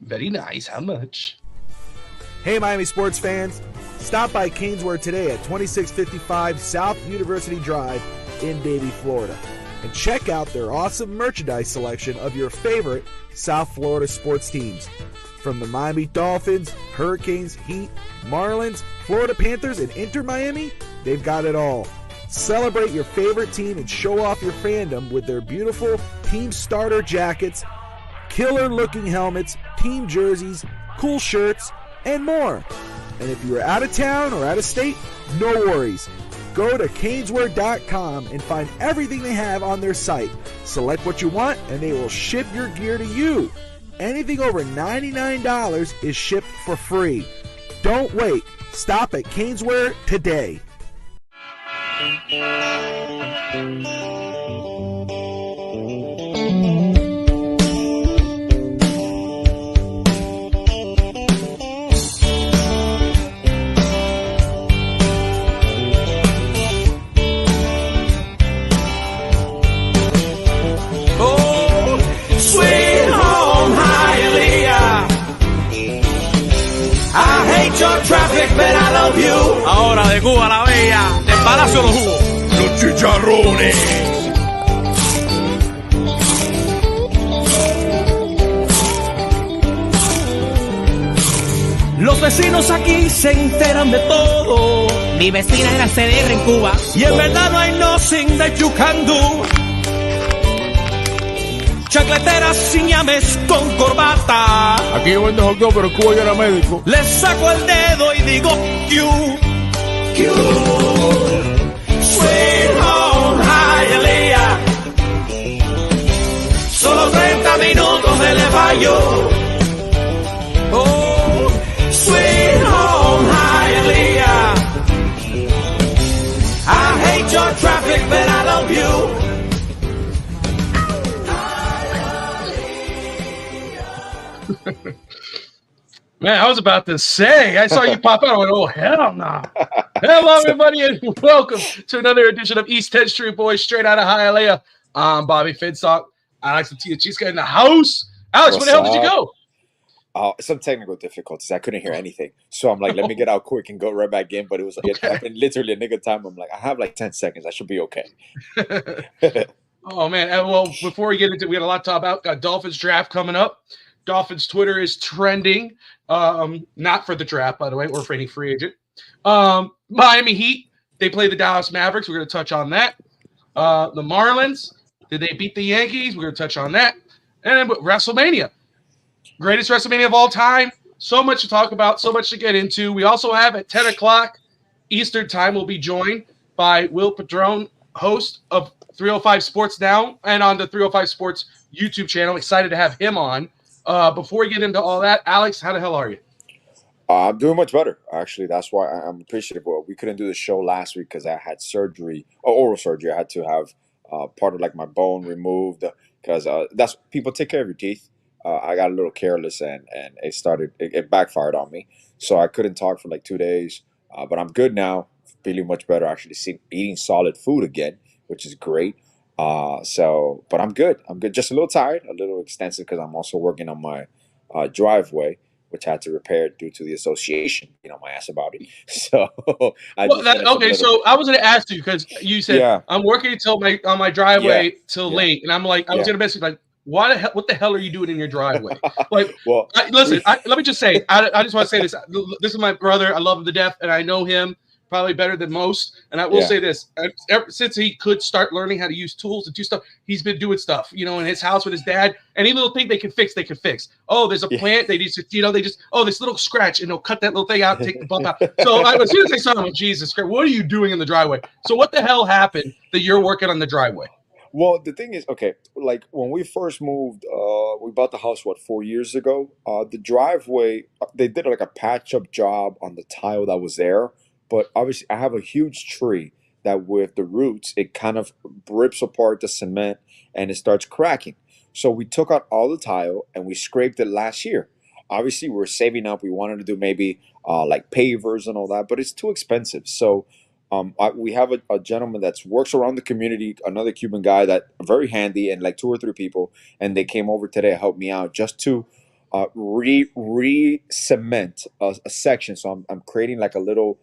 Very nice. How much? Hey, Miami sports fans. Stop by Caneswear today at 2655 South University Drive in Davie, Florida. And check out their awesome merchandise selection of your favorite South Florida sports teams. From the Miami Dolphins, Hurricanes, Heat, Marlins, Florida Panthers, and Inter Miami, they've got it all. Celebrate your favorite team and show off your fandom with their beautiful team starter jackets, killer-looking helmets, team jerseys, cool shirts, and more. And if you are out of town or out of state, no worries. Go to caneswear.com and find everything they have on their site. Select what you want, and they will ship your gear to you. Anything over $99 is shipped for free. Don't wait. Stop at Caneswear today. Ahora de Cuba la Bella, del Palacio de los Jugos, los chicharrones. Los vecinos aquí se enteran de todo. Mi vecina era CDR en Cuba. Y en verdad no hay nothing that you can do. Chacleteras sin llames con corbata. Aquí yo vendo hot dog, pero en Cuba yo era médico. Les saco el dedo y digo Q. Sweet home Hialeah. Solo 30 minutos de Le Fallo. Oh, sweet home Hialeah. I hate your traffic, but I love you. Man, I was about to say, I saw you pop out. I went, oh, hell no. Hello, everybody, and welcome to another edition of East 10th Street Boys, straight out of Hialeah. I'm Bobby Finstock. Alex and Tia Chiska in the house. Alex, where the hell did you go? Some technical difficulties. I couldn't hear anything. So I'm like, let me get out quick and go right back in. But it was it happened literally a nigga time. I'm like, I have like 10 seconds. I should be okay. Oh, man. Well, before we get into it, we got a lot to talk about. Got Dolphins draft coming up. Dolphins Twitter is trending. Not for the draft, by the way, or for any free agent. Miami Heat, they play the Dallas Mavericks. We're going to touch on that. The Marlins, did they beat the Yankees? We're going to touch on that. And then WrestleMania, greatest WrestleMania of all time. So much to talk about, so much to get into. We also have at 10 o'clock Eastern time, we'll be joined by Will Padron, host of 305 Sports Now and on the 305 Sports YouTube channel. Excited to have him on. Before we get into all that, Alex, how the hell are you? I'm doing much better, actually. That's why I'm appreciative. Well, we couldn't do the show last week because I had surgery, oral surgery. I had to have part of like my bone removed because that's people take care of your teeth. I got a little careless and it backfired on me. So I couldn't talk for like 2 days. But I'm good now, feeling much better. Actually, eating solid food again, which is great. But I'm good. I'm good. Just a little tired, a little extensive because I'm also working on my driveway, which I had to repair due to the association. My ass about it. So I was going to ask you because you said I'm working on my driveway till late, and I'm like, I was going to message like, what the hell are you doing in your driveway? Like, well, let me just say, I just want to say this. This is my brother. I love him to death, and I know him probably better than most. And I will say this, ever since he could start learning how to use tools and do stuff, he's been doing stuff, in his house with his dad. Any little thing they can fix. Oh, there's a plant. They need to, this little scratch, and they'll cut that little thing out and take the bump out. So as soon as I saw him, Jesus Christ, what are you doing in the driveway? So what the hell happened that you're working on the driveway? Well, the thing is, okay, like when we first moved, we bought the house, 4 years ago? The driveway, they did like a patch-up job on the tile that was there. But obviously, I have a huge tree that with the roots, it kind of rips apart the cement and it starts cracking. So we took out all the tile and we scraped it last year. Obviously, we're saving up. We wanted to do maybe like pavers and all that, but it's too expensive. So we have a gentleman that works around the community, another Cuban guy that very handy, and like 2 or 3 people. And they came over today to help me out just to re-cement a section. So I'm creating like a little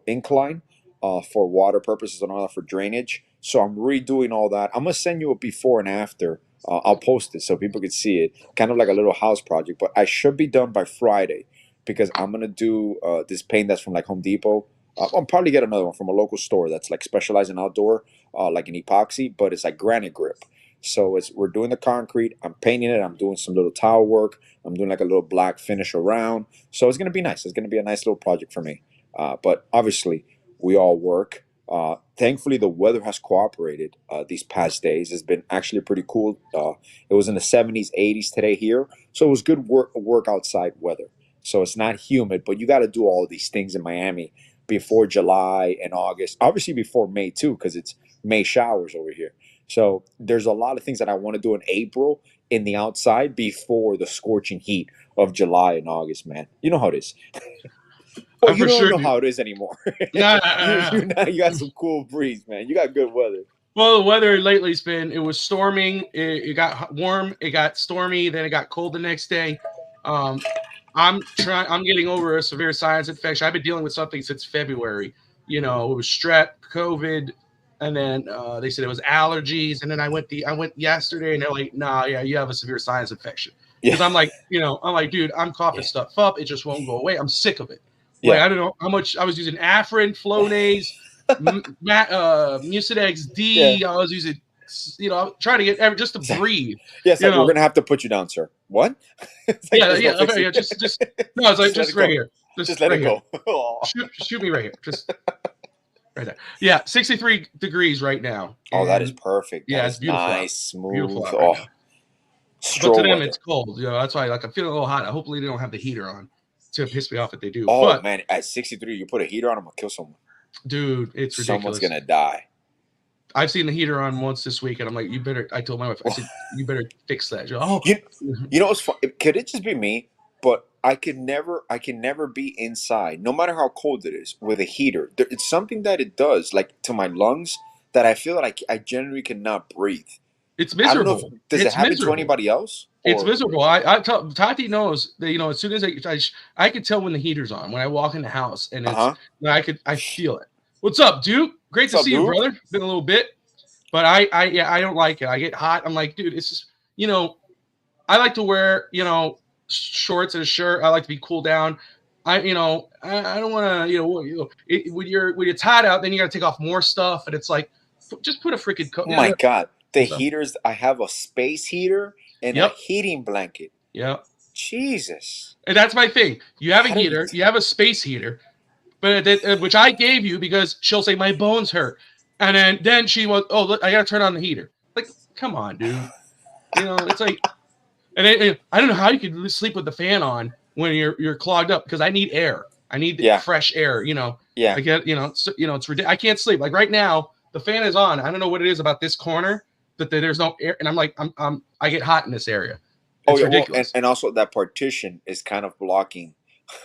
incline for water purposes and all that for drainage. So I'm redoing all that. I'm gonna send you a before and after. I'll post it so people can see it, kind of like a little house project. But I should be done by Friday because I'm gonna do this paint that's from like Home Depot. I'll probably get another one from a local store that's like specialized in outdoor, like an epoxy, but it's like granite grip. So we're doing the concrete. I'm painting it. I'm doing some little tile work. I'm doing like a little black finish around. So it's gonna be nice. It's gonna be a nice little project for me. But obviously, we all work. Thankfully, the weather has cooperated these past days. It's been actually pretty cool. It was in the 70s, 80s today here, so it was good work outside weather. So it's not humid, but you got to do all of these things in Miami before July and August. Obviously, before May too, because it's May showers over here. So there's a lot of things that I want to do in April in the outside before the scorching heat of July and August. Man, you know how it is. Well, you For don't sure, know dude. how it is anymore. Nah, You got some cool breeze, man. You got good weather. Well, the weather lately has been, it was storming, it got warm, it got stormy, then it got cold the next day. Um, I'm getting over a severe sinus infection. I've been dealing with something since February. It was strep, COVID, and then they said it was allergies. And then I went yesterday, and they're like, "Nah, yeah, you have a severe sinus infection." Because Yeah, I'm like, dude, I'm coughing yeah, stuff up. It just won't go away. I'm sick of it. Like yeah. I don't know how much I was using Afrin, Flonase, Mucinex Yeah. D. I was using, I'm trying to get just to breathe. Yeah, it's You like we're know, gonna have to put you down, sir. What? It's like yeah, there's no yeah, okay, fixing. yeah. Just no. It's like Just let just it right go. here, Just just let right it here. go. Oh, Shoot me right here, just right there. Yeah, 63 degrees right now, oh, that is and perfect. That yeah, it's is beautiful out. nice, Beautiful smooth. out right Oh, now. But to stroll them, it's weather. cold. That's why like I'm feeling a little hot. Hopefully, they don't have the heater on to piss me off if they do. Oh But man, at 63, you put a heater on, I'm gonna kill someone. dude, it's Someone's ridiculous. gonna die. I've seen the heater on once this week, and I'm like, you better. I told my wife, I said, you better fix that. She's like, oh, You, you know what's fun? Could it just be me? But I can never be inside, no matter how cold it is, with a heater. It's something that it does, like to my lungs, that I feel like I generally cannot breathe. it's I don't know if miserable. does it It's happen to miserable. anybody else It's or miserable. Tati knows that as soon as I could tell when the heater's on when I walk in the house, and uh huh. I feel it. What's up, Duke? Great What's to up, see you, dude? brother. Been a little bit, but yeah, I don't like it. I get hot. I'm like, dude, it's just I like to wear shorts and a shirt. I like to be cool down. I don't want to when you're tied out, then you got to take off more stuff, and it's like just put a freaking coat. Oh my god, the So, heaters! I have a space heater and a yep, heating blanket. yep. Jesus, And that's my thing. You have a how do you? heater, you have a space heater, but which I gave you because she'll say my bones hurt, and then she was, oh, look, I gotta turn on the heater. Like, come on, dude. It's like, and I don't know how you could sleep with the fan on when you're clogged up because I need air. I need Yeah, fresh air. yeah. I get it's ridiculous. I can't sleep. Like right now, the fan is on. I don't know what it is about this corner that there's no air, and I'm like, I get hot in this area. Oh It's yeah, well, and, ridiculous. and also that partition is kind of blocking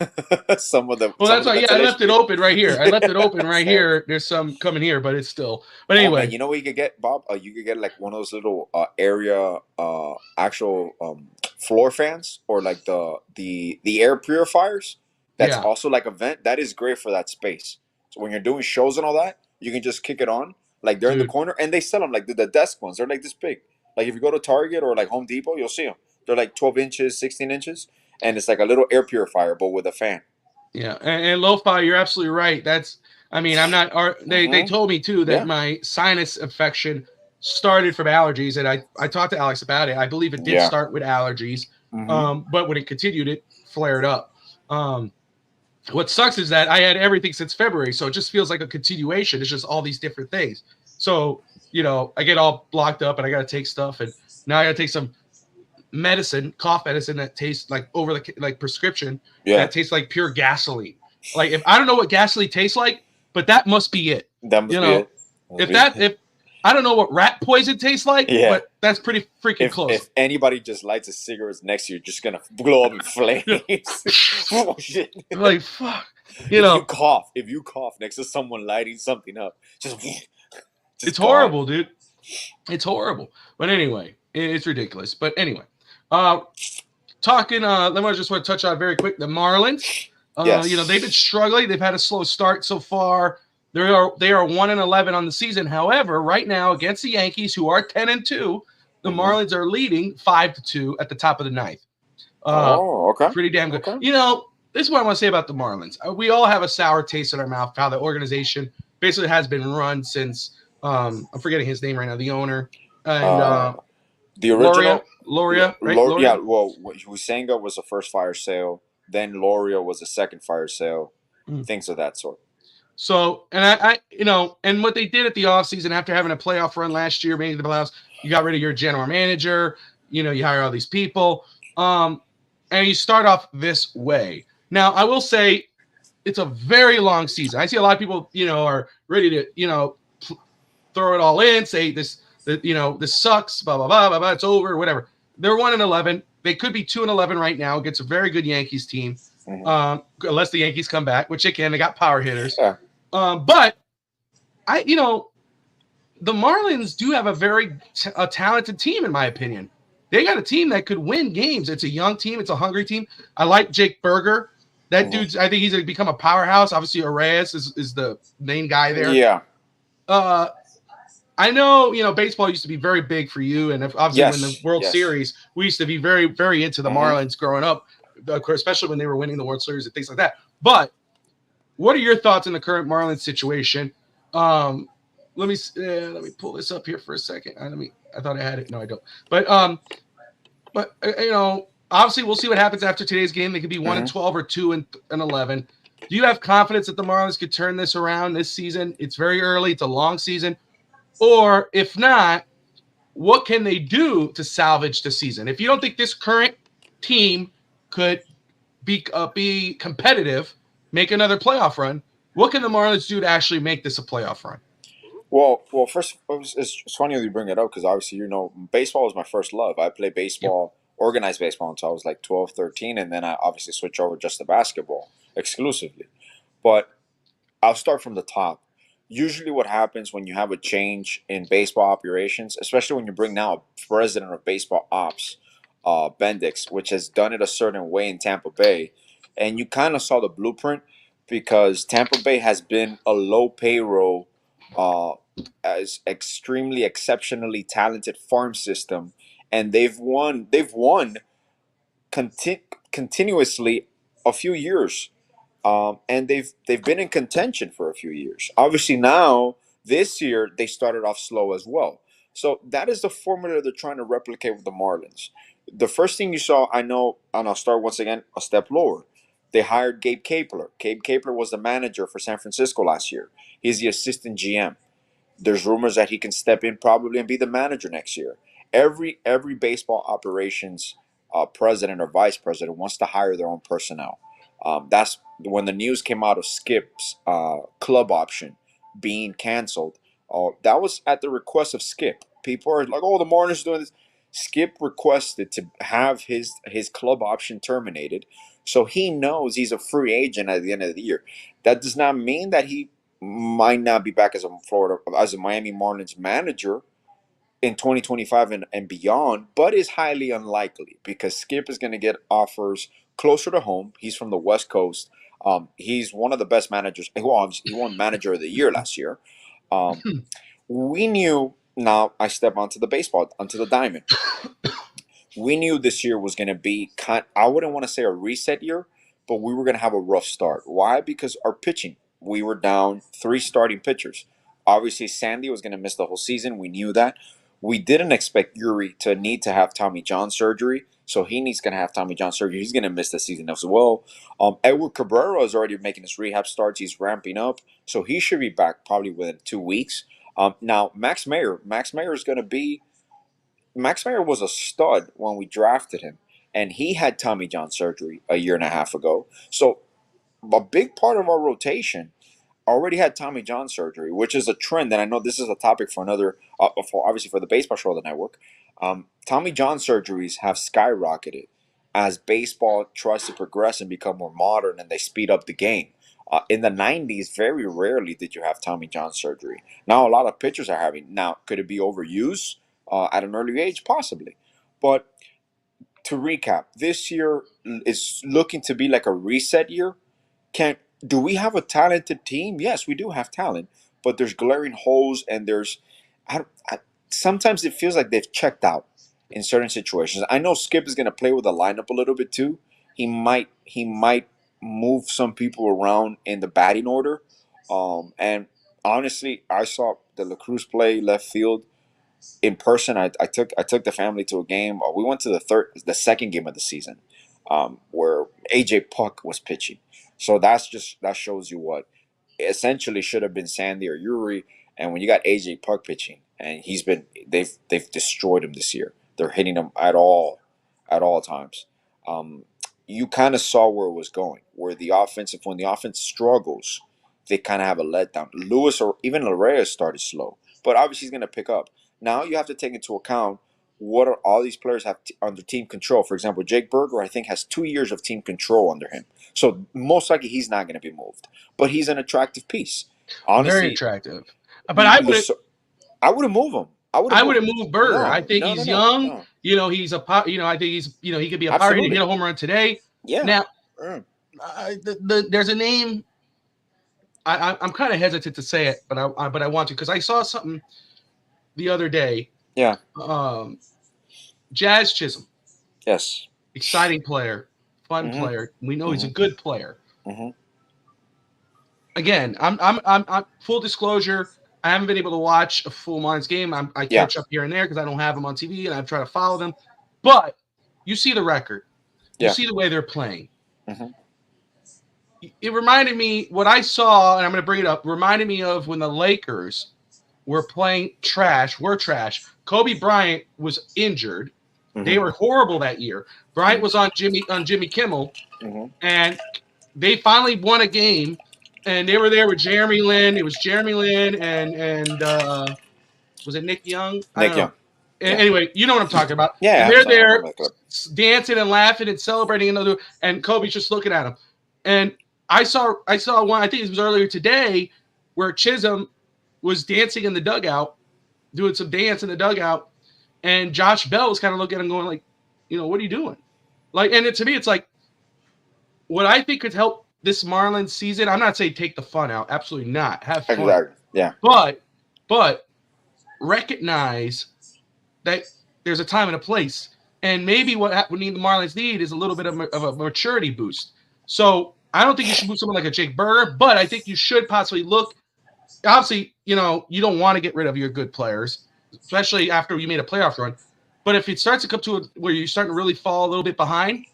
Well, some that's of the why. Yeah, I left ventilation. it open right here. I left it open right Sad. here. There's some coming here, but it's still. But Oh man, anyway, you know what you could get, Bob? You could get like one of those little area actual floor fans or like the air purifiers. That's yeah, also like a vent. That is great for that space. So when you're doing shows and all that, you can just kick it on. Like they're in the dude. corner, and they sell them like the desk ones. They're like this big. Like if you go to Target or like Home Depot, you'll see them. They're like 12 inches, 16 inches, and it's like a little air purifier, but with a fan. Yeah, and lo-fi, you're absolutely right. I mean, I'm not. They Mm-hmm. told me too that Yeah, my sinus infection started from allergies, and I talked to Alex about it. I believe it did yeah. start with allergies, Mm-hmm. but when it continued, it flared up. What sucks is that I had everything since February, so it just feels like a continuation. It's just all these different things. So I get all blocked up, and I got to take stuff, and now I got to take some cough medicine that tastes like over the like prescription Yeah, that tastes like pure gasoline. Like if I don't know what gasoline tastes like, but that must be it. that You must be know, it. That must be it. if I don't know what rat poison tastes like, Yeah. but that's pretty freaking close. If anybody just lights a cigarette next to you, you're just gonna blow up in flames. Oh shit! Like fuck, If you cough next to someone lighting something up, just it's gone. horrible, dude. It's horrible. But anyway, it's ridiculous. But anyway, uh, talking. Let me just want to touch on very quick the Marlins. Yes. They've been struggling. They've had a slow start so far. They are 1-11 on the season. However, right now against the Yankees, who are 10-2, the Marlins are leading 5-2 at the top of the ninth. Okay. Pretty damn good. Okay. This is what I want to say about the Marlins. We all have a sour taste in our mouth how the organization basically has been run since I'm forgetting his name right now, the owner and the original Loria, right? Yeah. Well, Huizenga was the first fire sale. Then Loria was the second fire sale. Things of that sort. So, and I and what they did at the offseason after having a playoff run last year, making the playoffs, you got rid of your general manager. You hire all these people, and you start off this way. Now, I will say it's a very long season. I see a lot of people, are ready to, throw it all in, say this sucks, blah, blah, blah, blah, blah, it's over, whatever. They're 1-11. They could be 2-11 right now against a very good Yankees team, unless the Yankees come back, which they can. They got power hitters. Yeah. But the Marlins do have a very talented team, in my opinion. They got a team that could win games. It's a young team. It's a hungry team. I like Jake Berger. That dude's, I think he's going to become a powerhouse. Obviously, Arraez is the main guy there. Yeah. I know, baseball used to be very big for you. And obviously when the World Series, we used to be very, very into the Marlins growing up, especially when they were winning the World Series and things like that. But what are your thoughts on the current Marlins situation? Let me pull this up here for a second. I thought I had it. No, I don't. But obviously we'll see what happens after today's game. They could be 1-12 or 2-11. Do you have confidence that the Marlins could turn this around this season? It's very early. It's a long season. Or if not, what can they do to salvage the season? If you don't think this current team could be competitive, make another playoff run, what can the Marlins do to actually make this a playoff run? Well, first, it's funny you bring it up because obviously, baseball was my first love. I played baseball, organized baseball until I was like 12, 13, and then I obviously switched over just to basketball exclusively. But I'll start from the top. Usually what happens when you have a change in baseball operations, especially when you bring now a president of baseball ops, Bendix, which has done it a certain way in Tampa Bay, and you kind of saw the blueprint because Tampa Bay has been a low payroll, as exceptionally talented farm system, and they've won continuously a few years, and they've been in contention for a few years. Obviously, now this year they started off slow as well. So that is the formula they're trying to replicate with the Marlins. The first thing you saw, I know, and I'll start once again a step lower. They hired Gabe Kapler. Gabe Kapler was the manager for San Francisco last year. He's the assistant GM. There's rumors that he can step in probably and be the manager next year. Every baseball operations president or vice president wants to hire their own personnel. That's when the news came out of Skip's club option being canceled. That was at the request of Skip. People are like, "Oh, the Marlins are doing this." Skip requested to have his club option terminated, so he knows he's a free agent at the end of the year. That does not mean that he might not be back as a Miami Marlins manager in 2025 and beyond, but is highly unlikely because Skip is going to get offers closer to home. He's from the West Coast. He's one of the best managers. He won Manager of the Year last year. We knew. Now I step onto the diamond. We knew this year was going to be I wouldn't want to say a reset year, but we were going to have a rough start. Why? Because our pitching. We were down 3 starting pitchers. Obviously, Sandy was going to miss the whole season. We knew that. We didn't expect Yuri to need to have Tommy John surgery, so he's going to have Tommy John surgery. He's going to miss the season as well. Edward Cabrera is already making his rehab starts. He's ramping up, so he should be back probably within 2 weeks. Now, Max Meyer is going to be – Max Meyer was a stud when we drafted him, and he had Tommy John surgery a year and a half ago. So a big part of our rotation already had Tommy John surgery, which is a trend. And I know this is a topic for another, obviously for the baseball show of the network. Tommy John surgeries have skyrocketed as baseball tries to progress and become more modern and they speed up the game. In the 90s, very rarely did you have Tommy John surgery. Now a lot of pitchers are having. Now, could it be overused at an early age? Possibly. But to recap, this year is looking to be like a reset year. Do we have a talented team? Yes, we do have talent, but there's glaring holes, and sometimes it feels like they've checked out in certain situations. I know Skip is going to play with the lineup a little bit too. He might move some people around in the batting order. And honestly, I saw the La Cruz play left field in person. I took the family to a game. We went to the second game of the season, where AJ Puck was pitching. So that shows you what essentially should have been Sandy or Yuri. And when you got AJ Puck pitching, and they've destroyed him this year. They're hitting him at all times. Um, you kind of saw where it was going, where when the offense struggles, they kind of have a letdown. Lewis or even Larrea started slow, but obviously he's going to pick up. Now you have to take into account what are all these players have under team control. For example, Jake Berger, I think, has 2 years of team control under him. So most likely he's not going to be moved. But he's an attractive piece. Honestly, Very attractive. But I wouldn't move him. I wouldn't move Berger. No, I think he's young. no. You know, he's I think he's, he could be a power. Absolutely. He hit a home run today. Yeah. Now, there's a name. I'm kind of hesitant to say it, but I want to, because I saw something the other day. Yeah. Jazz Chisholm. Yes. Exciting player, fun player. We know he's a good player. Mm-hmm. Again, I'm full disclosure. I haven't been able to watch a full Marlins game. I catch up here and there because I don't have them on TV, and I try to follow them. But you see the record. You see the way they're playing. Mm-hmm. It reminded me, what I saw, and I'm going to bring it up, reminded me of when the Lakers were playing trash. Kobe Bryant was injured. Mm-hmm. They were horrible that year. Bryant was on Jimmy Kimmel, and they finally won a game. And they were there with Jeremy Lin. It was Jeremy Lin and was it Nick Young? Nick Young. Anyway, you know what I'm talking about. Yeah. And they're there dancing and laughing and celebrating and Kobe's just looking at him. And I saw one, I think it was earlier today, where Chisholm was dancing in the dugout, doing some dance in the dugout, and Josh Bell was kind of looking at him going like, what are you doing? Like, and to me, it's like, what I think could help this Marlins season, I'm not saying take the fun out. Absolutely not. Have fun. Exactly. Yeah. But recognize that there's a time and a place. And maybe what the Marlins need is a little bit of a maturity boost. So I don't think you should move someone like a Jake Berger, but I think you should possibly look. Obviously, you don't want to get rid of your good players, especially after you made a playoff run. But if it starts to come to where you're starting to really fall a little bit behind,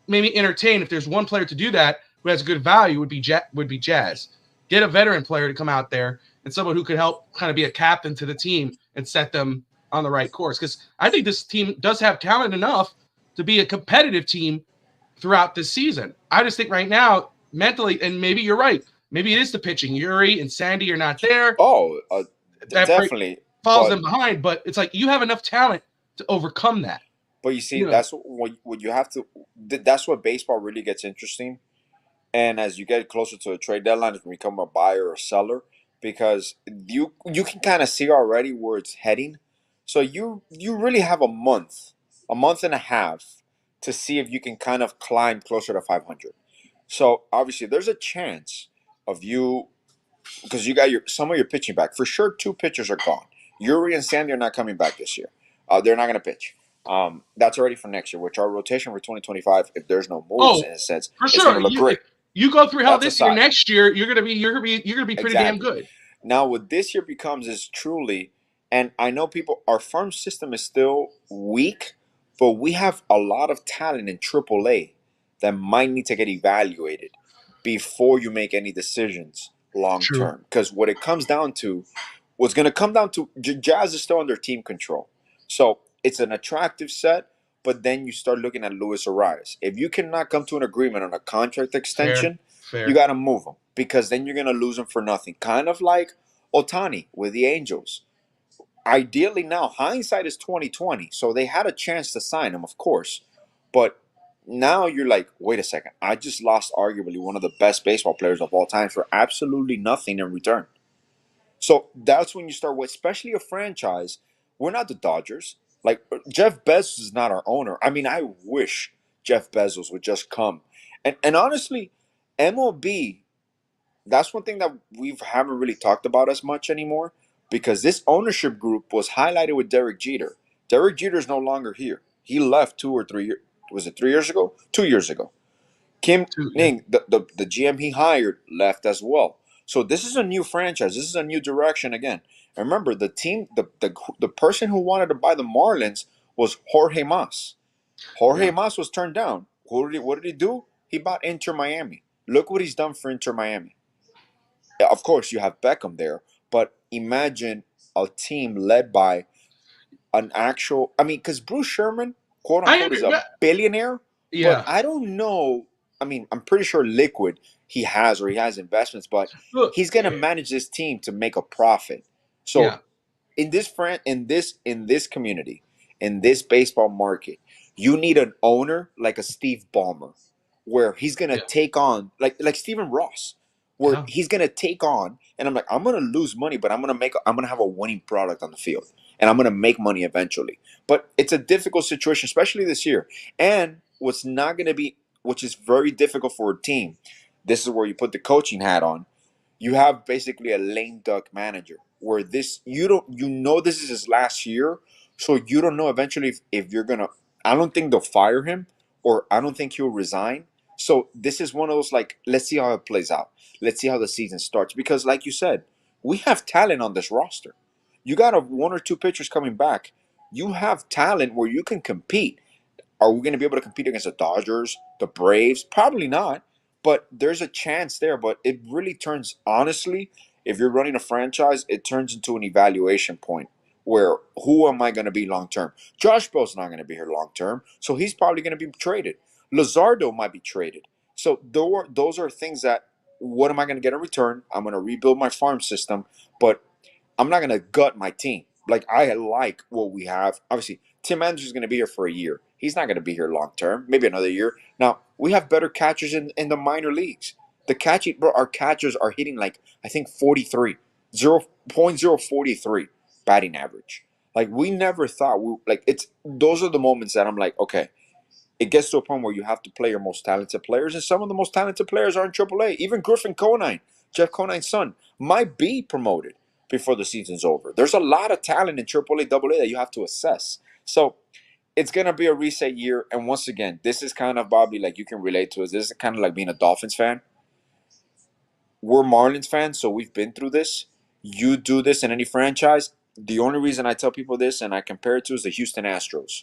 maybe entertain. If there's one player to do that who has a good value, would be Jazz. Get a veteran player to come out there and someone who could help kind of be a captain to the team and set them on the right course. Because I think this team does have talent enough to be a competitive team throughout this season. I just think right now, mentally, and maybe you're right, maybe it is the pitching. Yuri and Sandy are not there. Oh, definitely. Falls them behind, but it's like you have enough talent to overcome that. But you see, that's what you have to. That's what baseball really gets interesting. And as you get closer to a trade deadline, you become a buyer or seller, because you can kind of see already where it's heading. So you really have a month and a half to see if you can kind of climb closer to 500. So obviously there's a chance of you, because you got some of your pitching back. For sure, 2 pitchers are gone. Yuri and Sandy are not coming back this year. They're not going to pitch. That's already for next year, which our rotation for 2025, if there's no moves in a sense, for it's sure. going to look great. You go through hell this year, next year, you're gonna be pretty damn good. Now what this year becomes is truly, and I know our farm system is still weak, but we have a lot of talent in AAA that might need to get evaluated before you make any decisions long term. Because what's going to come down to, Jazz is still under team control. So it's an attractive set, but then you start looking at Luis Arias. If you cannot come to an agreement on a contract extension, you got to move him, because then you're going to lose him for nothing. Kind of like Ohtani with the Angels. Ideally now, hindsight is 2020, so they had a chance to sign him, of course. But now you're like, wait a second, I just lost arguably one of the best baseball players of all time for absolutely nothing in return. So that's when you start with, especially a franchise. We're not the Dodgers. Like Jeff Bezos is not our owner. I mean, I wish Jeff Bezos would just come. And honestly, MLB, that's one thing that we haven't really talked about as much anymore because this ownership group was highlighted with Derek Jeter. Derek Jeter is no longer here. He left 2 or 3 years. Was it 3 years ago? 2 years ago. Kim Yeah. Ning, the GM he hired, left as well. So this is a new franchise. This is a new direction again. And remember, the team, the person who wanted to buy the Marlins was Jorge Mas. Jorge Yeah. Mas was turned down. What did he do? He bought Inter Miami. Look what he's done for Inter Miami. Of course, you have Beckham there, but imagine a team led by an actual. I mean, because Bruce Sherman, quote I unquote, is agree. a billionaire, but Yeah. I don't know. I mean, I'm pretty sure liquid he has or he has investments, but Look. he's gonna manage this team to make a profit. Yeah. So in this community, in this baseball market, you need an owner like a Steve Ballmer, where he's gonna Yeah. take on like Stephen Ross, where Yeah. he's gonna take on, and I'm gonna lose money, but I'm gonna have a winning product on the field, and I'm gonna make money eventually. But it's a difficult situation, especially this year. And what's not gonna be, which is very difficult for a team, this is where you put the coaching hat on. You have basically a lame duck manager where this you know this is his last year, so you don't know eventually if you're gonna. I don't think they'll fire him, or I don't think he'll resign. So this is one of those, like, let's see how it plays out. Let's see how the season starts, because like you said, we have talent on this roster. You got one or two pitchers coming back. You have talent where you can compete. Are we going to be able to compete against the Dodgers, the Braves? Probably not, but there's a chance there. But it really turns, honestly, if you're running a franchise, it turns into an evaluation point where who am I going to be long term? Josh Bell's not going to be here long term, so he's probably going to be traded. Lazardo might be traded. So those are things that, what am I going to get in return? I'm going to rebuild my farm system, but I'm not going to gut my team. Like, I like what we have. Obviously, Tim Anderson's going to be here for a year. He's not going to be here long term, maybe another year. Now, we have better catchers in the minor leagues. Our catchers are hitting, like, I think 43, 0.043 batting average. Like, we never thought those are the moments that I'm like, okay, it gets to a point where you have to play your most talented players, and some of the most talented players are in AAA. Even Griffin Conine, Jeff Conine's son, might be promoted before the season's over. There's a lot of talent in AAA, AA that you have to assess. So it's gonna be a reset year, and once again, this is kind of, Bobby, like, you can relate to us. This is kind of like being a Dolphins fan. We're Marlins fans, so we've been through this. You do this in any franchise. The only reason I tell people this and I compare it to is the Houston Astros.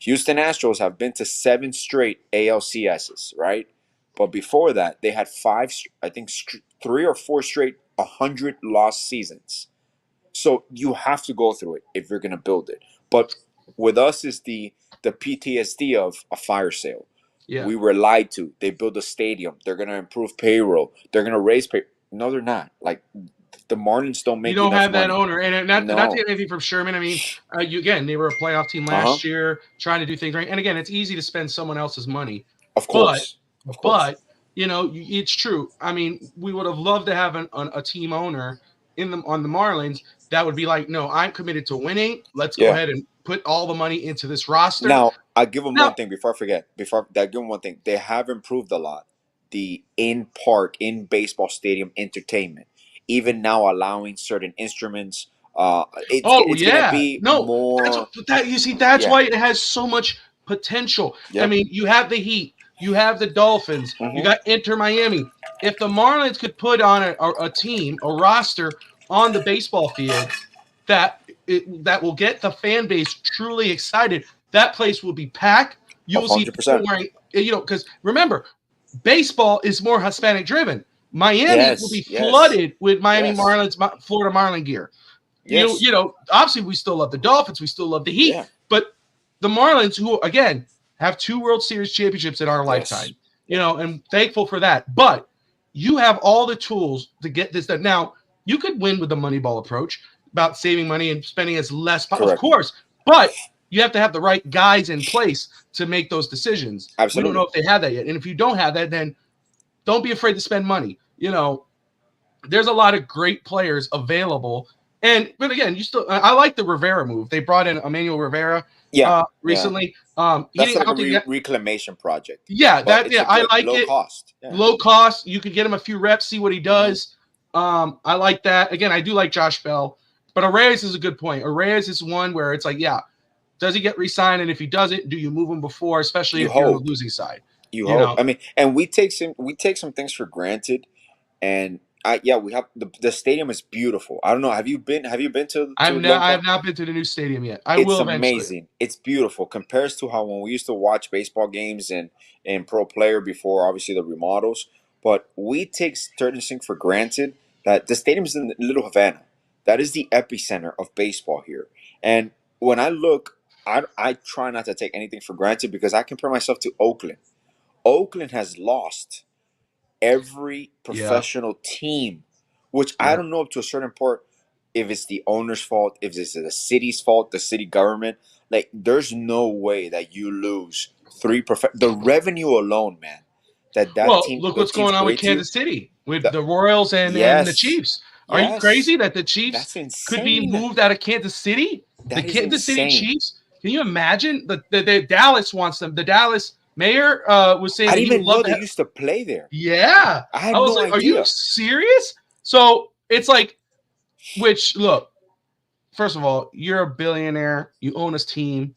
Houston Astros have been to 7 straight ALCSs, right? But before that, they had 5, I think 3 or 4 straight 100 lost seasons. So you have to go through it if you're going to build it. But with us is the PTSD of a fire sale. Yeah. We were lied to. They built a stadium. They're going to improve payroll. They're going to raise pay. No, they're not. Like, the Marlins don't make You don't enough have that money. owner, and not No. to get anything from Sherman. I mean, they were a playoff team last year, trying to do things right. And again, it's easy to spend someone else's money. Of course. But it's true. I mean, we would have loved to have a team owner on the Marlins that would be like, no, I'm committed to winning. Let's go ahead and put all the money into this roster. Now, I'll give them one thing before I forget. Give them one thing. They have improved a lot. The in baseball stadium entertainment. Even now, allowing certain instruments. It's gonna be more. That's why it has so much potential. Yeah. I mean, you have the Heat, you have the Dolphins, you got Inter Miami. If the Marlins could put on a team, a roster on the baseball field that will get the fan base truly excited, that place will be packed. You will 100%. See people wearing, because remember, baseball is more Hispanic driven. Miami will be flooded with Miami Marlins, Florida Marlin gear. Yes. Obviously we still love the Dolphins, we still love the Heat, but the Marlins, who again have 2 World Series championships in our lifetime, and thankful for that. But you have all the tools to get this done. Now, you could win with the Moneyball approach about saving money and spending as less, of course, but you have to have the right guys in place to make those decisions. Absolutely. We don't know if they have that yet. And if you don't have that, then don't be afraid to spend money. There's a lot of great players available. But again, I like the Rivera move. They brought in Emmanuel Rivera. recently. That's like a reclamation project. Yeah, I like low it. Cost. Yeah. Low cost. You could get him a few reps, see what he does. I like that. Again, I do like Josh Bell, but Arraez is a good point. Arraez is one where it's like, does he get re-signed? And if he doesn't, do you move him before, especially if you're on the losing side? You hope. I mean, and we take some things for granted, and we have the stadium is beautiful. I don't know. Have you been to? I have not been to the new stadium yet. I will eventually. It's amazing. It's beautiful. Compares to how when we used to watch baseball games and Pro Player before, obviously the remodels. But we take certain things for granted. That the stadium is in Little Havana. That is the epicenter of baseball here. And when I look, I try not to take anything for granted because I compare myself to Oakland. Oakland has lost every professional team, which I don't know up to a certain part if it's the owner's fault, if it's the city's fault, the city government. Like, there's no way that you lose the revenue alone, man. That team. Look what's going on with Kansas City with the Royals and the Chiefs. Are you crazy that the Chiefs could be moved out of Kansas City? The Kansas City Chiefs. Can you imagine? The Dallas wants them. The Dallas mayor was saying I didn't even know they used to play there. Yeah. I was like, are you serious? So it's like, look, first of all, you're a billionaire. You own this team.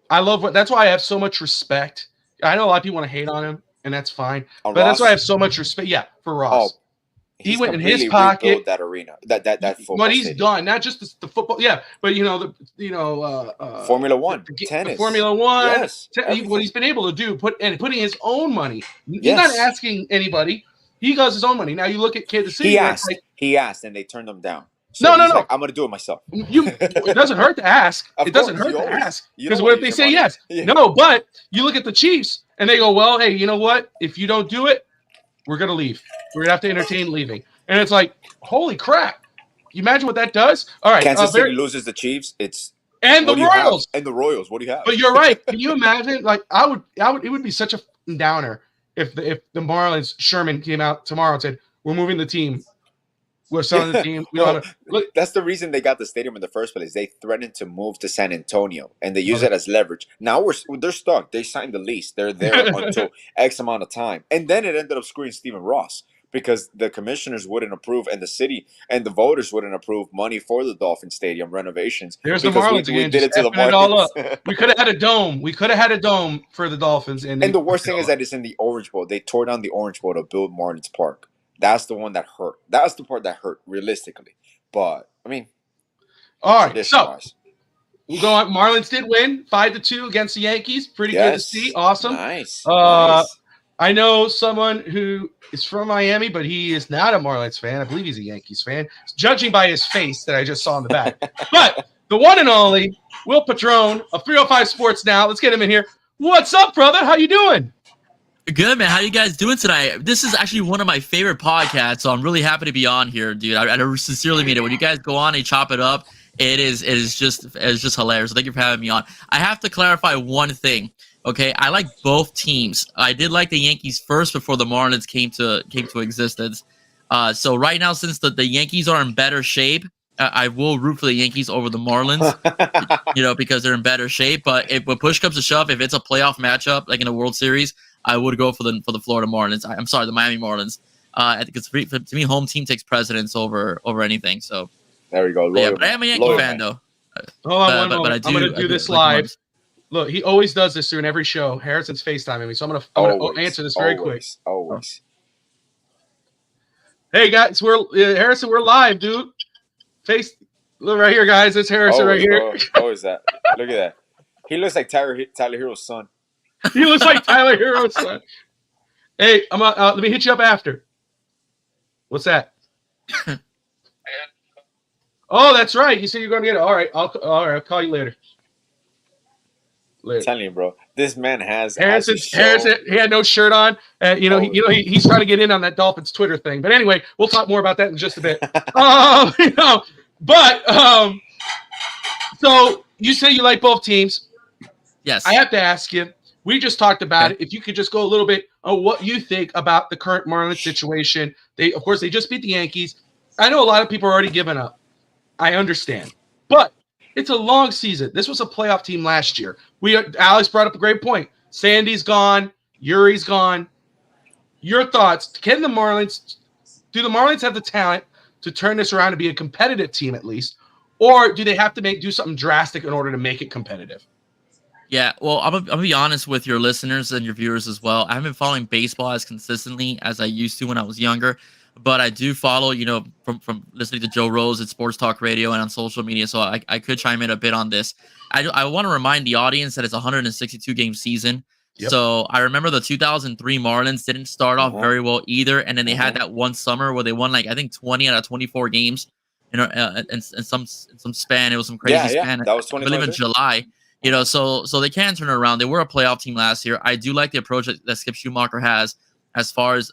That's why I have so much respect. I know a lot of people want to hate on him, and that's fine. But that's why I have so much respect. Yeah, for Ross. Oh, he went in his pocket. That arena, that football. But he's stadium. done. Not just the football. Yeah, but Formula One, tennis, Formula One. Yes, what he's been able to do, putting his own money. He's not asking anybody. He does his own money. Now you look at Kansas City. He asked, and they turned him down. So no. Like, I'm going to do it myself. It doesn't hurt to ask. Doesn't hurt to ask. Because what if they say yes? Yeah. No, but you look at the Chiefs, and they go, well, hey, you know what? If you don't do it, we're going to leave. We're going to have to entertain leaving. And it's like, holy crap. You imagine what that does? All right. Kansas City loses the Chiefs. And the Royals. And the Royals. What do you have? But you're right. Can you imagine? Like, it would be such a downer if the Marlins, Sherman came out tomorrow and said, we're moving the team. We're selling the team. Look. That's the reason they got the stadium in the first place. They threatened to move to San Antonio, and they use it as leverage. Now they're stuck. They signed the lease. They're there until X amount of time. And then it ended up screwing Stephen Ross because the commissioners wouldn't approve, and the city and the voters wouldn't approve money for the Dolphin Stadium renovations. There's the Marlins again. We did it to the Marlins. We could have had a dome. We could have had a dome for the Dolphins. And the worst thing is that it's in the Orange Bowl. They tore down the Orange Bowl to build Marlins Park. That's the one that hurt. That's the part that hurt, realistically. But, I mean, all right. So, we'll go on. Marlins did win 5-2 against the Yankees. Pretty good to see. Awesome. Nice. I know someone who is from Miami, but he is not a Marlins fan. I believe he's a Yankees fan, judging by his face that I just saw in the back. But the one and only Will Patron of 305 Sports Now. Let's get him in here. What's up, brother? How you doing? Good, man. How you guys doing tonight? This is actually one of my favorite podcasts, so I'm really happy to be on here, dude. I sincerely mean it. When you guys go on and chop it up, it is just hilarious. So thank you for having me on. I have to clarify one thing, okay? I like both teams. I did like the Yankees first before the Marlins came to existence. So right now, since the Yankees are in better shape, I will root for the Yankees over the Marlins, because they're in better shape. But when push comes to shove, if it's a playoff matchup like in a World Series, I would go for the Florida Marlins. I'm sorry, the Miami Marlins. Because to me, home team takes precedence over anything. So there we go. But I am a Yankee fan, though. Hold on one moment. I'm going to do this live. Look, he always does this during every show. Harrison's FaceTiming me, so I'm going to answer this very quick. Always. Hey guys, Harrison. We're live, dude. Look right here, guys. It's Harrison right here. Oh, is that? Look at that. He looks like Tyler Hero's son. He looks like Tyler Hero's son. Hey, let me hit you up after. What's that? Oh, that's right. You said you're going to get it. All right, I'll call you later. I'm telling you, bro. This man has Harrison. He had no shirt on. He's trying to get in on that Dolphins Twitter thing. But anyway, we'll talk more about that in just a bit. So you say you like both teams. Yes. I have to ask you. We just talked about it. If you could just go a little bit on what you think about the current Marlins situation. They just beat the Yankees. I know a lot of people are already giving up. I understand. But It's a long season. This was a playoff team last year. Alex brought up a great point. Sandy's gone. Yuri's gone. Your thoughts? Do the Marlins have the talent to turn this around and be a competitive team at least, or do they have to do something drastic in order to make it competitive? Yeah, well, I'm gonna be honest with your listeners and your viewers as well. I haven't been following baseball as consistently as I used to when I was younger, but I do follow, from listening to Joe Rose at Sports Talk Radio and on social media, so I could chime in a bit on this. I want to remind the audience that it's a 162-game season. Yep. So I remember the 2003 Marlins didn't start off very well either, and then they had that one summer where they won like I think 20 out of 24 games, in some span. It was some crazy span. That was 2023. I believe in July. So they can turn it around. They were a playoff team last year. I do like the approach that Skip Schumacher has as far as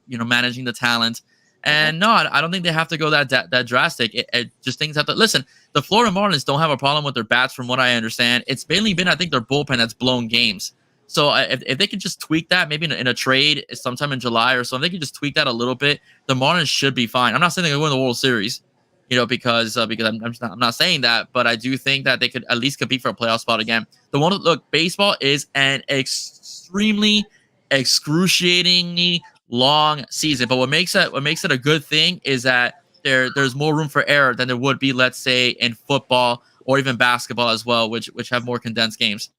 managing the talent. And no, I don't think they have to go that drastic. It just things have to listen. The Florida Marlins don't have a problem with their bats, from what I understand. It's mainly been, I think, their bullpen that's blown games. So if they could just tweak that, maybe in a trade sometime in July or so, if they could just tweak that a little bit, the Marlins should be fine. I'm not saying they're going to win the World Series, because I'm not saying that, but I do think that they could at least compete for a playoff spot again. Baseball is an extremely excruciatingly long season, but what makes it a good thing is that there's more room for error than there would be, let's say, in football or even basketball as well, which have more condensed games.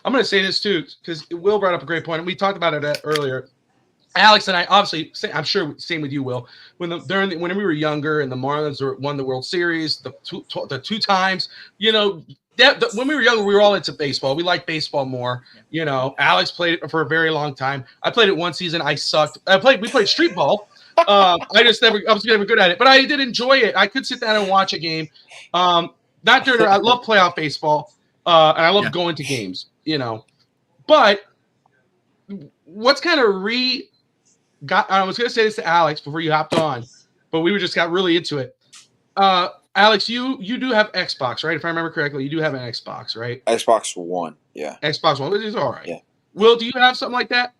I'm going to say this too, because Will brought up a great point, and we talked about it earlier. Alex and I, obviously, I'm sure same with you, Will. When we were younger and the Marlins won the World Series the two times, when we were younger, we were all into baseball. We liked baseball more. Alex played it for a very long time. I played it one season. I sucked. We played street ball. I was never good at it, but I did enjoy it. I could sit down and watch a game. I love playoff baseball, and I love going to games. But what's kind of I was going to say this to Alex before you hopped on, but we just got really into it. Alex, you do have Xbox, right? If I remember correctly, you do have an Xbox, right? Xbox One, yeah. Xbox One, which is all right. Yeah. Will, do you have something like that?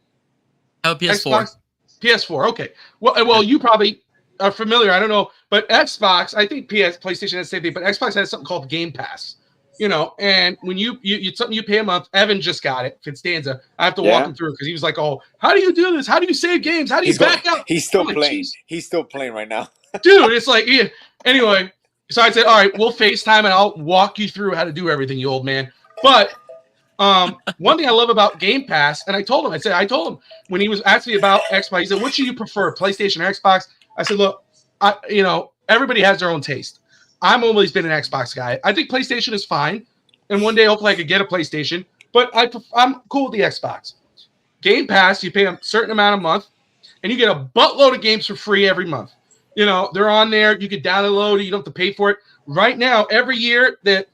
Oh, PS4. PS4, okay. Well, you probably are familiar. I don't know, but Xbox, I think PlayStation has the same thing, but Xbox has something called Game Pass. And when you something you pay a month, Evan just got it. Constanza, I have to walk him through because he was like, "Oh, how do you do this? How do you save games? How do you back out?" He's still playing. He's still playing right now, dude. It's like, yeah. Anyway, so I said, "All right, we'll FaceTime and I'll walk you through how to do everything, you old man." But one thing I love about Game Pass, and I told him when he was asking me about Xbox, he said, "What should you prefer, PlayStation or Xbox?" I said, "Look, everybody has their own taste. I've always been an Xbox guy. I think PlayStation is fine, and one day hopefully I could get a PlayStation. But I'm cool with the Xbox. Game Pass, you pay a certain amount a month, and you get a buttload of games for free every month. They're on there. You can download it. You don't have to pay for it. Right now, every year that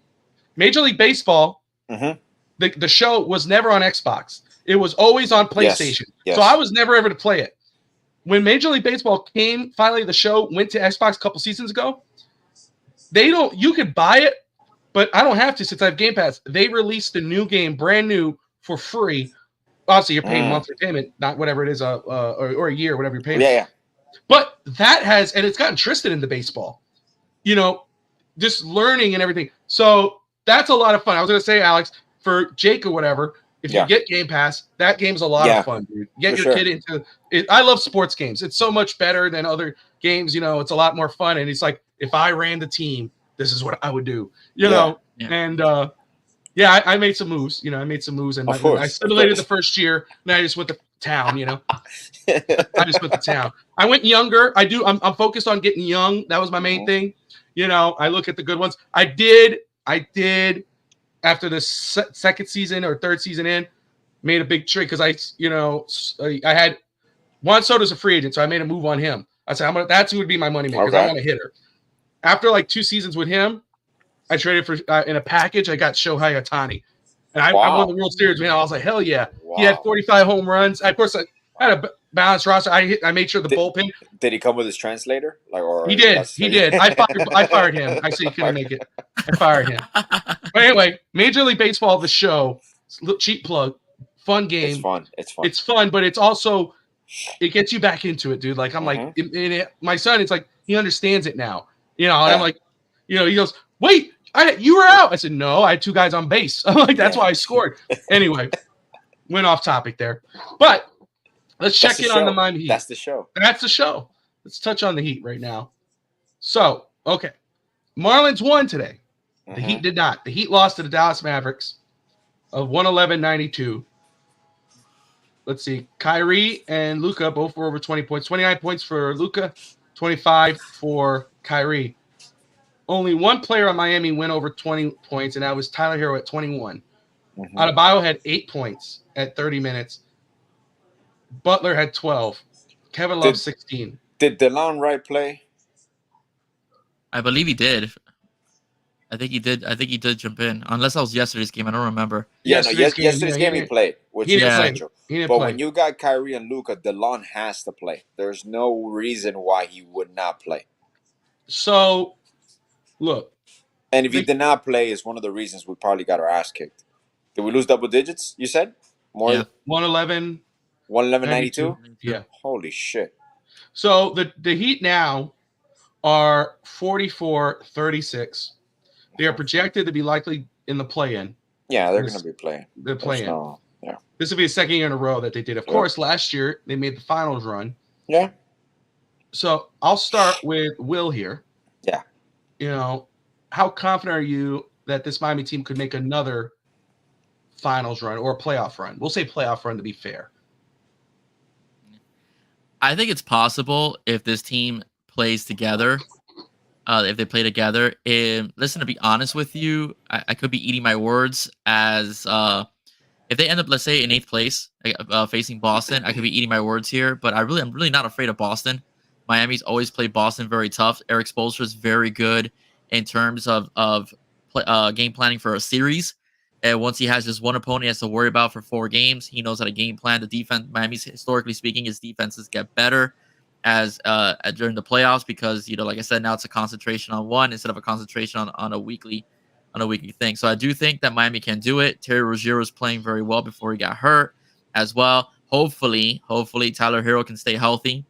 Major League Baseball, the show was never on Xbox. It was always on PlayStation. Yes. So I was never able to play it. When Major League Baseball finally the show went to Xbox a couple seasons ago, you could buy it, but I don't have to since I have Game Pass. They released the new game, brand new, for free. Obviously, you're paying monthly payment, not whatever it is, or a year, whatever you're paying. Yeah. But and it's gotten Tristan into baseball, just learning and everything. So that's a lot of fun. I was going to say, Alex, for Jake or whatever, if you get Game Pass, that game's a lot of fun, dude. Get your kid into it. I love sports games. It's so much better than other games. It's a lot more fun. And it's like, if I ran the team, this is what I would do, And I made some moves. I made some moves, and I simulated the first year, and I just went to town. I just went to town. I went younger. I'm focused on getting young. That was my main thing. I look at the good ones. I did after the second season or third season in, made a big trade because I had Juan Soto's a free agent, so I made a move on him. I said that's who would be my money maker because I want a hitter. After like 2 seasons with him, I traded for in a package. I got Shohei Ohtani, and I won the World Series. Man, I was like, hell yeah! Wow. He had 45 home runs. Of course, I had a balanced roster. I made sure the bullpen. Did he come with his translator? He did. He did. I fired him. I said he couldn't make it. I fired him. But anyway, Major League Baseball, the show, cheap plug, fun game. It's fun, but it's also it gets you back into it, dude. Like I'm like, my son, it's like he understands it now. And I'm like, he goes, wait, You were out. I said, no, I had 2 guys on base. I'm like, that's Yeah. why I scored. Anyway, went off topic there. But let's That's check the in on the show. Miami Heat. That's the show. That's the show. Let's touch on the Heat right now. So, okay. Marlins won today. The Heat did not. The Heat lost to the Dallas Mavericks of 111-92. Let's see. Kyrie and Luka both were over 20 points. 29 points for Luka, 25 for Kyrie. Only one player on Miami went over 20 points, and that was Tyler Hero at 21. Adebayo had 8 points at 30 minutes. Butler had 12. Kevin Love 16. Did DeLon Wright play? I believe he did. I think he did jump in. Unless that was yesterday's game. I don't remember. Yesterday's game he played, which is essential. But when you got Kyrie and Luka, DeLon has to play. There's no reason why he would not play. So, look. And if he did not play, is one of the reasons we probably got our ass kicked. Did we lose double digits, you said? More yeah. 111. 111-92? Yeah. Holy shit. So, the Heat now are 44-36. They are projected to be likely in the play-in. Yeah, they're going to be playing. They're playing. Yeah. This will be the second year in a row that they did. Of course, last year they made the finals run. Yeah. So I'll start with Will here. Yeah. You know, how confident are you that this Miami team could make another finals run or a playoff run? We'll say playoff run to be fair. I think it's possible if this team plays together. If they play together. Listen, to be honest with you, I could be eating my words as if they end up, let's say, in 8th place facing Boston, I could be eating my words here. But I'm really not afraid of Boston. Miami's always played Boston very tough. Eric Spoelstra is very good in terms of game planning for a series. And once he has just one opponent he has to worry about for 4 games, he knows how to game plan. The defense, Miami's historically speaking, his defenses get better as during the playoffs because, you know, like I said, now it's a concentration on one instead of a concentration on a weekly thing. So I do think that Miami can do it. Terry Rozier was playing very well before he got hurt as well. Hopefully Tyler Hero can stay healthy.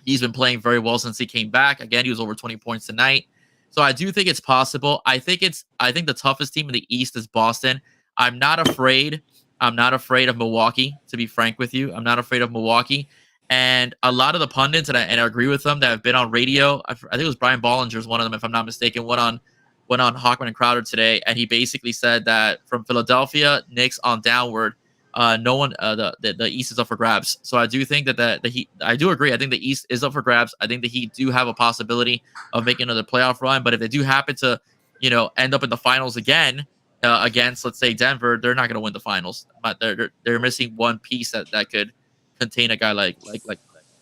He's been playing very well since he came back. Again, he was over 20 points tonight. So I do think it's possible. I think the toughest team in the East is Boston. I'm not afraid of Milwaukee, to be frank with you. I'm not afraid of Milwaukee. And a lot of the pundits, and I agree with them, that have been on radio, I think it was Brian Bollinger's one of them, if I'm not mistaken, went on Hawkman and Crowder today, and he basically said that from Philadelphia, Knicks on downward, no one, the East is up for grabs. So I do think that the Heat, I do agree. I think the East is up for grabs. I think the Heat do have a possibility of making another playoff run, but if they do happen to, you know, end up in the finals again against, let's say, Denver, they're not going to win the finals. But they're missing one piece that could contain a guy like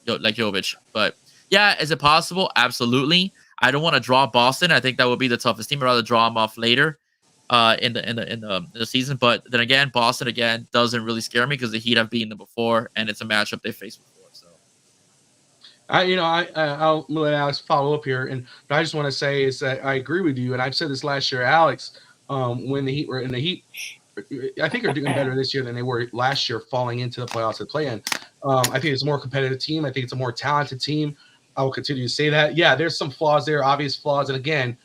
Jovic. But yeah, is it possible? Absolutely. I don't want to draw Boston. I think that would be the toughest team. I'd rather draw them off later in the season. But then again, Boston again doesn't really scare me because the Heat have beaten them before, and it's a matchup they faced before. So I'll let Alex follow up here, and I just want to say is that I agree with you, and I've said this last year, Alex. When the Heat were in the Heat, I think they're doing better this year than they were last year, falling into the playoffs and play-in. I think it's a more competitive team. I think it's a more talented team. I will continue to say that. Yeah, there's some flaws there, obvious flaws. And again,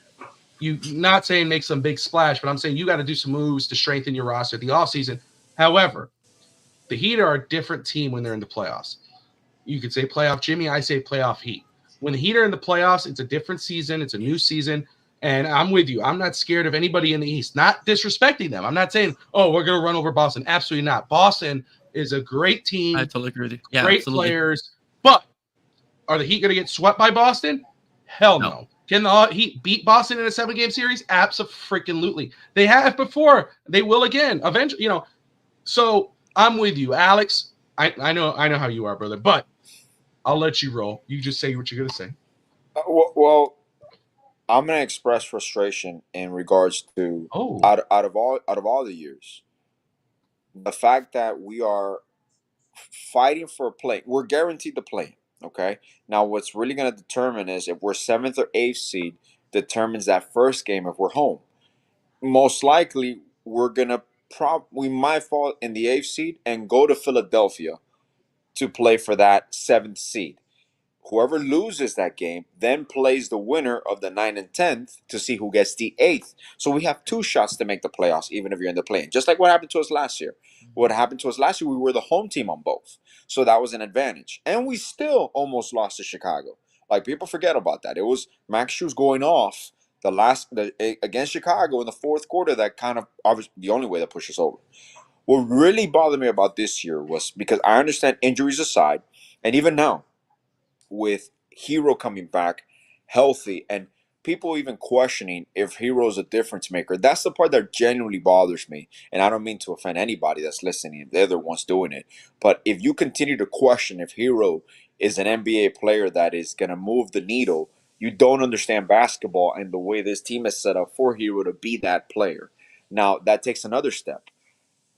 you not saying make some big splash, but I'm saying you got to do some moves to strengthen your roster at the offseason. However, the Heat are a different team when they're in the playoffs. You could say playoff Jimmy, I say playoff Heat. When the Heat are in the playoffs, it's a different season. It's a new season. And I'm with you. I'm not scared of anybody in the East, not disrespecting them. I'm not saying, oh, we're going to run over Boston. Absolutely not. Boston is a great team. I totally agree with you. Yeah, great absolutely. Players. But are the Heat going to get swept by Boston? Hell no. Can the Heat beat Boston in a 7-game series? Absolutely. They have before. They will again. Eventually, you know. So I'm with you, Alex. I know how you are, brother. But I'll let you roll. You just say what you're going to say. Well, I'm gonna express frustration in regards to out of all the years, the fact that we are fighting for a play. We're guaranteed to play. Okay. Now, what's really gonna determine is if we're 7th or 8th seed determines that first game if we're home. Most likely, we might fall in the 8th seed and go to Philadelphia to play for that 7th seed. Whoever loses that game then plays the winner of the 9th and 10th to see who gets the 8th. So we have 2 shots to make the playoffs, even if you're in the play-in. Just like what happened to us last year. What happened to us last year, we were the home team on both. So that was an advantage. And we still almost lost to Chicago. Like, people forget about that. It was Max Shoes going off against Chicago in the fourth quarter that kind of, obviously, the only way that pushed us over. What really bothered me about this year was, because I understand injuries aside, and even now, with Hero coming back healthy and people even questioning if Hero's a difference maker, that's the part that genuinely bothers me. And I don't mean to offend anybody that's listening if they're the ones doing it. But if you continue to question if Hero is an NBA player that is going to move the needle, you don't understand basketball and the way this team is set up for Hero to be that player. Now, that takes another step.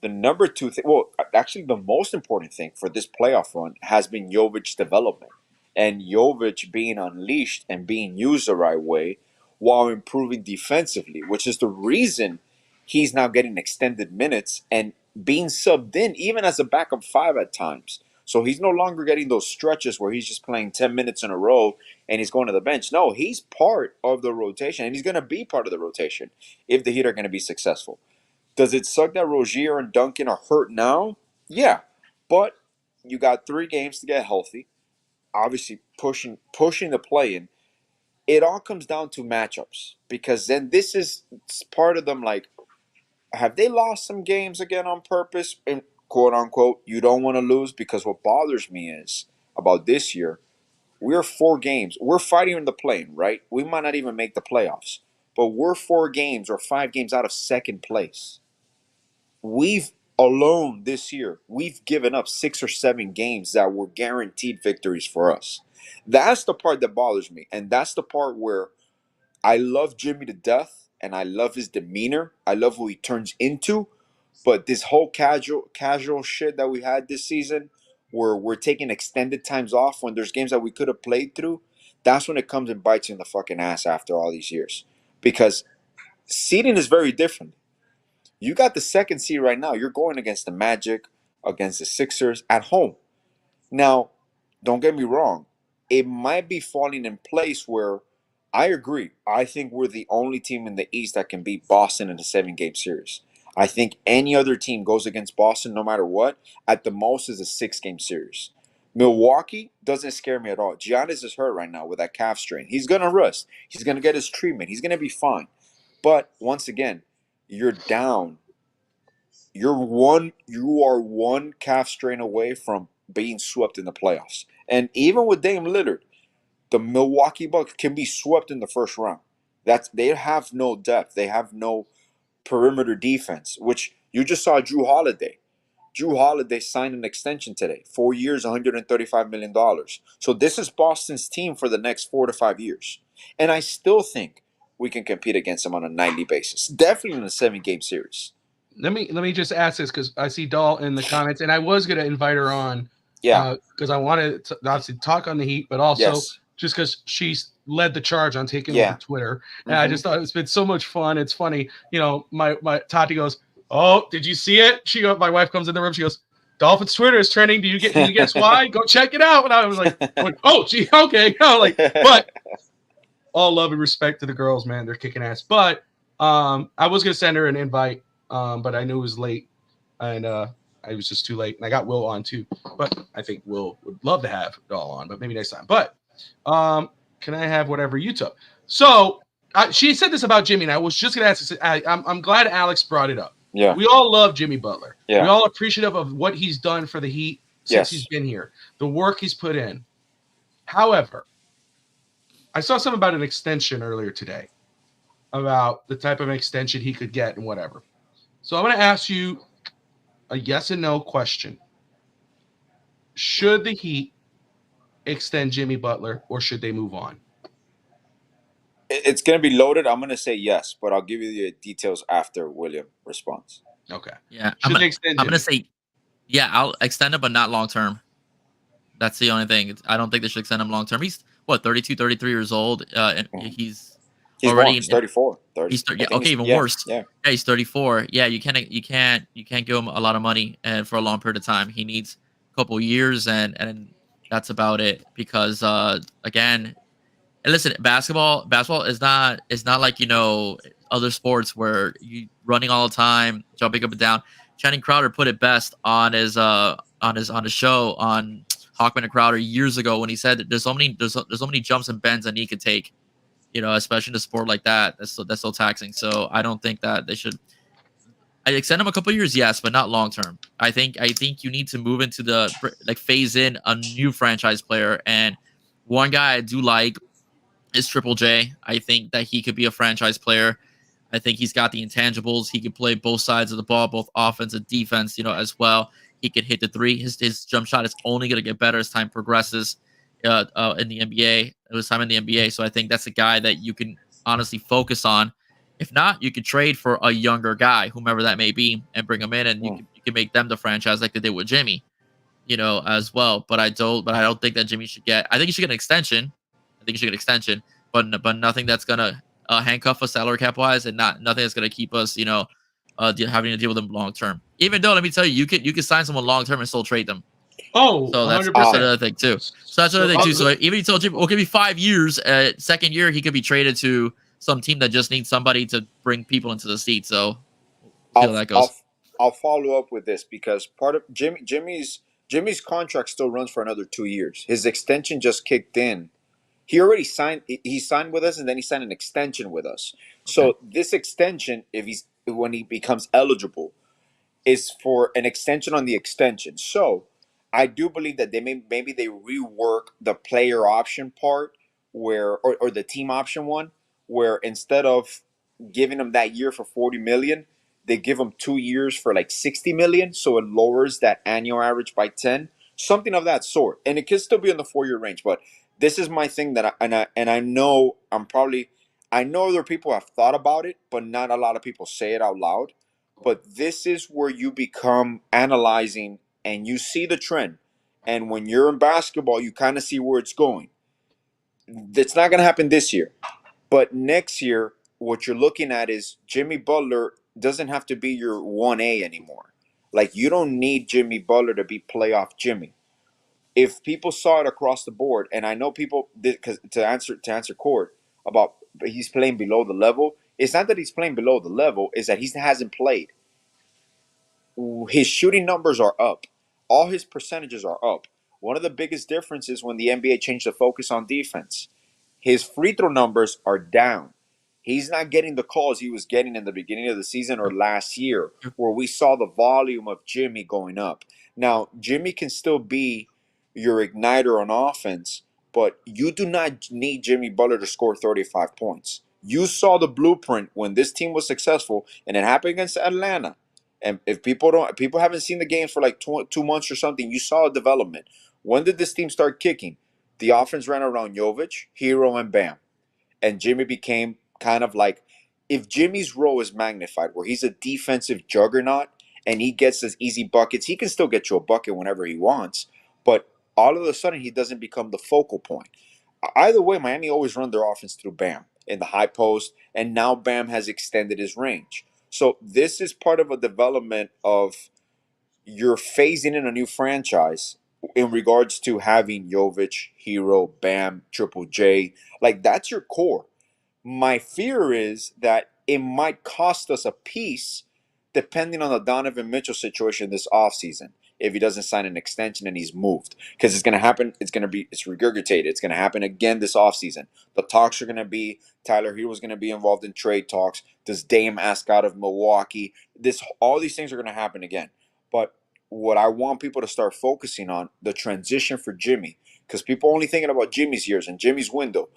The number 2 thing, well, actually the most important thing for this playoff run has been Jovic's development. And Jovic being unleashed and being used the right way while improving defensively, which is the reason he's now getting extended minutes and being subbed in even as a backup 5 at times. So he's no longer getting those stretches where he's just playing 10 minutes in a row and he's going to the bench. No, he's part of the rotation, and he's going to be part of the rotation if the Heat are going to be successful. Does it suck that Rozier and Duncan are hurt now? Yeah, but you got 3 games to get healthy. Obviously, pushing the play-in. It all comes down to matchups, because then this is part of them. Like, have they lost some games again on purpose? And quote unquote, you don't want to lose, because what bothers me is about this year, we're 4 games. We're fighting in the play-in, right? We might not even make the playoffs, but we're 4 games or 5 games out of second place. We've alone this year, we've given up 6 or 7 games that were guaranteed victories for us. That's the part that bothers me. And that's the part where I love Jimmy to death and I love his demeanor. I love who he turns into. But this whole casual shit that we had this season, where we're taking extended times off when there's games that we could have played through, that's when it comes and bites you in the fucking ass after all these years. Because seeding is very different. You got the 2nd seed right now. You're going against the Magic, against the Sixers at home. Now, don't get me wrong. It might be falling in place where I agree. I think we're the only team in the East that can beat Boston in a 7-game series. I think any other team goes against Boston, no matter what, at the most is a 6-game series. Milwaukee doesn't scare me at all. Giannis is hurt right now with that calf strain. He's going to rest. He's going to get his treatment. He's going to be fine. But once again, you're down. You are one calf strain away from being swept in the playoffs. And even with Dame Lillard, the Milwaukee Bucks can be swept in the first round. They have no depth. They have no perimeter defense, which you just saw Drew Holiday. Drew Holiday signed an extension today, 4 years, $135 million. So this is Boston's team for the next 4 to 5 years. And I still think we can compete against them on a 90 basis. Definitely in a 7-game series. Let me just ask this, because I see Doll in the comments, and I was going to invite her on. Yeah. Because I wanted to obviously talk on the Heat, but also just because she's led the charge on taking over Twitter. And I just thought it's been so much fun. It's funny. You know, my Tati goes, "Oh, did you see it?" My wife comes in the room. She goes, "Dolphins Twitter is trending. Do you guess why? Go check it out." And I was like, "Oh, gee, okay." But all love and respect to the girls, man. They're kicking ass. But I was going to send her an invite. But I knew it was late, and I was just too late. And I got Will on too, but I think Will would love to have it all on, but maybe next time. But can I have whatever you took? So she said this about Jimmy, and I was just going to ask this. I'm glad Alex brought it up. Yeah, we all love Jimmy Butler. Yeah, we all appreciative of what he's done for the Heat since he's been here, the work he's put in. However, I saw something about an extension earlier today, about the type of extension he could get and whatever. So I'm going to ask you a yes and no question. Should the Heat extend Jimmy Butler, or should they move on? It's going to be loaded. I'm going to say yes, but I'll give you the details after William responds. Okay. Yeah. I'm going to say, yeah, I'll extend him, but not long term. That's the only thing. I don't think they should extend him long term. He's, 32, 33 years old. And he's already he's 34. 30. He's even worse. Yeah, he's 34. Yeah, you can't give him a lot of money and for a long period of time. He needs a couple years, and That's about it. Because again, and listen, basketball is not like other sports where you running all the time, jumping up and down. Channing Crowder put it best on his show on Hawkman and Crowder years ago when he said that there's so many jumps and bends that he could take, especially in a sport like that. That's so taxing. So I don't think that they should. I extend him a couple years, yes, but not long term. I think you need to move into like phase in a new franchise player. And one guy I do like is Triple J. I think that he could be a franchise player. I think he's got the intangibles. He can play both sides of the ball, both offense and defense, as well. He could hit the three. His jump shot is only going to get better as time progresses in the NBA. It was time in the NBA. So I think that's a guy that you can honestly focus on. If not, you could trade for a younger guy, whomever that may be, and bring him in, and you can make them the franchise like they did with Jimmy, as well. But I don't think that Jimmy should get. I think he should get an extension. But nothing that's gonna handcuff us salary cap wise, and nothing that's gonna keep us, having to deal with them long term. Even though, let me tell you, you can sign someone long term and still trade them. Oh, So that's 100%. another thing too. So even you told Jimmy, well, give me 5 years. Second year, he could be traded to some team that just needs somebody to bring people into the seat. So we'll see how that goes. I'll follow up with this because part of Jimmy's contract still runs for another 2 years. His extension just kicked in. He already signed. He signed with us, and then he signed an extension with us. Okay. So this extension, when he becomes eligible, is for an extension on the extension. So I do believe that maybe they rework the player option part or the team option one, where instead of giving them that year for 40 million, they give them 2 years for like 60 million. So it lowers that annual average by 10, something of that sort. And it could still be in the 4 year range. But this is my thing I know I know other people have thought about it, but not a lot of people say it out loud. But this is where you become analyzing and you see the trend. And when you're in basketball, you kind of see where it's going. It's not going to happen this year. But next year, what you're looking at is Jimmy Butler doesn't have to be your 1A anymore. Like, you don't need Jimmy Butler to be playoff Jimmy. If people saw it across the board, and I know people did, because to answer Court about he's playing below the level, it's not that he's playing below the level, it's that he hasn't played. His shooting numbers are up. All his percentages are up. One of the biggest differences when the NBA changed the focus on defense. His free throw numbers are down. He's not getting the calls he was getting in the beginning of the season or last year, where we saw the volume of Jimmy going up. Now, Jimmy can still be your igniter on offense, but you do not need Jimmy Butler to score 35 points. You saw the blueprint when this team was successful, and it happened against Atlanta. And if people haven't seen the games for like 2 months or something, you saw a development. When did this team start kicking? The offense ran around Jovic, Hero, and Bam. And Jimmy became kind of like, if Jimmy's role is magnified, where he's a defensive juggernaut and he gets his easy buckets, he can still get you a bucket whenever he wants. But all of a sudden, he doesn't become the focal point. Either way, Miami always run their offense through Bam in the high post, and now Bam has extended his range. So this is part of a development of you're phasing in a new franchise in regards to having Jovic, Hero, Bam, Triple J. Like, that's your core. My fear is that it might cost us a piece depending on the Donovan Mitchell situation this offseason if he doesn't sign an extension and he's moved. Because it's going to happen. It's regurgitated. It's going to happen again this offseason. The talks are going to be Tyler Hero's going to be involved in trade talks. Does Dame ask out of Milwaukee? All these things are going to happen again. But what I want people to start focusing on, the transition for Jimmy, because people are only thinking about Jimmy's years and Jimmy's window.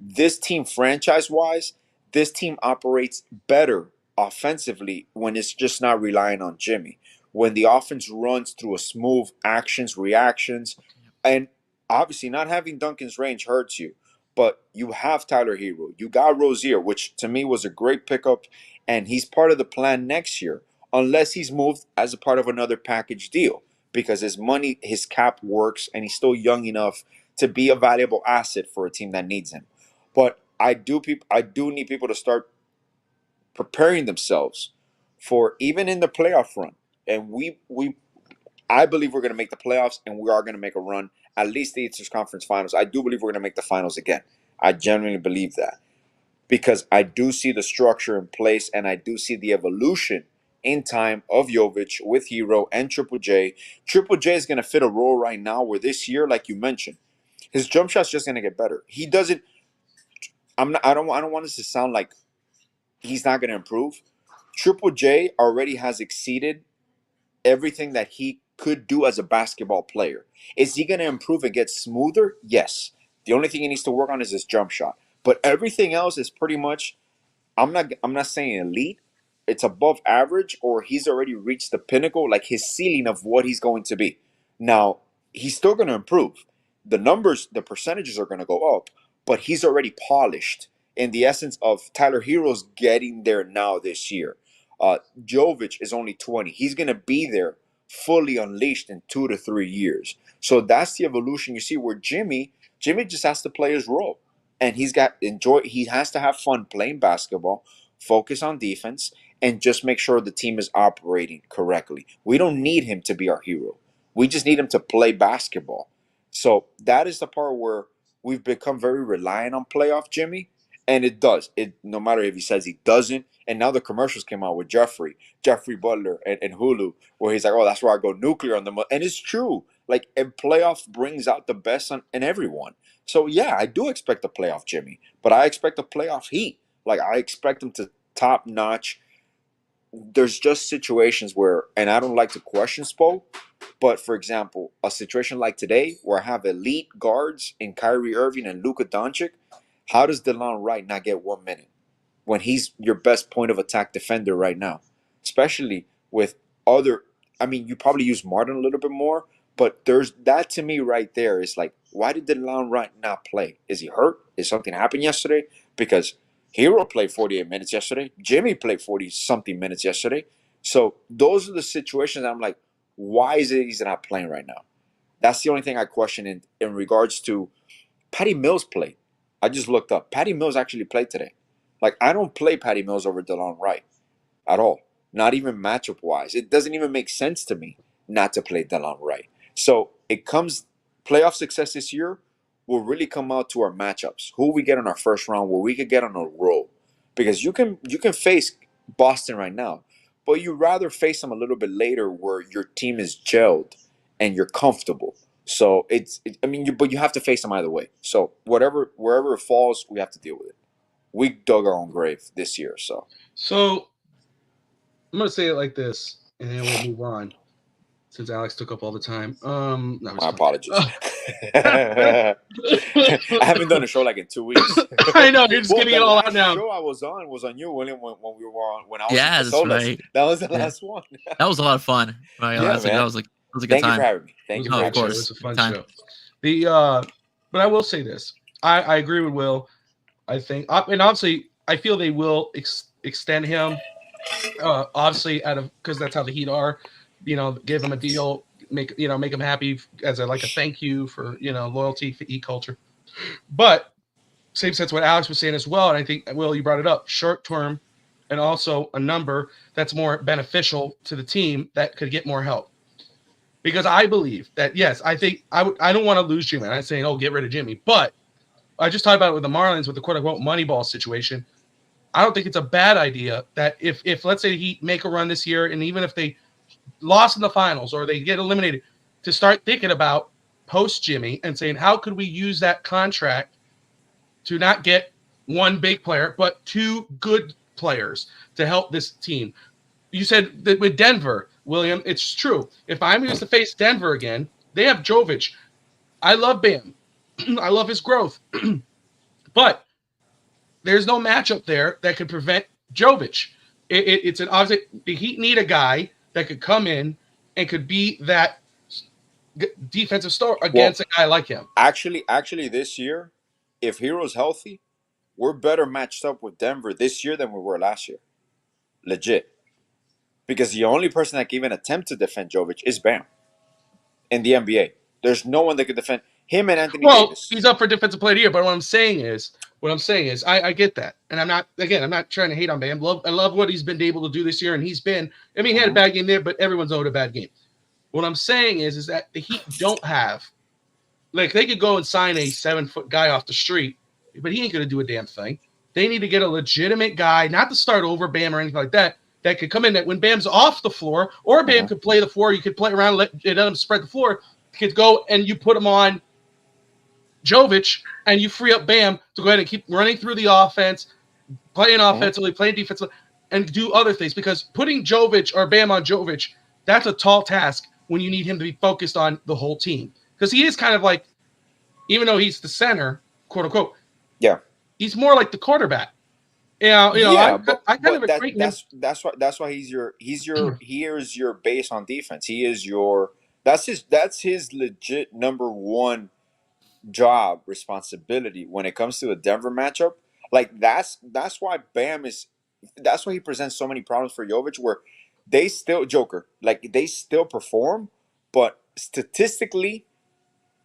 This team, franchise-wise, this team operates better offensively when it's just not relying on Jimmy. When the offense runs through a smooth actions, reactions, and obviously not having Duncan's range hurts you, but you have Tyler Hero. You got Rozier, which to me was a great pickup, and he's part of the plan next year, unless he's moved as a part of another package deal, because his money, his cap works, and he's still young enough to be a valuable asset for a team that needs him. But I do need people to start preparing themselves for even in the playoff run. And I believe we're going to make the playoffs, and we are going to make a run, at least the Eastern Conference Finals. I do believe we're going to make the finals again. I genuinely believe that because I do see the structure in place, and I do see the evolution in time of Jovic with Hero and Triple J. Triple J is going to fit a role right now where this year, like you mentioned, his jump shot's just going to get better. He doesn't. I don't want this to sound like he's not going to improve. Triple J already has exceeded everything that he could do as a basketball player. Is he going to improve and get smoother? Yes. The only thing he needs to work on is his jump shot. But everything else is pretty much, I'm not saying elite. It's above average, or he's already reached the pinnacle, like his ceiling of what he's going to be. Now, he's still going to improve. The numbers, the percentages are going to go up, but he's already polished in the essence of Tyler Hero's getting there now this year. Jovic is only 20. He's going to be there fully unleashed in 2 to 3 years. So that's the evolution you see where Jimmy just has to play his role. And he has to have fun playing basketball, focus on defense, and just make sure the team is operating correctly. We don't need him to be our hero. We just need him to play basketball. So that is the part where we've become very reliant on playoff Jimmy. And it does. No matter if he says he doesn't. And now the commercials came out with Jeffrey Butler, and Hulu, where he's like, oh, that's where I go nuclear on them. And it's true. Like, and playoff brings out the best in everyone. So, yeah, I do expect a playoff Jimmy. But I expect a playoff Heat. Like, I expect him to top notch. There's just situations where, and I don't like to question Spo, but for example, a situation like today where I have elite guards in Kyrie Irving and Luka Doncic, how does DeLon Wright not get 1 minute when he's your best point of attack defender right now? Especially with other, I mean, you probably use Martin a little bit more, but there's that to me right there is like, why did DeLon Wright not play? Is he hurt? Is something happened yesterday? Because Hero played 48 minutes yesterday. Jimmy played 40-something minutes yesterday. So those are the situations I'm like, why is it he's not playing right now? That's the only thing I question in regards to Patty Mills played. I just looked up. Patty Mills actually played today. Like, I don't play Patty Mills over DeLon Wright at all. Not even matchup-wise. It doesn't even make sense to me not to play DeLon Wright. So playoff success this year will really come out to our matchups. Who we get in our first round, where we could get on a roll. Because you can face Boston right now, but you'd rather face them a little bit later where your team is gelled and you're comfortable. So but you have to face them either way. So wherever it falls, we have to deal with it. We dug our own grave this year. So I'm gonna say it like this, and then we'll move on. Since Alex took up all the time. My apologies. I haven't done a show like in 2 weeks. I know, you're just getting it all out now. The show I was on you, William, when we were on, when I was yeah, that's right. That was the last one. That was a lot of fun. Right? Yeah, that was a good Thank time. You for having me. Thank you for having me. It was a fun show. But I will say this. I agree with Will. I think, and obviously, I feel they will extend him. Obviously, because that's how the Heat are. Give him a deal, make him happy as a thank you for loyalty for Heat culture. But same sense what Alex was saying as well, and I think Will, you brought it up, short term, and also a number that's more beneficial to the team that could get more help. Because I believe that, yes, I think I don't want to lose Jimmy. I'm not saying, get rid of Jimmy, but I just talked about it with the Marlins with the quote unquote Moneyball situation. I don't think it's a bad idea that if let's say Heat make a run this year, and even if they lost in the finals or they get eliminated, to start thinking about post Jimmy and saying, how could we use that contract to not get one big player, but two good players to help this team? You said that with Denver, William, it's true. If I'm used to face Denver again, they have Jovic. I love Bam. I love his growth. But there's no matchup there that could prevent Jovic. It's obviously the Heat need a guy that could come in and could be that defensive star against a guy like him. Actually, this year, if Hero's healthy, we're better matched up with Denver this year than we were last year. Legit. Because the only person that can even attempt to defend Jovic is Bam in the NBA. There's no one that can defend him and Anthony Davis. He's up for Defensive Player of the Year, but what I'm saying is, I get that. And I'm not trying to hate on Bam. I love what he's been able to do this year, and he had a bad game there, but everyone's owed a bad game. What I'm saying is that the Heat don't have, like, they could go and sign a 7-foot guy off the street, but he ain't going to do a damn thing. They need to get a legitimate guy, not to start over Bam or anything like that could come in that when Bam's off the floor, or Bam could play the floor, you could play around, let him spread the floor, could go and you put him on Jovic, and you free up Bam to go ahead and keep running through the offense, playing offensively, playing defensively, and do other things. Because putting Jovic or Bam on Jovic, that's a tall task when you need him to be focused on the whole team. Because he is kind of like, even though he's the center, quote unquote, he's more like the quarterback. I kind of equate him. That's why he is your base on defense. He is that's his legit number one job responsibility when it comes to a Denver matchup. Like that's why that's why he presents so many problems for Jovic, where they still they still perform, but statistically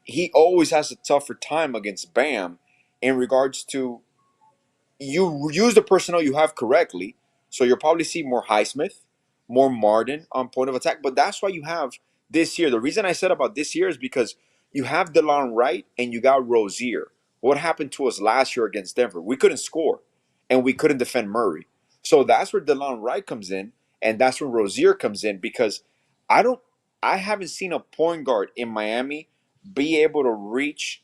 he always has a tougher time against Bam in regards to, you use the personnel you have correctly, so you'll probably see more Highsmith, more Martin on point of attack. But that's why you have this year. The reason I said about this year is because you have DeLon Wright and you got Rozier. What happened to us last year against Denver? We couldn't score, and we couldn't defend Murray. So that's where DeLon Wright comes in, and that's when Rozier comes in, because I haven't seen a point guard in Miami be able to reach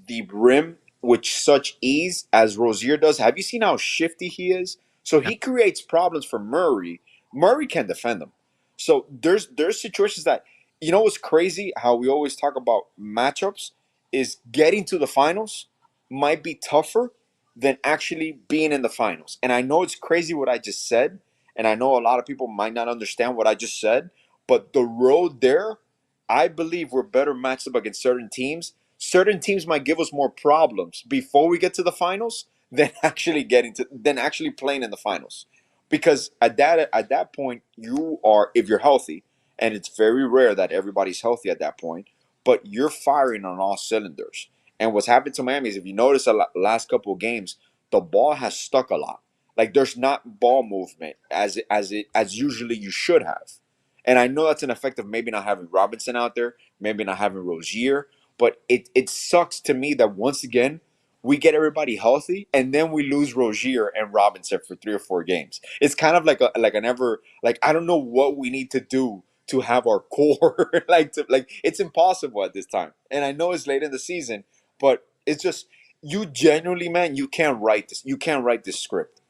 the rim with such ease as Rozier does. Have you seen how shifty he is? So he creates problems for Murray. Murray can't defend him. So there's situations that, what's crazy, how we always talk about matchups, is getting to the finals might be tougher than actually being in the finals. And I know it's crazy what I just said, and I know a lot of people might not understand what I just said, but the road there, I believe we're better matched up against certain teams. Certain teams might give us more problems before we get to the finals than actually playing in the finals. Because at that point, if you're healthy, and it's very rare that everybody's healthy at that point, but you're firing on all cylinders. And what's happened to Miami is, if you notice the last couple of games, the ball has stuck a lot. Like, there's not ball movement as usually you should have. And I know that's an effect of maybe not having Robinson out there, maybe not having Rozier. But it sucks to me that once again we get everybody healthy and then we lose Rozier and Robinson for 3 or 4 games. It's kind of like I don't know what we need to do to have our core it's impossible at this time. And I know it's late in the season, but it's just, you genuinely, man, you can't write this. You can't write this script.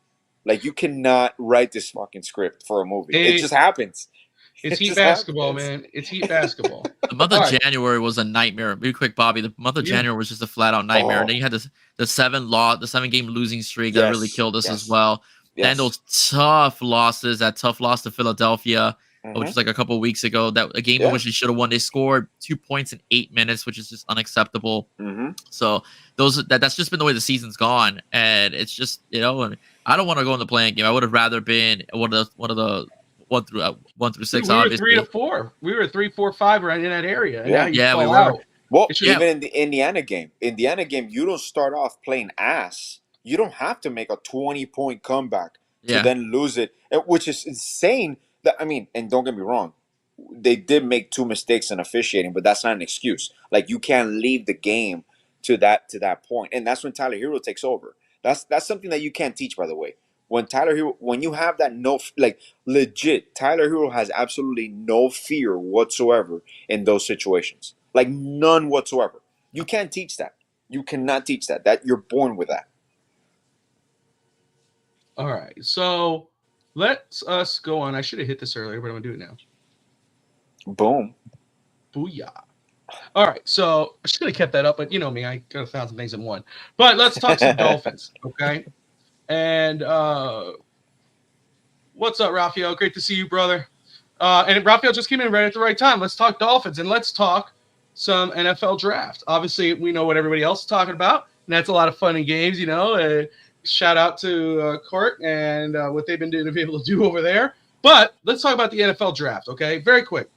Like, you cannot write this fucking script for a movie. It just happens. It's Heat basketball, man. It's Heat basketball. The month of January was a nightmare. Be quick, Bobby. The month of January was just a flat out nightmare. And then you had the 7-game losing streak that really killed us as well. And those tough losses, that tough loss to Philadelphia, which was like a couple of weeks ago, that a game in which they should have won. They scored 2 points in 8 minutes, which is just unacceptable. So that's just been the way the season's gone. And it's just, I don't want to go in the playing game. I would have rather been one of the 1 through 6. We were obviously 3 to 4. We were 3, 4, 5 right in that area. We were. Out. Well, even in the Indiana game, you don't start off playing ass. You don't have to make a 20-point comeback to then lose it, which is insane. And don't get me wrong, they did make 2 mistakes in officiating, but that's not an excuse. Like, you can't leave the game to that point, and that's when Tyler Hero takes over. That's something that you can't teach, by the way. When you have that legit, Tyler Hero has absolutely no fear whatsoever in those situations. Like, none whatsoever. You can't teach that. You cannot teach that. That you're born with that. All right. So let's us go on. I should have hit this earlier, but I'm gonna do it now. Boom. Booyah. All right. So I should have kept that up, but you know me, I got 1,000 things in one. But let's talk some Dolphins, okay? And what's up, Rafael? Great to see you, brother. And Rafael just came in right at the right time. Let's talk Dolphins, and let's talk some NFL draft. Obviously, we know what everybody else is talking about, and that's a lot of fun and games, shout out to Court and what they've been doing to be able to do over there. But let's talk about the NFL draft, okay? Very quick.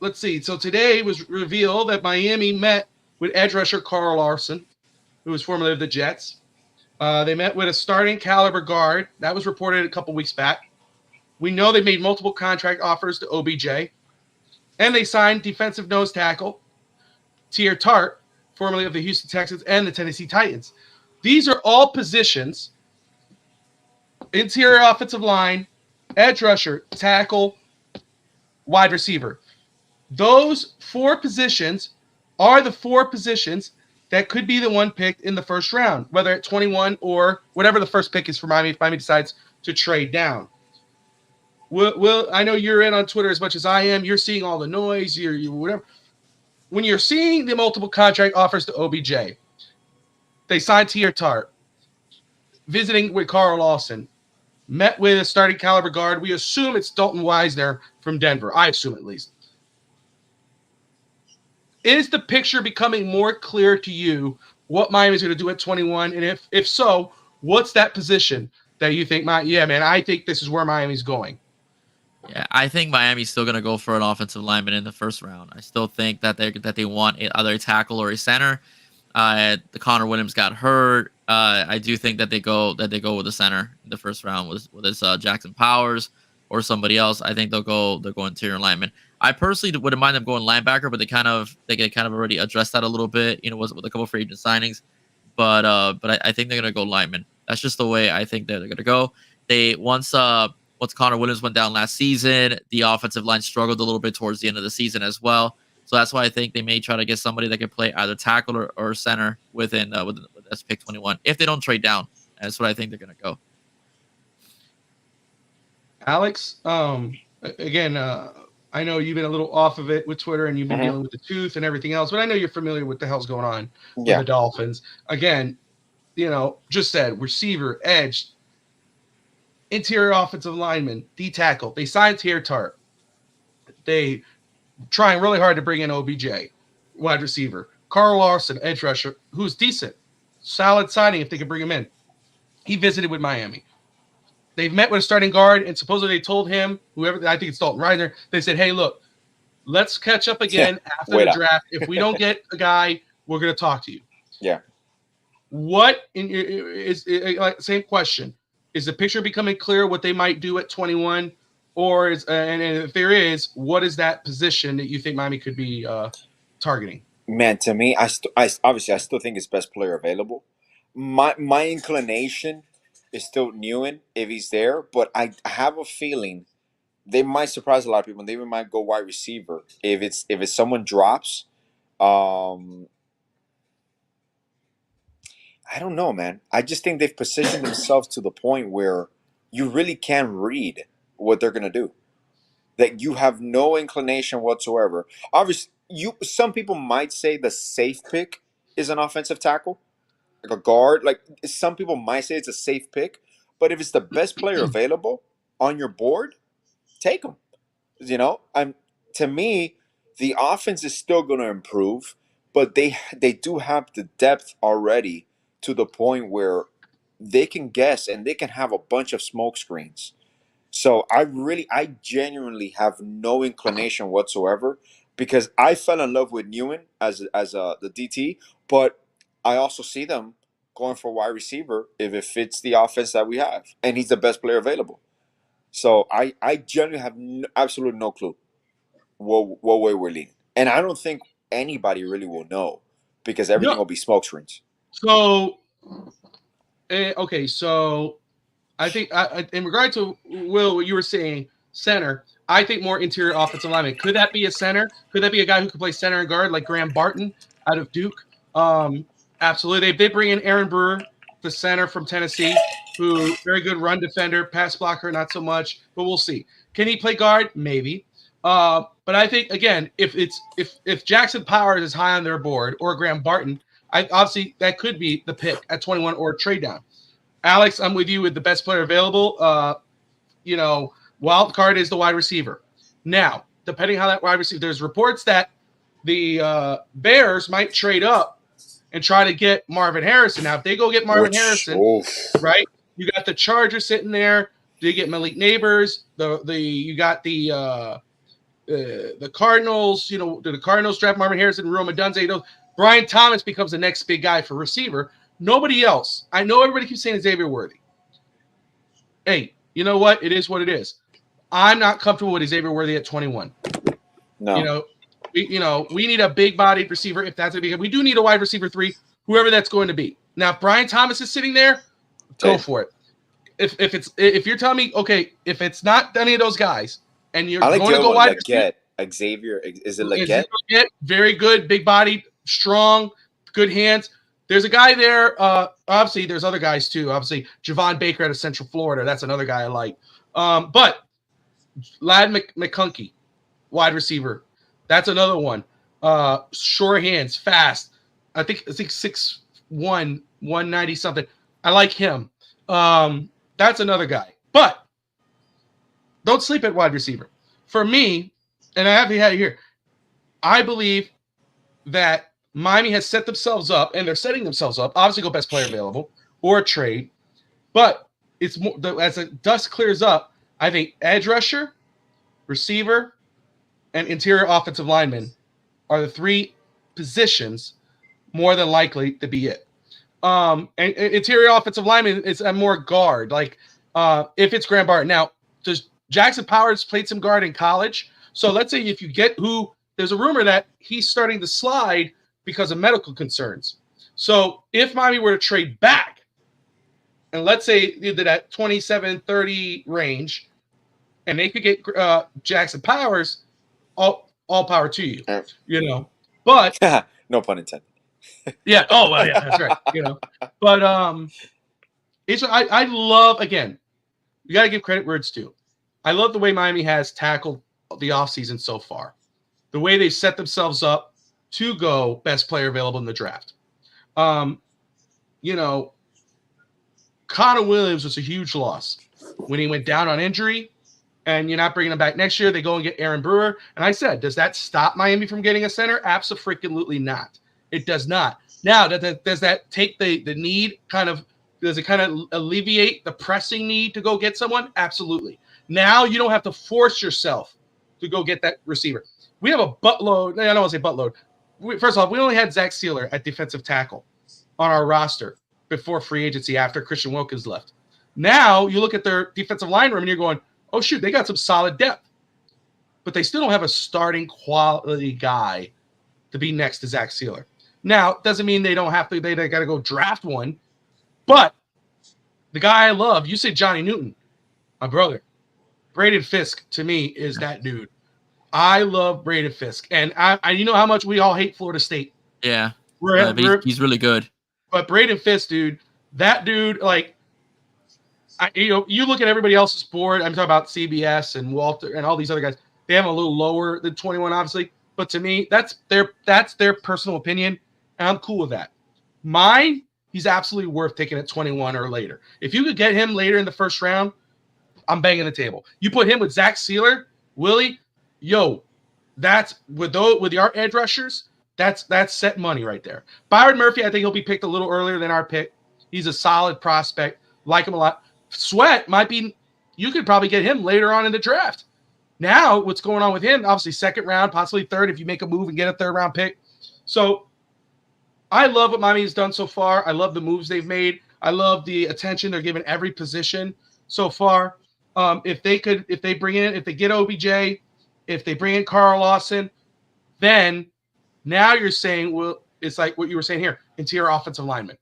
Let's see. So today was revealed that Miami met with edge rusher Carl Larson, who was formerly of the Jets. They met with a starting caliber guard. That was reported a couple weeks back. We know they made multiple contract offers to OBJ, and they signed defensive nose tackle Tier Tart, formerly of the Houston Texans and the Tennessee Titans. These are all positions, interior offensive line, edge rusher, tackle, wide receiver. Those 4 positions are the 4 positions that could be the one picked in the first round, whether at 21 or whatever the first pick is for Miami if Miami decides to trade down. I know you're in on Twitter as much as I am. You're seeing all the noise, you whatever. When you're seeing the multiple contract offers to OBJ, they signed Tier Tart, visiting with Carl Lawson, met with a starting caliber guard. We assume it's Dalton Wisner from Denver. I assume at least. Is the picture becoming more clear to you what Miami's going to do at 21? And if so, what's that position that you think, I think this is where Miami's going? Yeah, I think Miami's still going to go for an offensive lineman in the first round. I still think that they want either a tackle or a center. The Connor Williams got hurt. I do think that they go with the center in the first round with this Jackson Powers or somebody else. I think they'll go interior lineman. I personally wouldn't mind them going linebacker, but they kind of already addressed that a little bit, with a couple of free agent signings. But I think they're gonna go lineman. That's just the way I think they're gonna go. Once Connor Williams went down last season, the offensive line struggled a little bit towards the end of the season as well. So that's why I think they may try to get somebody that can play either tackle or center with that's pick 21. If they don't trade down, that's what I think they're gonna go. Alex, again, I know you've been a little off of it with Twitter and you've been dealing with the tooth and everything else, but I know you're familiar with the hell's going on with the Dolphins. Again, just said receiver, edge, interior offensive lineman, D tackle. They signed Tier Tart. They trying really hard to bring in OBJ, wide receiver. Carl Lawson, edge rusher, who's decent. Solid signing if they could bring him in. He visited with Miami. They've met with a starting guard, and supposedly they told him, whoever, I think it's Dalton Reisner, they said, hey, look, let's catch up again after the draft. If we don't get a guy, we're going to talk to you. Yeah. What is same question. Is the picture becoming clear what they might do at 21? Or and if there is, what is that position that you think Miami could be targeting? Man, to me, I still think it's best player available. My inclination is still Newen if he's there, but I have a feeling they might surprise a lot of people. They might go wide receiver if it's someone drops. I don't know, man. I just think they've positioned themselves to the point where you really can't read what they're gonna do. That you have no inclination whatsoever. Obviously, some people might say the safe pick is an offensive tackle, like a guard. Like some people might say it's a safe pick, but if it's the best player available on your board, take him. To me, the offense is still going to improve, but they do have the depth already to the point where they can guess and they can have a bunch of smoke screens. So I genuinely have no inclination whatsoever because I fell in love with Newen as the DT, but I also see them going for wide receiver if it fits the offense that we have, and he's the best player available. So I genuinely have absolutely no clue what way we're leaning, and I don't think anybody really will know because everything will be smoke screens. So, okay, so I think in regard to Will, what you were saying, center, I think more interior offensive lineman. Could that be a center? Could that be a guy who could play center and guard like Graham Barton out of Duke? Absolutely. They bring in Aaron Brewer, the center from Tennessee, who very good run defender, pass blocker, not so much, but we'll see. Can he play guard? Maybe. But I think again, if Jackson Powers is high on their board or Graham Barton, obviously that could be the pick at 21 or trade down. Alex, I'm with you with the best player available. Wild card is the wide receiver. Now, depending how that wide receiver, there's reports that the Bears might trade up and try to get Marvin Harrison. Now, if they go get Marvin Harrison, right? You got the Chargers sitting there. They get Malik Neighbors. You got the Cardinals. The Cardinals draft Marvin Harrison, Roma Dunze. Brian Thomas becomes the next big guy for receiver. Nobody else. I know everybody keeps saying Xavier Worthy. Hey, you know what? It is what it is. I'm not comfortable with Xavier Worthy at 21. No. We need a big-bodied receiver if that's going to be. We do need a wide receiver 3, whoever that's going to be. Now, if Brian Thomas is sitting there, go for it. If you're telling me, okay, if it's not any of those guys, and you're going to go wide receiver, Xavier, is it Leggett? Very good, big-bodied, strong, good hands. There's a guy there. Obviously, there's other guys too. Obviously, Javon Baker out of Central Florida. That's another guy I like. But Ladd McConkey, wide receiver. That's another one. Short hands, fast. I think 6'1", 190 something. I like him. That's another guy. But don't sleep at wide receiver. For me, and I have it here, I believe that Miami has set themselves up, and they're setting themselves up. Obviously, go best player available or a trade. But it's more as the dust clears up. I think edge rusher, receiver, and interior offensive lineman are the 3 positions more than likely to be it. And interior offensive lineman is a more guard. Like if it's Graham Barton. Now, does Jackson Powers played some guard in college? So let's say if you get there's a rumor that he's starting to slide because of medical concerns. So if Miami were to trade back, and let's say they did that 27-30 range, and they could get Jackson Powers, all power to you, But no pun intended. Yeah. Oh, well, yeah, that's right. But I love, again, you got to give credit where it's due. I love the way Miami has tackled the offseason so far, the way they set themselves up to go best player available in the draft. Connor Williams was a huge loss when he went down on injury. And you're not bringing him back next year. They go and get Aaron Brewer. And I said, does that stop Miami from getting a center? Absolutely not. It does not. Now, does that take the need does it kind of alleviate the pressing need to go get someone? Absolutely. Now you don't have to force yourself to go get that receiver. We have a buttload. I don't want to say buttload. First of all, we only had Zach Sealer at defensive tackle on our roster before free agency after Christian Wilkins left. Now you look at their defensive line room and you're going, oh, shoot, they got some solid depth. But they still don't have a starting quality guy to be next to Zach Sealer. Now, doesn't mean they don't have to, they got to go draft one. But the guy I love, you say Johnny Newton, my brother. Braden Fisk, to me, is that dude. I love Braden Fisk. And I you know how much we all hate Florida State. Yeah. He's really good. But Braden Fisk, dude, that dude, like, you look at everybody else's board. I'm talking about CBS and Walter and all these other guys. They have a little lower than 21, obviously. But to me, that's their personal opinion, and I'm cool with that. Mine, he's absolutely worth taking at 21 or later. If you could get him later in the first round, I'm banging the table. You put him with Zach Sealer, Willie, that's with our edge rushers. That's set money right there. Byron Murphy, I think he'll be picked a little earlier than our pick. He's a solid prospect. Like him a lot. Sweat might be, you could probably get him later on in the draft. Now, what's going on with him, obviously second round, possibly third if you make a move and get a third round pick. So I love what Miami has done so far. I love the moves they've made. I love the attention they're giving every position so far. If they get OBJ, if they bring in Carl Lawson, then now you're saying, well, it's like what you were saying here, interior offensive lineman.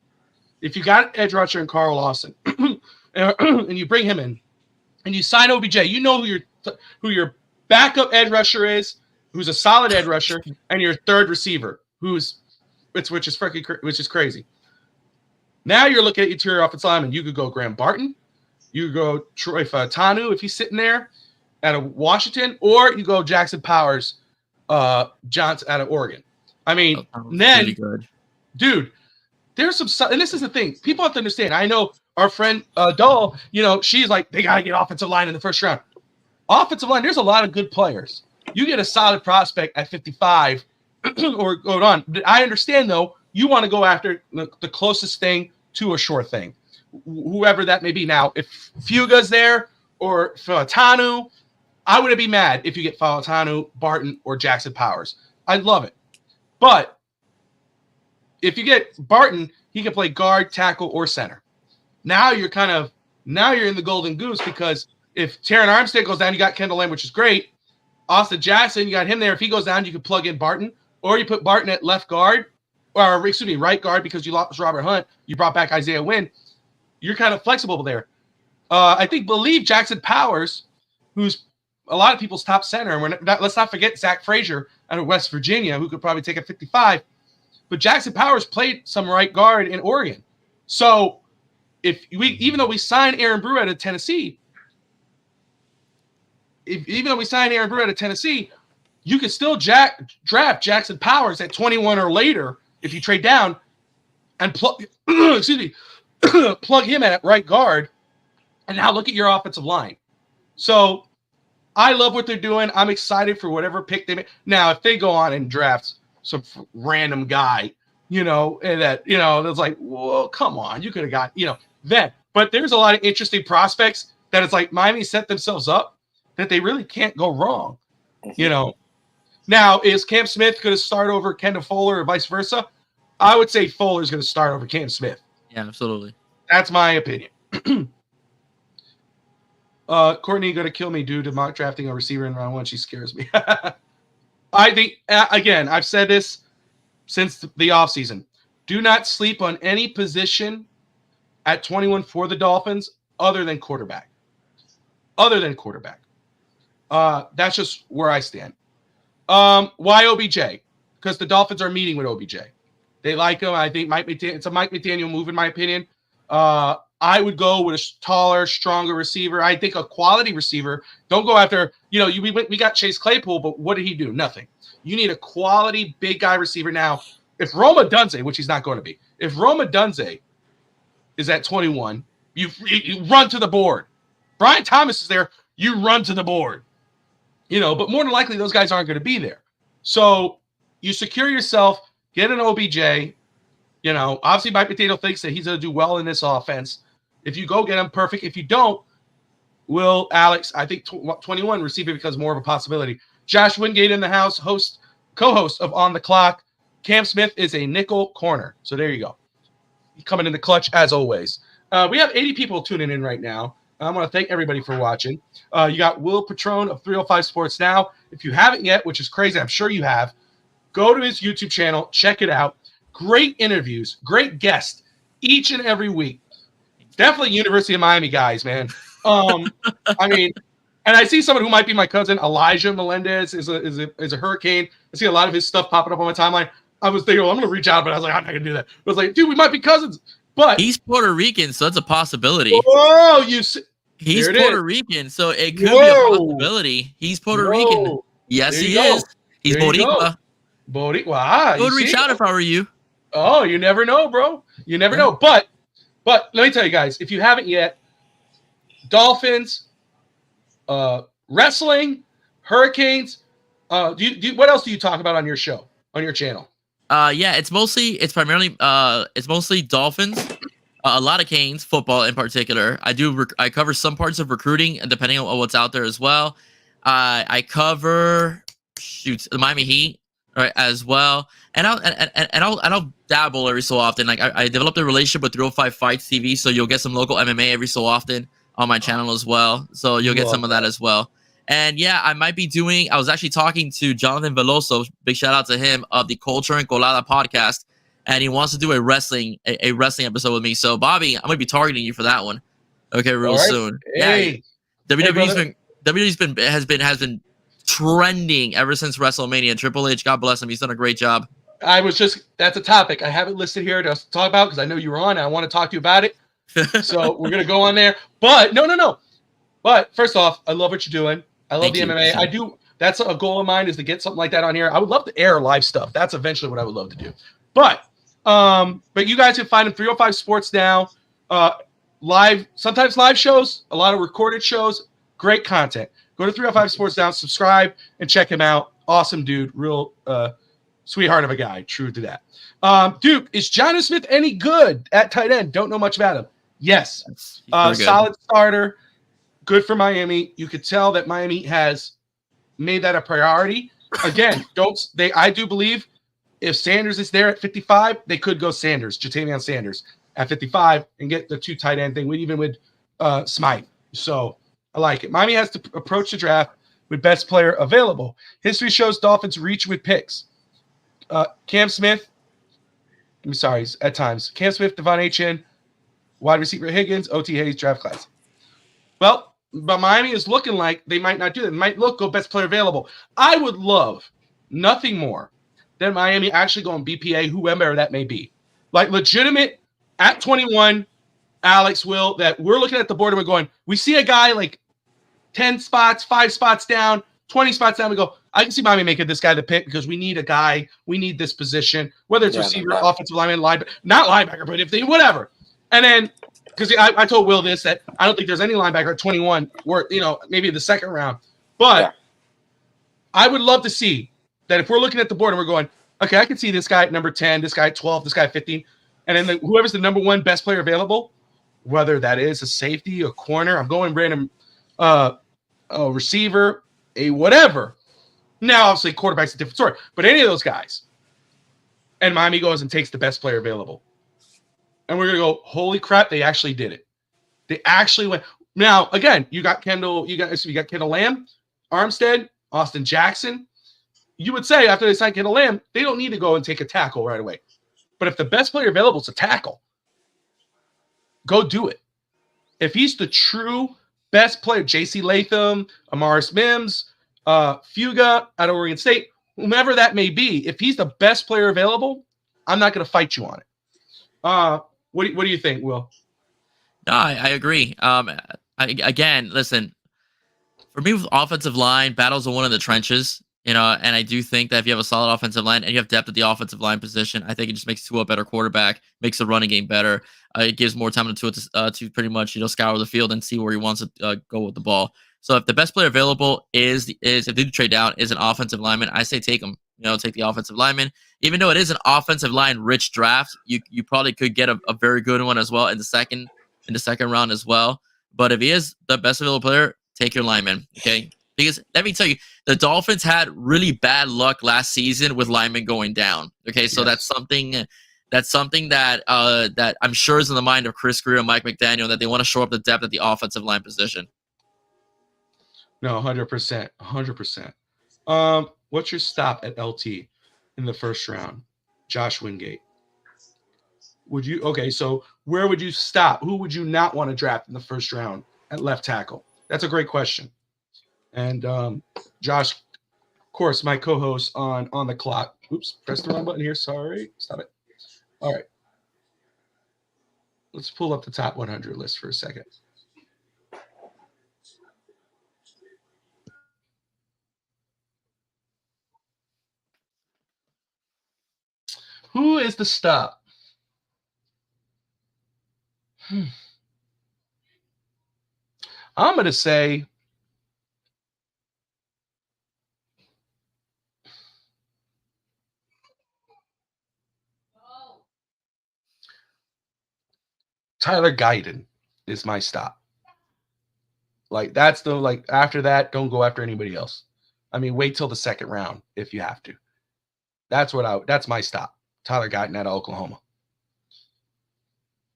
If you got edge rusher and Carl Lawson, and you bring him in, and you sign OBJ, you know who your backup edge rusher is, who's a solid edge rusher, and your third receiver, which is crazy. Now you're looking at interior offensive lineman. You could go Graham Barton, you could go Troy Fautanu if he's sitting there out of Washington, or you go Jackson Powers, Johnson out of Oregon. I mean, then, really good. Dude, there's some, and this is the thing. People have to understand. I know our friend Dull, she's like, they got to get offensive line in the first round. Offensive line, there's a lot of good players. You get a solid prospect at 55 or going on. I understand, though, you want to go after the closest thing to a sure thing, whoever that may be. Now, if Fuga's there or Fautanu, I wouldn't be mad if you get Fautanu, Barton, or Jackson Powers. I'd love it. But if you get Barton, he can play guard, tackle, or center. Now you're in the golden goose because if Taron Armstead goes down, you got Kendall Lamb, which is great. Austin Jackson, you got him there. If he goes down, you could plug in Barton, or you put Barton at left guard, or excuse me, right guard because you lost Robert Hunt. You brought back Isaiah Wynn. You're kind of flexible there. I believe Jackson Powers, who's a lot of people's top center, and let's not forget Zach Frazier out of West Virginia, who could probably take a 55. But Jackson Powers played some right guard in Oregon. So even though we signed Aaron Brewer out of Tennessee, you could still draft Jackson Powers at 21 or later if you trade down and plug him at right guard. And now look at your offensive line. So I love what they're doing. I'm excited for whatever pick they make. Now, if they go on and draft some random guy, and that's like, well, come on, you could have got, then. But there's a lot of interesting prospects that it's like Miami set themselves up that they really can't go wrong, Now, is Cam Smith going to start over Kendall Fuller or vice versa? I would say Fuller's going to start over Cam Smith. Yeah, absolutely. That's my opinion. Courtney going to kill me due to mock drafting a receiver in round 1. She scares me. I think, again, I've said this since the offseason. Do not sleep on any position at 21 for the Dolphins other than quarterback. That's just where I stand. Why OBJ? Because the Dolphins are meeting with OBJ. They like him. I think it's a Mike McDaniel move, in my opinion. I would go with a taller, stronger receiver. I think a quality receiver. Don't go after, we got Chase Claypool, but what did he do? Nothing. You need a quality big guy receiver. Now, if Roma Dunze, which he's not going to be, if Roma Dunze is at 21, you run to the board. Brian Thomas is there, you run to the board. But more than likely, those guys aren't going to be there. So you secure yourself, get an OBJ. Obviously Mike McDaniel thinks that he's going to do well in this offense. If you go get him, perfect. If you don't, Will Alex, I think 21 receiver becomes more of a possibility. Josh Wingate in the house, co-host of On the Clock. Cam Smith is a nickel corner. So there you go. Coming in the clutch as always. We have 80 people tuning in right now. I want to thank everybody for watching. You got Will Patron of 305 Sports Now. If you haven't yet, which is crazy, I'm sure you have, go to his YouTube channel, check it out. Great interviews, great guests each and every week. Definitely University of Miami guys, man. And I see someone who might be my cousin, Elijah Melendez, is a Hurricane. I see a lot of his stuff popping up on my timeline. I was thinking, I'm going to reach out, but I was like, I'm not going to do that. I was like, dude, we might be cousins. But he's Puerto Rican, so that's a possibility. Whoa, he's Puerto Rican, so it could be a possibility. He's Puerto Rican. Yes, he is. He's Boricua. Boricua. I would reach out if I were you. Oh, you never know, bro. You never know. But let me tell you guys, if you haven't yet, Dolphins, wrestling, Hurricanes. What else do you talk about on your show, on your channel? It's primarily Dolphins, a lot of Canes, football in particular. I cover some parts of recruiting, and depending on what's out there as well. I cover the Miami Heat, right, as well, and I'll dabble every so often. Like I developed a relationship with 305 Fights TV, so you'll get some local MMA every so often on my channel as well. So you'll get some of that as well. And yeah, I was actually talking to Jonathan Veloso, big shout out to him, of the Culture and Colada podcast, and he wants to do a wrestling episode with me. So Bobby, I'm gonna be targeting you for that one. Okay, real soon. Hey. Yeah, WWE's been trending ever since WrestleMania. Triple H, God bless him, he's done a great job. That's a topic I haven't listed here to talk about because I know you were on and I want to talk to you about it. So we're gonna go on there. But no. But first off, I love what you're doing. I love the MMA. I do. That's a goal of mine, is to get something like that on here. I would love to air live stuff. That's eventually what I would love to do. But you guys can find them 305 Sports Now, sometimes live shows, a lot of recorded shows, great content. Go to 305 Sports Now, subscribe, and check him out. Awesome dude, real sweetheart of a guy. True to that. Duke, is Jonnu Smith any good at tight end? Don't know much about him. Yes, solid starter. Good for Miami. You could tell that Miami has made that a priority. Again, I do believe if Sanders is there at 55, they could go Jatavion Sanders at 55 and get the 2 tight end thing, even with Smythe. So I like it. Miami has to approach the draft with best player available. History shows Dolphins reach with picks. Cam Smith, I'm sorry, at times. Cam Smith, Devon Achane, wide receiver Higgins, OT Hayes, draft class. Well, but Miami is looking like they might not do that. They might go best player available. I would love nothing more than Miami actually going BPA, whoever that may be. Like legitimate at 21, Alex Will, that we're looking at the board and we're going, we see a guy like 10 spots, 5 spots down, 20 spots down. We go, I can see Miami making this guy the pick because we need a guy. We need this position, whether it's receiver, offensive lineman, linebacker, not linebacker, but if they, whatever. And then, because I told Will this, that I don't think there's any linebacker at 21 worth, maybe the second round. But I would love to see that if we're looking at the board and we're going, okay, I can see this guy at number 10, this guy at 12, this guy at 15. And then whoever's the number one best player available, whether that is a safety, a corner, I'm going random a receiver, a whatever. Now, obviously, quarterback's a different story. But any of those guys, and Miami goes and takes the best player available. And we're going to go, holy crap, they actually did it. They actually went. Now, again, you got Kendall Lamb, Armstead, Austin Jackson. You would say after they sign Kendall Lamb, they don't need to go and take a tackle right away. But if the best player available is a tackle, go do it. If he's the true best player, J.C. Latham, Amaris Mims, Fuga out of Oregon State, whomever that may be, if he's the best player available, I'm not going to fight you on it. What do you think, Will? No, I agree. Again, listen, for me with offensive line, battles are one in the trenches, and I do think that if you have a solid offensive line and you have depth at the offensive line position, I think it just makes Tua a better quarterback, makes the running game better. It gives more time to Tua to pretty much, scour the field and see where he wants to go with the ball. So if the best player available is if they do trade down is an offensive lineman, I say take him. Take the offensive lineman. Even though it is an offensive line rich draft, you probably could get a very good one as well in the second round as well. But if he is the best available player, take your lineman. Okay, because let me tell you, the Dolphins had really bad luck last season with linemen going down. Okay, so that's something that I'm sure is in the mind of Chris Greer and Mike McDaniel, that they want to show up the depth at the offensive line position. No, 100%, 100%. What's your stop at LT in the first round? Josh Wingate. So where would you stop? Who would you not want to draft in the first round at left tackle? That's a great question. And Josh, of course, my co-host on the clock. Oops, press the wrong button here. Sorry. Stop it. All right. Let's pull up the top 100 list for a second. Who is the stop? I'm going to say Tyler Guyton is my stop. After that, don't go after anybody else. I mean, wait till the second round if you have to. That's my stop. Tyler Guyton out of Oklahoma.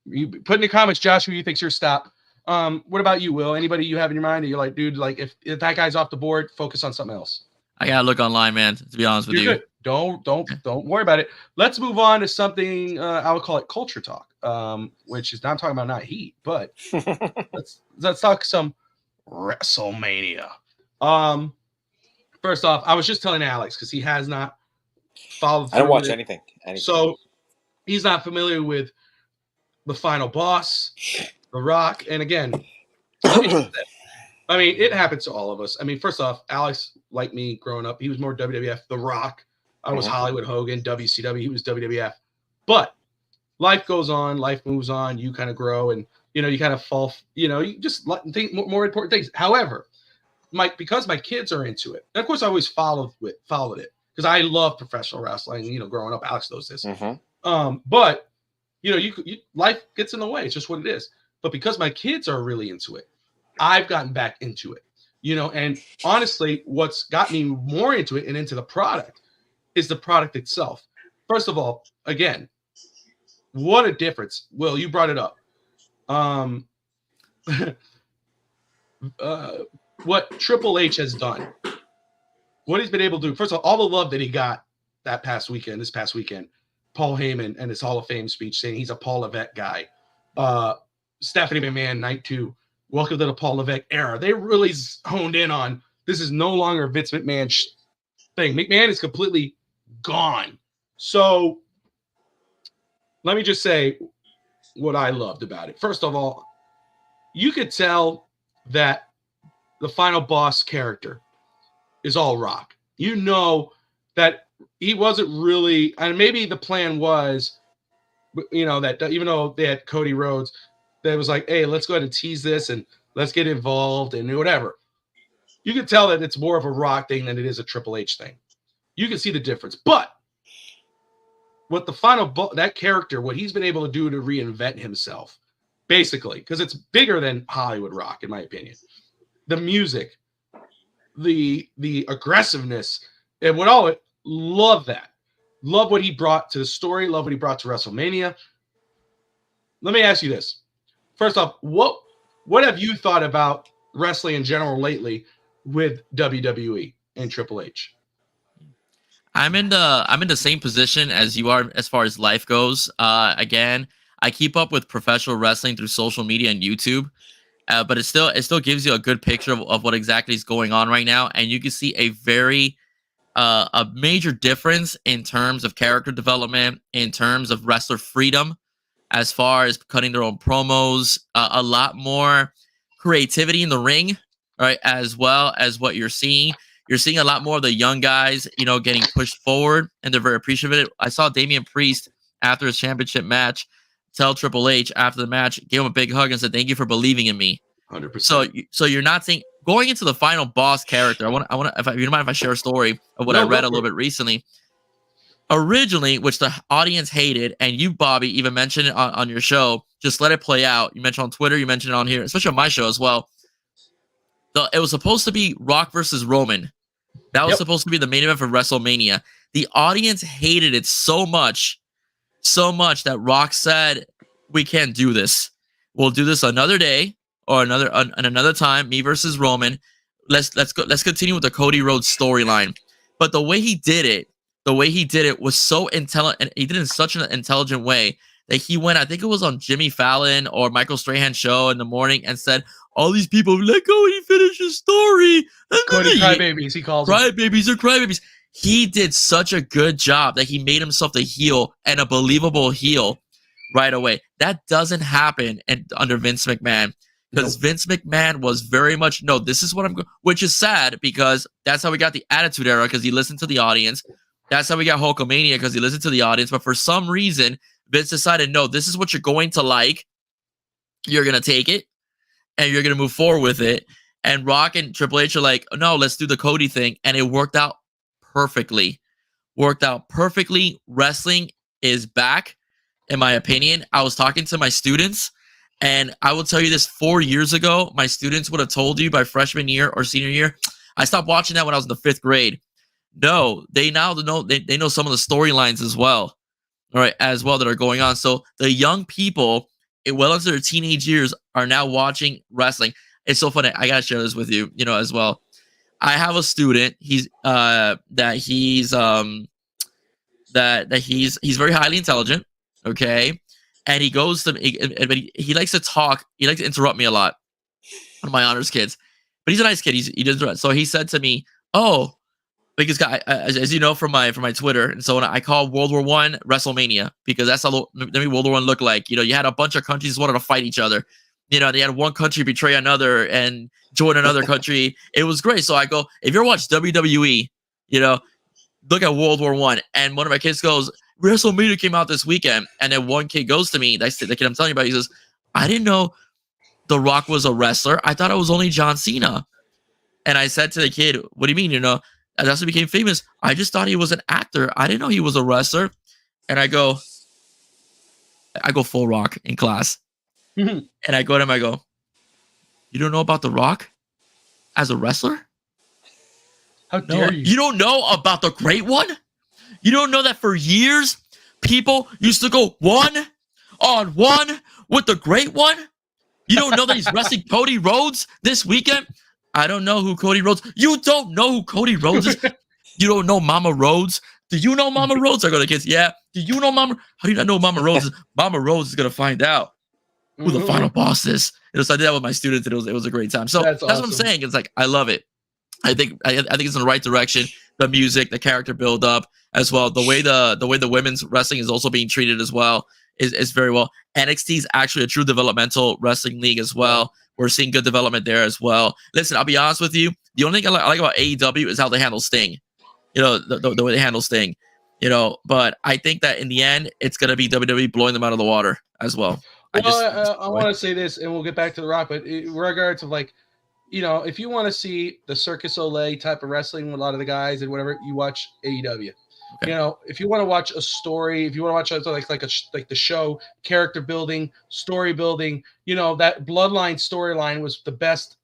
You put in the comments, Josh, who you think's your stop. What about you, Will? Anybody you have in your mind that you're like, dude, like if that guy's off the board, focus on something else. I gotta look online, man. To be honest with you, good. Don't worry about it. Let's move on to something I would call it culture talk, which is I'm talking about not heat, but let's talk some WrestleMania. First off, I was just telling Alex because he has not followed. I don't watch anything. So he's not familiar with the final boss, The Rock, and again, I mean, it happens to all of us. I mean, first off, Alex, like me growing up, he was more WWF, The Rock. I was Hollywood Hogan, WCW. He was WWF. But life goes on, life moves on. You kind of grow, and you kind of fall. You just think more important things. However, because my kids are into it, and of course, I always followed it because I love professional wrestling. Growing up, Alex knows this. But life gets in the way. It's just what it is. But because my kids are really into it, I've gotten back into it, and honestly, what's got me more into it and into the product is the product itself. First of all, again, what a difference. Will, you brought it up. what Triple H has done, what he's been able to do. First of all the love that he got this past weekend, Paul Heyman and his Hall of Fame speech saying he's a Paul Levesque guy. Stephanie McMahon, night 2, welcome to the Paul Levesque era. They really honed in on this is no longer Vince McMahon thing. McMahon is completely gone. So let me just say what I loved about it. First of all, you could tell that the final boss character is all Rock. You know that he wasn't really, and maybe the plan was, that even though they had Cody Rhodes, that was like, hey, let's go ahead and tease this and let's get involved and whatever. You can tell that it's more of a Rock thing than it is a Triple H thing. You can see the difference. But what the final that character, what he's been able to do to reinvent himself, basically, because it's bigger than Hollywood Rock, in my opinion. The music, the aggressiveness, and love that. Love what he brought to the story. Love what he brought to WrestleMania. Let me ask you this. First off, what have you thought about wrestling in general lately with WWE and Triple H? I'm in the same position as you are as far as life goes. Again, I keep up with professional wrestling through social media and YouTube, but it still gives you a good picture of what exactly is going on right now, and you can see a major difference in terms of character development, in terms of wrestler freedom, as far as cutting their own promos, a lot more creativity in the ring, right? As well as what you're seeing. You're seeing a lot more of the young guys, getting pushed forward, and they're very appreciative of it. I saw Damian Priest after his championship match tell Triple H after the match, gave him a big hug and said, "Thank you for believing in me." 100%. So you're not seeing going into the final boss character. I want if you don't mind if I share a story of what I read a little bit recently. Originally, which the audience hated, and you, Bobby, even mentioned it on your show. Just let it play out. You mentioned on Twitter, you mentioned it on here, especially on my show as well. It was supposed to be Rock versus Roman. That was supposed to be the main event for WrestleMania. The audience hated it so much that Rock said, "We can't do this. We'll do this another day or another time. Me versus Roman. Let's continue with the Cody Rhodes storyline." But the way he did it was so intelligent, and he did it in such an intelligent way that he went, I think it was on Jimmy Fallon or Michael Strahan's show in the morning, and said, all these people, let Cody finish his story. Cody crybabies, he calls them. Crybabies are crybabies. He did such a good job that he made himself the heel, and a believable heel right away. That doesn't happen under Vince McMahon, because Vince McMahon was very much, no, this is what I'm going, which is sad, because that's how we got the Attitude Era, because he listened to the audience. That's how we got Hulkamania, because he listened to the audience. But for some reason, Vince decided, no, this is what you're going to like. You're going to take it, and you're going to move forward with it. And Rock and Triple H are like, no, let's do the Cody thing. And it worked out perfectly. Wrestling is back, in my opinion. I was talking to my students, and I will tell you this, 4 years ago, my students would have told you by freshman year or senior year, I stopped watching that when I was in the 5th grade. No, they now know they know some of the storylines as well. All right, as well, that are going on. So the young people, well into their teenage years, are now watching wrestling. It's so funny. I gotta share this with you, as well. I have a student. He's he's very highly intelligent. Okay, and he goes to he likes to talk. He likes to interrupt me a lot. One of my honors kids, but he's a nice kid. He does. So he said to me, "Oh." Because as you know from my Twitter, and so I call World War I WrestleMania, because that's how World War I looked like. You had a bunch of countries wanted to fight each other. They had one country betray another and join another country. It was great. So I go, if you ever watch WWE, look at World War I. And one of my kids goes, WrestleMania came out this weekend, and then one kid goes to me, the kid I'm telling you about, he says, I didn't know The Rock was a wrestler. I thought it was only John Cena. And I said to the kid, what do you mean? And that's when he became famous. I just thought he was an actor. I didn't know he was a wrestler. And I go full Rock in class. And I go to him, I go, you don't know about The Rock as a wrestler? How dare you? You don't know about the Great One? You don't know that for years, people used to go 1-on-1 with the Great One? You don't know that he's wrestling Cody Rhodes this weekend? I don't know who Cody Rhodes. You don't know who Cody Rhodes is? You don't know Mama Rhodes? Do you know Mama Rhodes? I go to kids. Yeah. Do you know Mama? How do you not know Mama Rhodes is? Mama Rhodes is gonna find out who the final boss is. So I did that with my students, and it was a great time. So that's awesome. What I'm saying. It's like I love it. I think it's in the right direction. The music, the character build up, as well. The way the women's wrestling is also being treated as well is very well. NXT is actually a true developmental wrestling league as well. We're seeing good development there as well. Listen, I'll be honest with you. The only thing I like about AEW is how they handle Sting. You know, the way they handle Sting. You know, but I think that in the end, it's gonna be WWE blowing them out of the water as well. I want to say this, and we'll get back to The Rock, but in regards of like, you know, if you want to see the Circus Olay type of wrestling with a lot of the guys and whatever, you watch AEW. Okay. You know, if you want to watch a story, if you want to watch like the show, character building, story building, you know, that Bloodline storyline was the best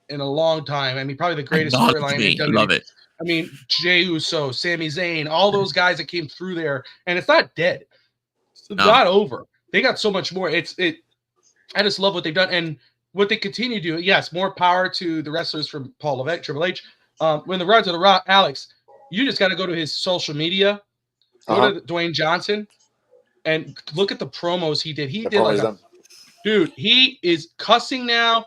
in a long time. I mean, probably the greatest storyline in WWE. I love it. I mean, Jey Uso, Sami Zayn, all those guys that came through there, and it's not dead. It's not over. They got so much more. I just love what they've done and what they continue to do. Yes, more power to the wrestlers from Paul Levesque, Triple H. When the Run to the Rock, Alex, you just got to go to his social media, go to Dwayne Johnson, and look at the promos he did. Dude, he is cussing now.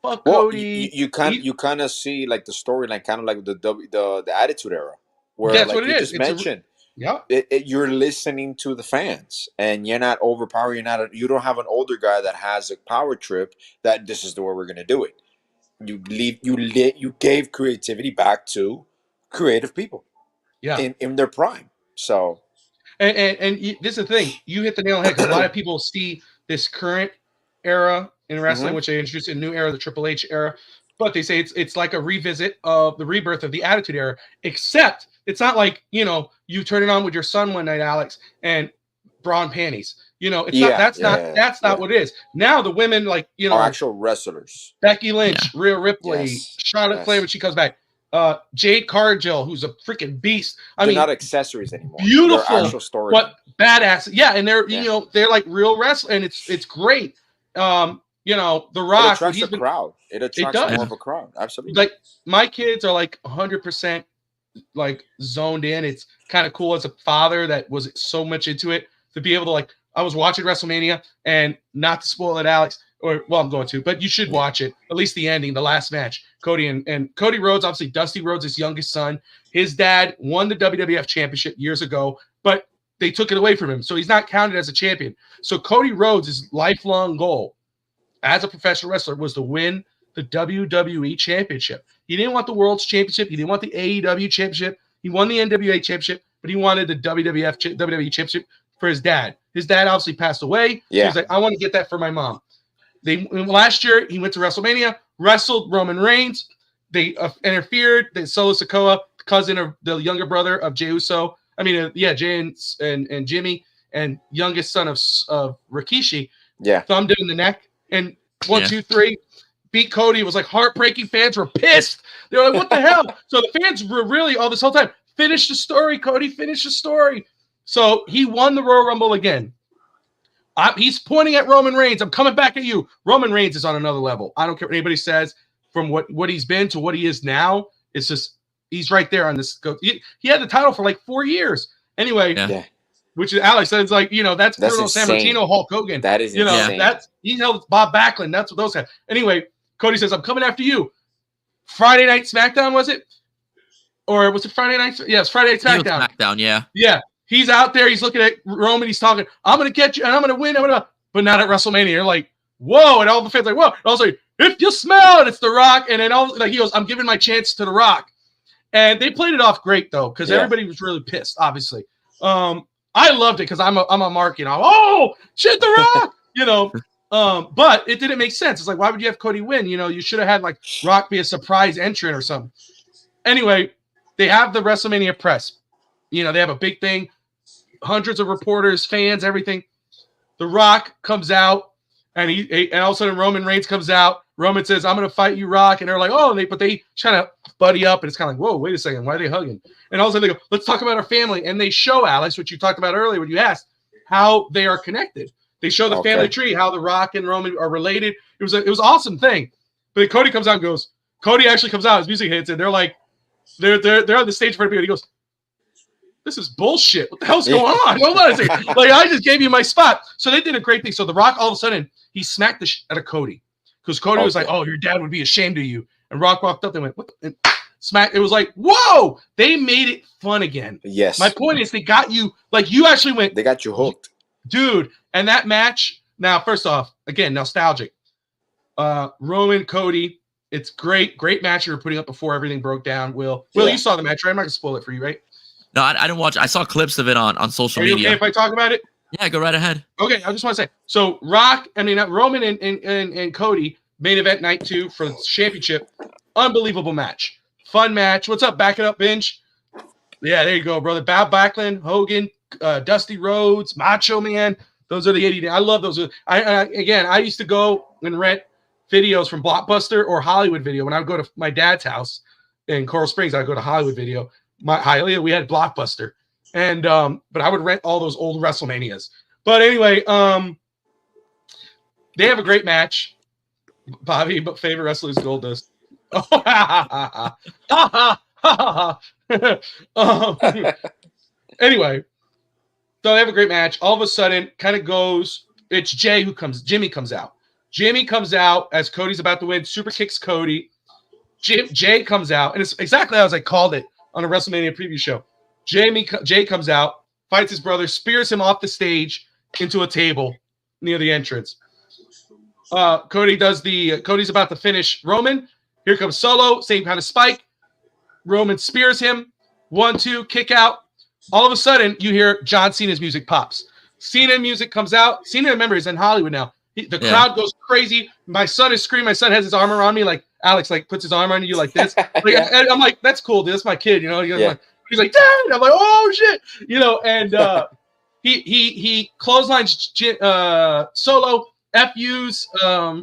Fuck Cody. You kind of see like the storyline, kind of like the Attitude Era, where that's like what it you is. just mentioned. Yeah, you're listening to the fans, and you're not overpowering. You don't have an older guy that has a power trip that this is the way we're going to do it. You gave creativity back to creative people, in their prime. So, and this is the thing, you hit the nail on the head because a lot of people see this current era in wrestling, which they introduced a new era, the Triple H era, but they say it's like a revisit of the rebirth of the Attitude Era, except it's not like, you know, you turn it on with your son one night, Alex, and bra and panties. You know, it's that's not what it is. Now the women, like, you know, are actual wrestlers. Becky Lynch, Rhea Ripley, Charlotte Flair when she comes back, Jade Cargill, who's a freaking beast. They're not accessories anymore. Beautiful, they're actual story, but badass. Yeah, and they're you know, they're like real wrestlers, and it's great. You know, The Rock. It attracts a crowd. It attracts more of a crowd. Absolutely. Like my kids are like 100% like zoned in. It's kind of cool as a father that was so much into it to be able to, like, I was watching WrestleMania, and not to spoil it, Alex, or well, I'm going to, but you should watch it, at least the ending, the last match. Cody and Cody Rhodes, obviously Dusty Rhodes, his youngest son, his dad won the WWF championship years ago, but they took it away from him, so he's not counted as a champion. So Cody Rhodes' lifelong goal as a professional wrestler was to win the WWE championship. He didn't want the World's Championship. He didn't want the AEW championship. He won the NWA championship, but he wanted the WWE championship for his dad. His dad obviously passed away. Yeah. He was like, I want to get that for my mom. Last year, he went to WrestleMania, wrestled Roman Reigns. They interfered. Solo Sikoa, cousin of the younger brother of Jey Uso. I mean, Jey and Jimmy, and youngest son of Rikishi. Yeah. Thumbed him in the neck. And 1, 2, 3. Beat Cody. It was like heartbreaking. Fans were pissed. They were like, what the hell? So the fans were really all this whole time, finish the story, Cody, finish the story. So he won the Royal Rumble again. He's pointing at Roman Reigns. I'm coming back at you. Roman Reigns is on another level. I don't care what anybody says. From what he's been to what he is now, it's just, he's right there on this. He had the title for like 4 years. Anyway, which is, Alex says, like, you know, that's Bruno Sammartino, Hulk Hogan. That is insane. He held Bob Backlund. That's what those guys. Anyway, Cody says, I'm coming after you. Friday Night SmackDown, was it? Or was it Friday Night? Yeah, it's Friday Night SmackDown. SmackDown, yeah. Yeah. He's out there. He's looking at Roman. He's talking, I'm going to get you, and I'm going to win. But not at WrestleMania. You're like, whoa. And all the fans are like, whoa. And I was like, if you smell it, it's The Rock. And then he goes, I'm giving my chance to The Rock. And they played it off great, though, because everybody was really pissed, obviously. I loved it because I'm a mark, you know. Oh, shit, The Rock, you know. But it didn't make sense. It's like, why would you have Cody win? You know, you should have had like Rock be a surprise entrant or something. Anyway, they have the WrestleMania press. You know, they have a big thing, hundreds of reporters, fans, everything. The Rock comes out, and and all of a sudden Roman Reigns comes out. Roman says, "I'm going to fight you, Rock," and they're like, "Oh," but they try to buddy up, and it's kind of like, "Whoa, wait a second, why are they hugging?" And all of a sudden they go, "Let's talk about our family," and they show, Alex, what you talked about earlier when you asked, how they are connected. They show the Okay. family tree, how The Rock and Roman are related. It was an awesome thing. But then Cody comes out and goes, Cody actually comes out, his music hits, and they're like, they're on the stage for everybody. He goes, this is bullshit. What the hell's going on? Hold on a second. Like, I just gave you my spot. So they did a great thing. So The Rock, all of a sudden, he smacked the shit out of Cody. Because Cody was like, oh, your dad would be ashamed of you. And Rock walked up and went, what? And smack. It was like, whoa! They made it fun again. Yes. My point is, they got you, like, you actually went, They got you hooked. dude. And that match, now, first off, again, nostalgic. Roman, Cody, it's great match you were putting up before everything broke down. Will, you saw the match, right? I'm not gonna spoil it for you, right? No, I didn't watch. I saw clips of it on social Are you media. okay if I talk about it? Yeah, go right ahead. Okay, I just want to say, so Roman and Cody, main event night 2 for the championship, unbelievable match, fun match. What's up? Back it up, Binge. Yeah, there you go, brother. Bob Backlund, Hogan, Dusty Rhodes, Macho Man. Those are the 80 days. I love those. I used to go and rent videos from Blockbuster or Hollywood Video. When I would go to my dad's house in Coral Springs, I'd go to Hollywood Video. We had Blockbuster. And but I would rent all those old WrestleManias. But anyway, they have a great match. Bobby, but favorite wrestler is Goldust. Anyway, so they have a great match. All of a sudden, kind of goes. It's Jimmy comes out. Jimmy comes out as Cody's about to win. Super kicks Cody. Jay comes out, and it's exactly as I called it on a WrestleMania preview show. Jay comes out, fights his brother, spears him off the stage into a table near the entrance. Cody's about to finish Roman. Here comes Solo, same kind of spike. Roman spears him. 1-2, kick out. All of a sudden, you hear John Cena's music pops. Cena music comes out. Cena, remember, is in Hollywood now. The crowd goes crazy. My son is screaming. My son has his arm around me, like Alex, like puts his arm on you like this. And I'm like, that's cool, dude. That's my kid, you know. He's like, Dad. I'm like, oh shit, you know. And he clotheslines Solo, FUs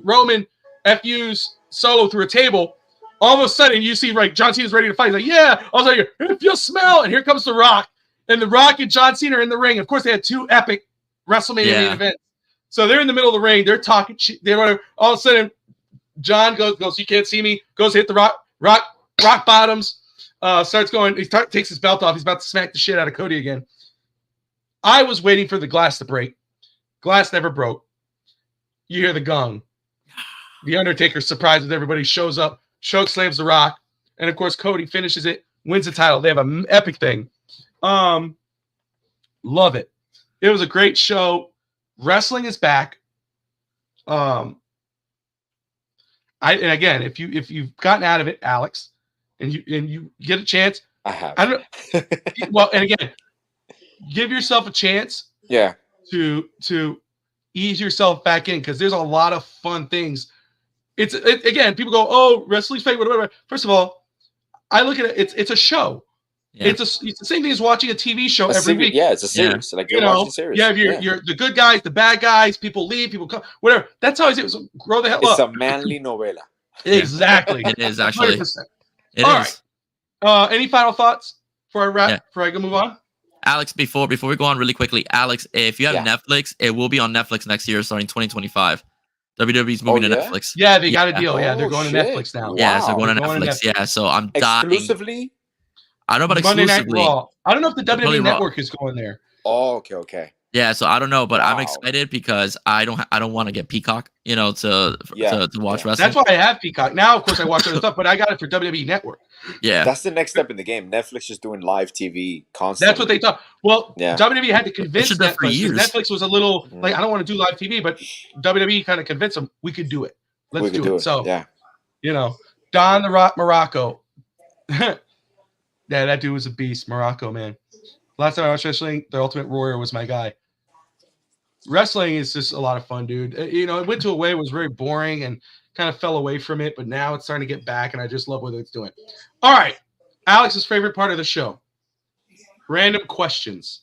Roman, FUs Solo through a table. All of a sudden, you see like John Cena's ready to fight. He's like, yeah. I was like, if you smell, and here comes The Rock, and The Rock and John Cena are in the ring. Of course, they had 2 epic WrestleMania main events. So they're in the middle of the ring. They're talking shit. All of a sudden, John goes, you can't see me. Goes hit the rock bottoms. Starts going. He takes his belt off. He's about to smack the shit out of Cody again. I was waiting for the glass to break. Glass never broke. You hear the gong. The Undertaker surprises everybody. Shows up. Choke slams The Rock, and of course Cody finishes it, wins the title. They have an epic thing. Love it. It was a great show. Wrestling is back. And again, if you've gotten out of it, Alex, and you get a chance, I have. I don't know. Well, and again, give yourself a chance. Yeah. To ease yourself back in, because there's a lot of fun things. Again, people go, oh, wrestling's fake, whatever. First of all, I look at it. It's a show. Yeah. It's the same thing as watching a TV show every week. Yeah, it's a series. Yeah. Like you're watching a series. Yeah, you're the good guys, the bad guys. People leave, people come, whatever. That's how it is. Grow the hell up. It's a manly novella. Exactly. It is actually. 100%. It all is. Right. Any final thoughts before I wrap? Yeah. Before I can move on. Alex, before we go on really quickly, Alex, if you have Netflix, it will be on Netflix next year, starting 2025. WWE's moving to Netflix. Yeah, they got a deal. Yeah, they're going to Netflix now. Yeah, so they're going to Netflix. Yeah, so I'm dying. Exclusively? I don't know about Monday exclusively. Night Raw. I don't know if the WWE Network is going there. Oh, okay. Yeah, so I don't know, but I'm excited because I don't want to get Peacock, to watch wrestling. That's why I have Peacock. Now, of course, I watch other stuff, but I got it for WWE Network. Yeah. That's the next step in the game. Netflix is doing live TV constantly. That's what they thought. Well, WWE had to convince Netflix. Netflix was a little like, I don't want to do live TV, but WWE kind of convinced them we could do it. Let's do it. So, Don the Rock Morocco. Yeah, that dude was a beast. Morocco, man. Last time I watched wrestling, the Ultimate Warrior was my guy. Wrestling is just a lot of fun, dude. It went to a way, it was very boring and kind of fell away from it, but now it's starting to get back, and I just love what it's doing. All right. Alex's favorite part of the show. Random questions.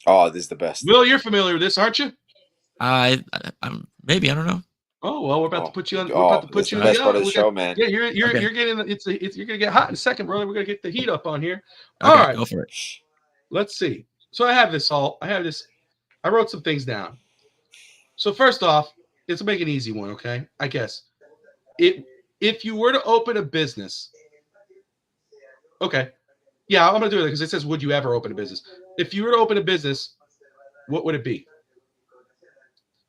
Oh, this is the best. Will, you're familiar with this, aren't you? I'm maybe, I don't know. Oh, well, we're about to put you on. We're about to put you on the best part of the show, man. Yeah, you're getting you're gonna get hot in a second, brother. We're gonna get the heat up on here. Okay, all right, go for it. Let's see. So I have this. I wrote some things down. So first off, let's make an easy one, okay? I guess if you were to open a business, okay, yeah, I'm gonna do it because it says, "Would you ever open a business?" If you were to open a business, what would it be?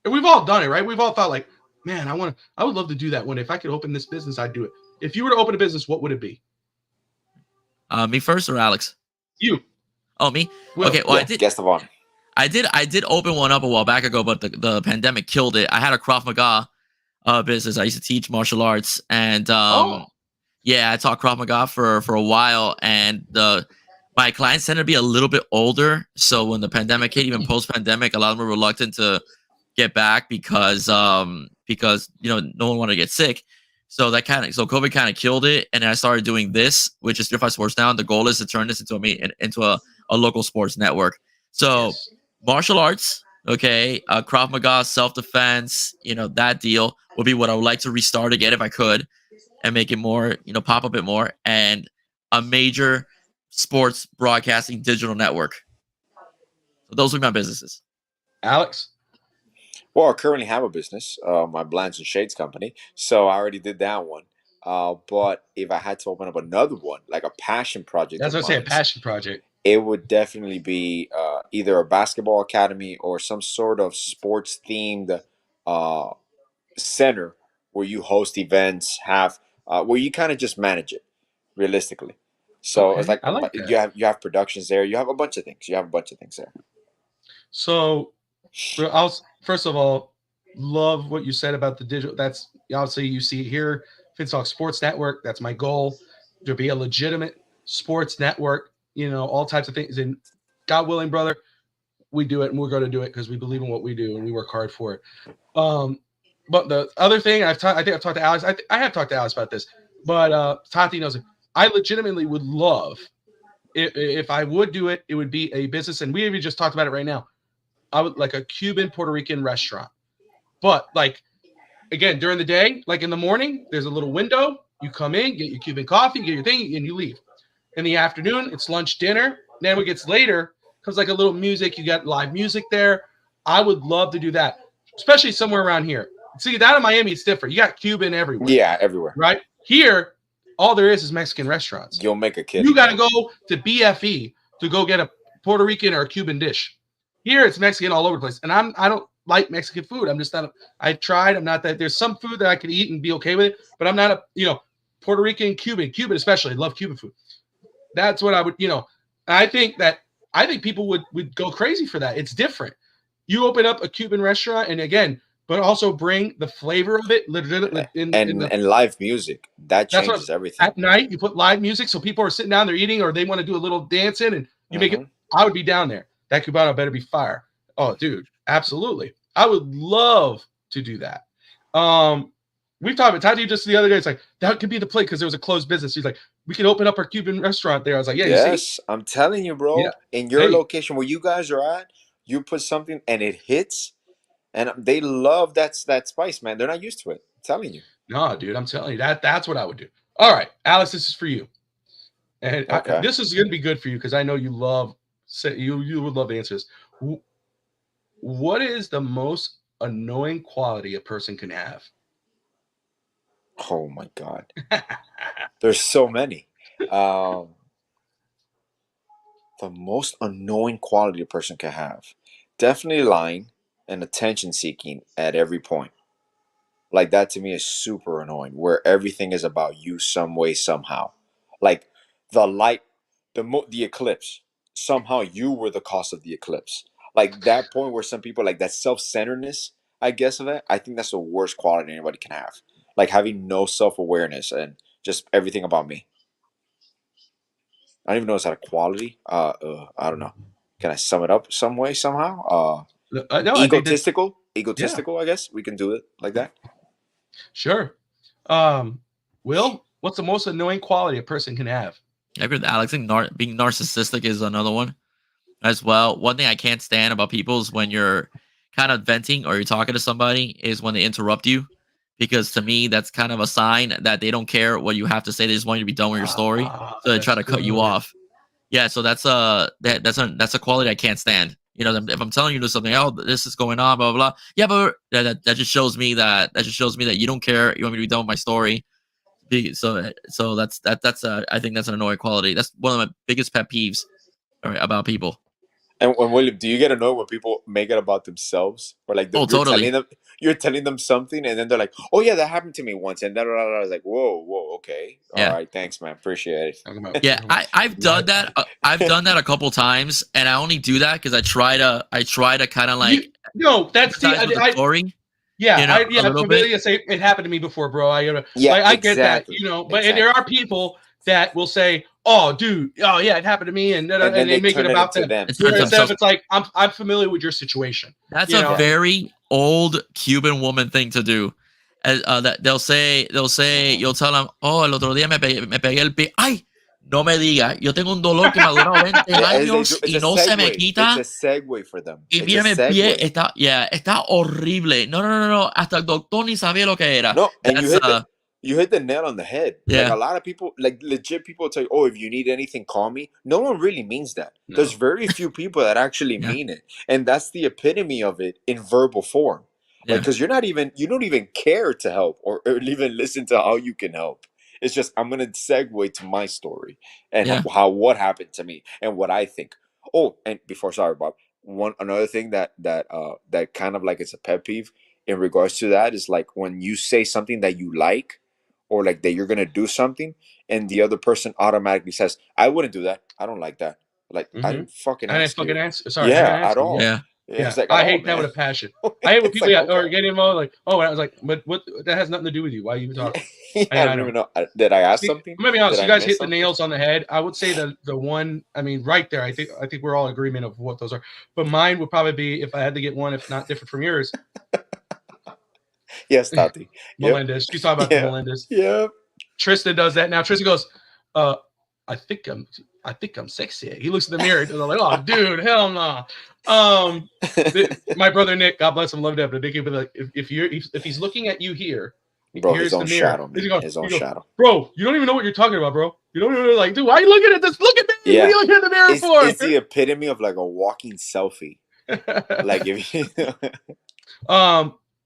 And we've all done it, right? We've all thought like, man, I would love to do that one. If I could open this business, I'd do it. If you were to open a business, what would it be? Me first or Alex? You. Oh, me. Will. Okay. Well, Yeah, guest of honor. I did open one up a while back ago, but the pandemic killed it. I had a Krav Maga business. I used to teach martial arts, and yeah, I taught Krav Maga for a while, and my clients tended to be a little bit older. So when the pandemic hit, even post pandemic, a lot of them were reluctant to get back because no one wanted to get sick. So COVID kind of killed it, and then I started doing this, which is Certified Sports Now. And the goal is to turn this into a local sports network. So martial arts, okay, Krav Maga, self defense, that deal would be what I would like to restart again if I could, and make it more, pop a bit more, and a major sports broadcasting digital network. So those are my businesses. Alex? Well, I currently have a business, my Blinds and Shades company. So I already did that one. But if I had to open up another one, like a passion project, That's what I say, a passion project. It would definitely be either a basketball academy or some sort of sports themed center where you host events, where you kind of just manage it realistically. So it's like you have productions there. You have a bunch of things. There. So first of all, love what you said about the digital. That's obviously you see it here, Finstock Sports Network. That's my goal, to be a legitimate sports network. All types of things. And God willing, brother, we do it, and we're going to do it because we believe in what we do and we work hard for it. But the other thing I think I've talked to Alex. I have talked to Alex about this, but Tati knows it. I legitimately would love if I would do it. It would be a business, and we even just talked about it right now. I would like a Cuban Puerto Rican restaurant, but like again during the day, like in the morning, there's a little window. You come in, get your Cuban coffee, get your thing, and you leave. In the afternoon, it's lunch, dinner. Then when it gets later, comes like a little music. You got live music there. I would love to do that, especially somewhere around here. See, that in Miami, it's different. You got Cuban everywhere. Yeah, everywhere. Right? Here, all there is Mexican restaurants. You'll make a kid. You got to go to BFE to go get a Puerto Rican or a Cuban dish. Here, it's Mexican all over the place. And I don't like Mexican food. I'm just not. I've tried. I'm not that. There's some food that I could eat and be okay with it, but I'm not Puerto Rican, Cuban especially. I love Cuban food. That's what I would, I think people would go crazy for that. It's different. You open up a Cuban restaurant, and again, but also bring the flavor of it and live music. That changes everything. At night, you put live music, so people are sitting down, they're eating, or they want to do a little dancing, and you make it. I would be down there. That Cubano better be fire. Oh, dude, absolutely. I would love to do that. We've talked about Tati just the other day. It's like that could be the play because there was a closed business. He's like, we could open up our Cuban restaurant there. I was like, yeah, yes, you see? I'm telling you, bro. Yeah. In your location where you guys are at, you put something and it hits, and they love that spice, man. They're not used to it. I'm telling you. No, dude, I'm telling you that's what I would do. All right, Alex, this is for you, and this is going to be good for you because I know you would love answers. What is the most annoying quality a person can have? Oh my God. There's so many. The most annoying quality a person can have. Definitely lying and attention seeking at every point. Like that to me is super annoying, where everything is about you some way, somehow. Like the light, the eclipse. Somehow you were the cause of the eclipse. Like that point where some people like that self-centeredness, I guess, of it. I think that's the worst quality anybody can have. Like having no self-awareness and just everything about me. I don't even know is that a quality. I don't know. Can I sum it up some way, somehow? No, egotistical. Egotistical, yeah. I guess we can do it like that. Sure. Will, what's the most annoying quality a person can have? I agree with Alex. I think being narcissistic is another one as well. One thing I can't stand about people is when you're kind of venting or you're talking to somebody is when they interrupt you. Because to me, that's kind of a sign that they don't care what you have to say. They just want you to be done with your story, so they try to cut you off. Yeah, so that's a quality I can't stand. You know, if I'm telling you something, oh, this is going on, blah blah blah. Yeah, but that just shows me that you don't care. You want me to be done with my story. So that's I think that's an annoying quality. That's one of my biggest pet peeves about people. And William, do you get annoyed when people make it about themselves, or like Totally. you're telling them something, and then they're like, "Oh yeah, that happened to me once," and then I was like, "Whoa, okay, all right, thanks, man, appreciate it." Yeah, I've done that. I've done that a couple times, and I only do that because I try to kind of like that's the story. Yeah, you know, I'm familiar to say it happened to me before, bro. I get that, but and there are people that will say, "Oh, dude, oh yeah, it happened to me," and they make it about them. Instead of it's like, I'm familiar with your situation. That's a very old Cuban woman thing to do. That they'll tell them, "Oh, el otro día me pegué el pie. Ay, no me diga, yo tengo un dolor que me ha durado 20 años y no se me quita." It's a segue for them. Y mira mi pie, está horrible. No. Hasta el doctor ni sabía lo que era. No, and you hit the nail on the head. Yeah. Like a lot of people, like legit people tell you, "Oh, if you need anything, call me." No one really means that. No. There's very few people that actually mean it. And that's the epitome of it in verbal form. Like, because you don't even care to help or even listen to how you can help. It's just, I'm gonna segue to my story and what happened to me and what I think. Oh, and sorry, Bob. Another thing that kind of like it's a pet peeve in regards to that is like when you say something that you like, or like that you're gonna do something, and the other person automatically says, "I wouldn't do that. I don't like that." Like I didn't fucking answer. Sorry, at all. Yeah. It's like, I hate that with a passion. I hate when people or get involved like, "Oh," and I was like, "But what? That has nothing to do with you. Why are you even talking?" I don't even know. Did I ask something? I'm gonna be honest. You guys hit the nails on the head. I would say the one. I mean, right there. I think we're all in agreement of what those are. But mine would probably be, if I had to get one, if not different from yours. Yes, Tati. Melendez. She's talking about the Melendez. Yeah. Tristan does that now. Tristan goes, I think I'm sexy. He looks in the mirror and I'm like, "Oh, dude, hell no." My brother Nick, God bless him, loved it. But Nick would be like, if he's looking at you here, bro, here's his own the mirror. shadow, man. His own shadow. Bro, you don't even know what you're talking about, bro. You don't even like, dude, why are you looking at this? Look at me. Yeah. What are you looking in the mirror for? It's the epitome of like a walking selfie. Like if you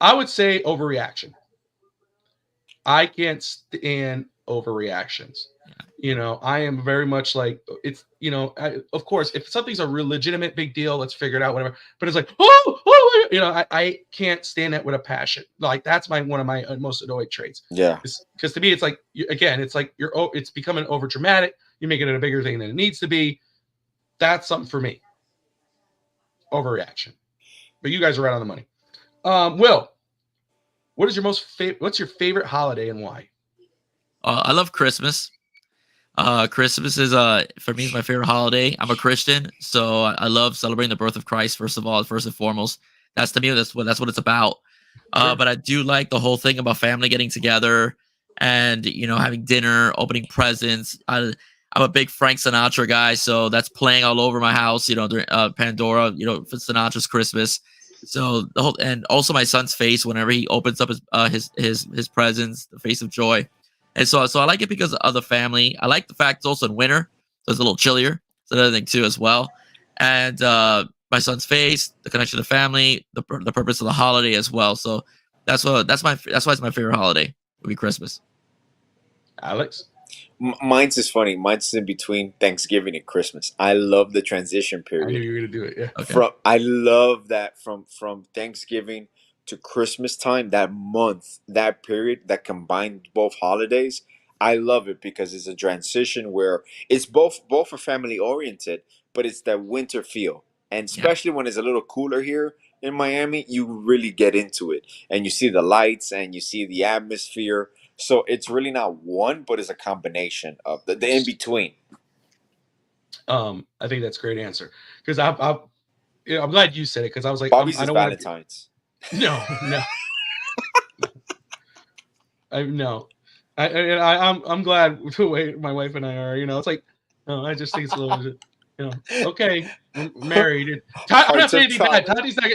I would say overreaction. I can't stand overreactions. You know, I am very much like, it's, of course, if something's a real legitimate big deal, let's figure it out, whatever. But it's like, I can't stand that with a passion. Like that's one of my most annoying traits. Yeah. Because to me, it's like, it's like it's becoming over dramatic. You're making it a bigger thing than it needs to be. That's something for me. Overreaction. But you guys are right on the money. Will, what's your favorite holiday and why? I love Christmas. Christmas is for me is my favorite holiday. I'm a Christian, so I love celebrating the birth of Christ. First and foremost, that's to me that's what it's about. Sure. But I do like the whole thing about family getting together and having dinner, opening presents. I'm a big Frank Sinatra guy, so that's playing all over my house. During Pandora, for Sinatra's Christmas. So the whole, and also my son's face whenever he opens up his presents, the face of joy. And so I like it because of the family. I like the fact it's also in winter, so it's a little chillier. It's another thing too as well. And my son's face, the connection to the family, the purpose of the holiday as well. So that's why it's my favorite holiday. Would be Christmas. Alex? Mine's is funny. Mine's in between Thanksgiving and Christmas. I love the transition period. I knew you were gonna do it. Yeah. Okay. I love that from Thanksgiving to Christmas time, that month, that period that combined both holidays. I love it because it's a transition where it's both are family oriented, but it's that winter feel. And especially when it's a little cooler here in Miami, you really get into it and you see the lights and you see the atmosphere. So it's really not one, but it's a combination of the in between. I think that's a great answer because I'm glad you said it because I was like, Bobby's I don't Valentine's. No. I'm glad the way my wife and I are. It's like, no, I just think it's a little, okay, we're married. I'm not saying anything bad. Tati's not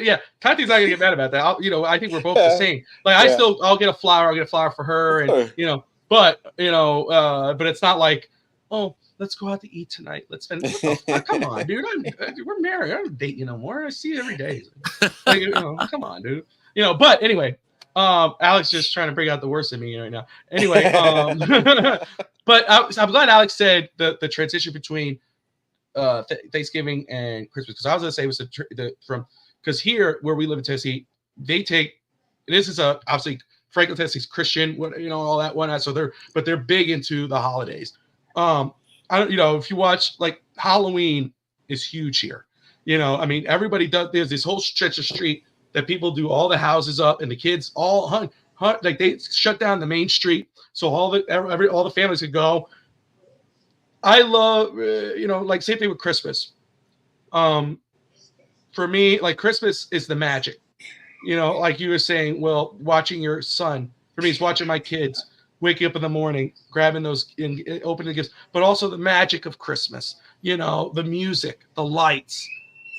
gonna get mad about that. I think we're both the same. Like I'll get a flower. I'll get a flower for her, and but it's not like, oh, let's go out to eat tonight. Let's spend. What the fuck? Come on, dude. We're married. I don't date you no more. I see you every day. Like, come on, dude. But anyway, Alex just trying to bring out the worst in me right now. Anyway, but I'm glad Alex said the transition between Thanksgiving and Christmas, because I was gonna say it was because here where we live in Tennessee, they take this is obviously Franklin, Tennessee's Christian, all that whatnot. So they're big into the holidays. I don't, if you watch, like, Halloween is huge here. I mean, everybody does. There's this whole stretch of street that people do all the houses up, and the kids all hunt like they shut down the main street so all the families could go. I love, like, same thing with Christmas. For me, like, Christmas is the magic. Like you were saying, well, watching your son. For me, it's watching my kids waking up in the morning, grabbing those and opening the gifts, but also the magic of Christmas. The music, the lights,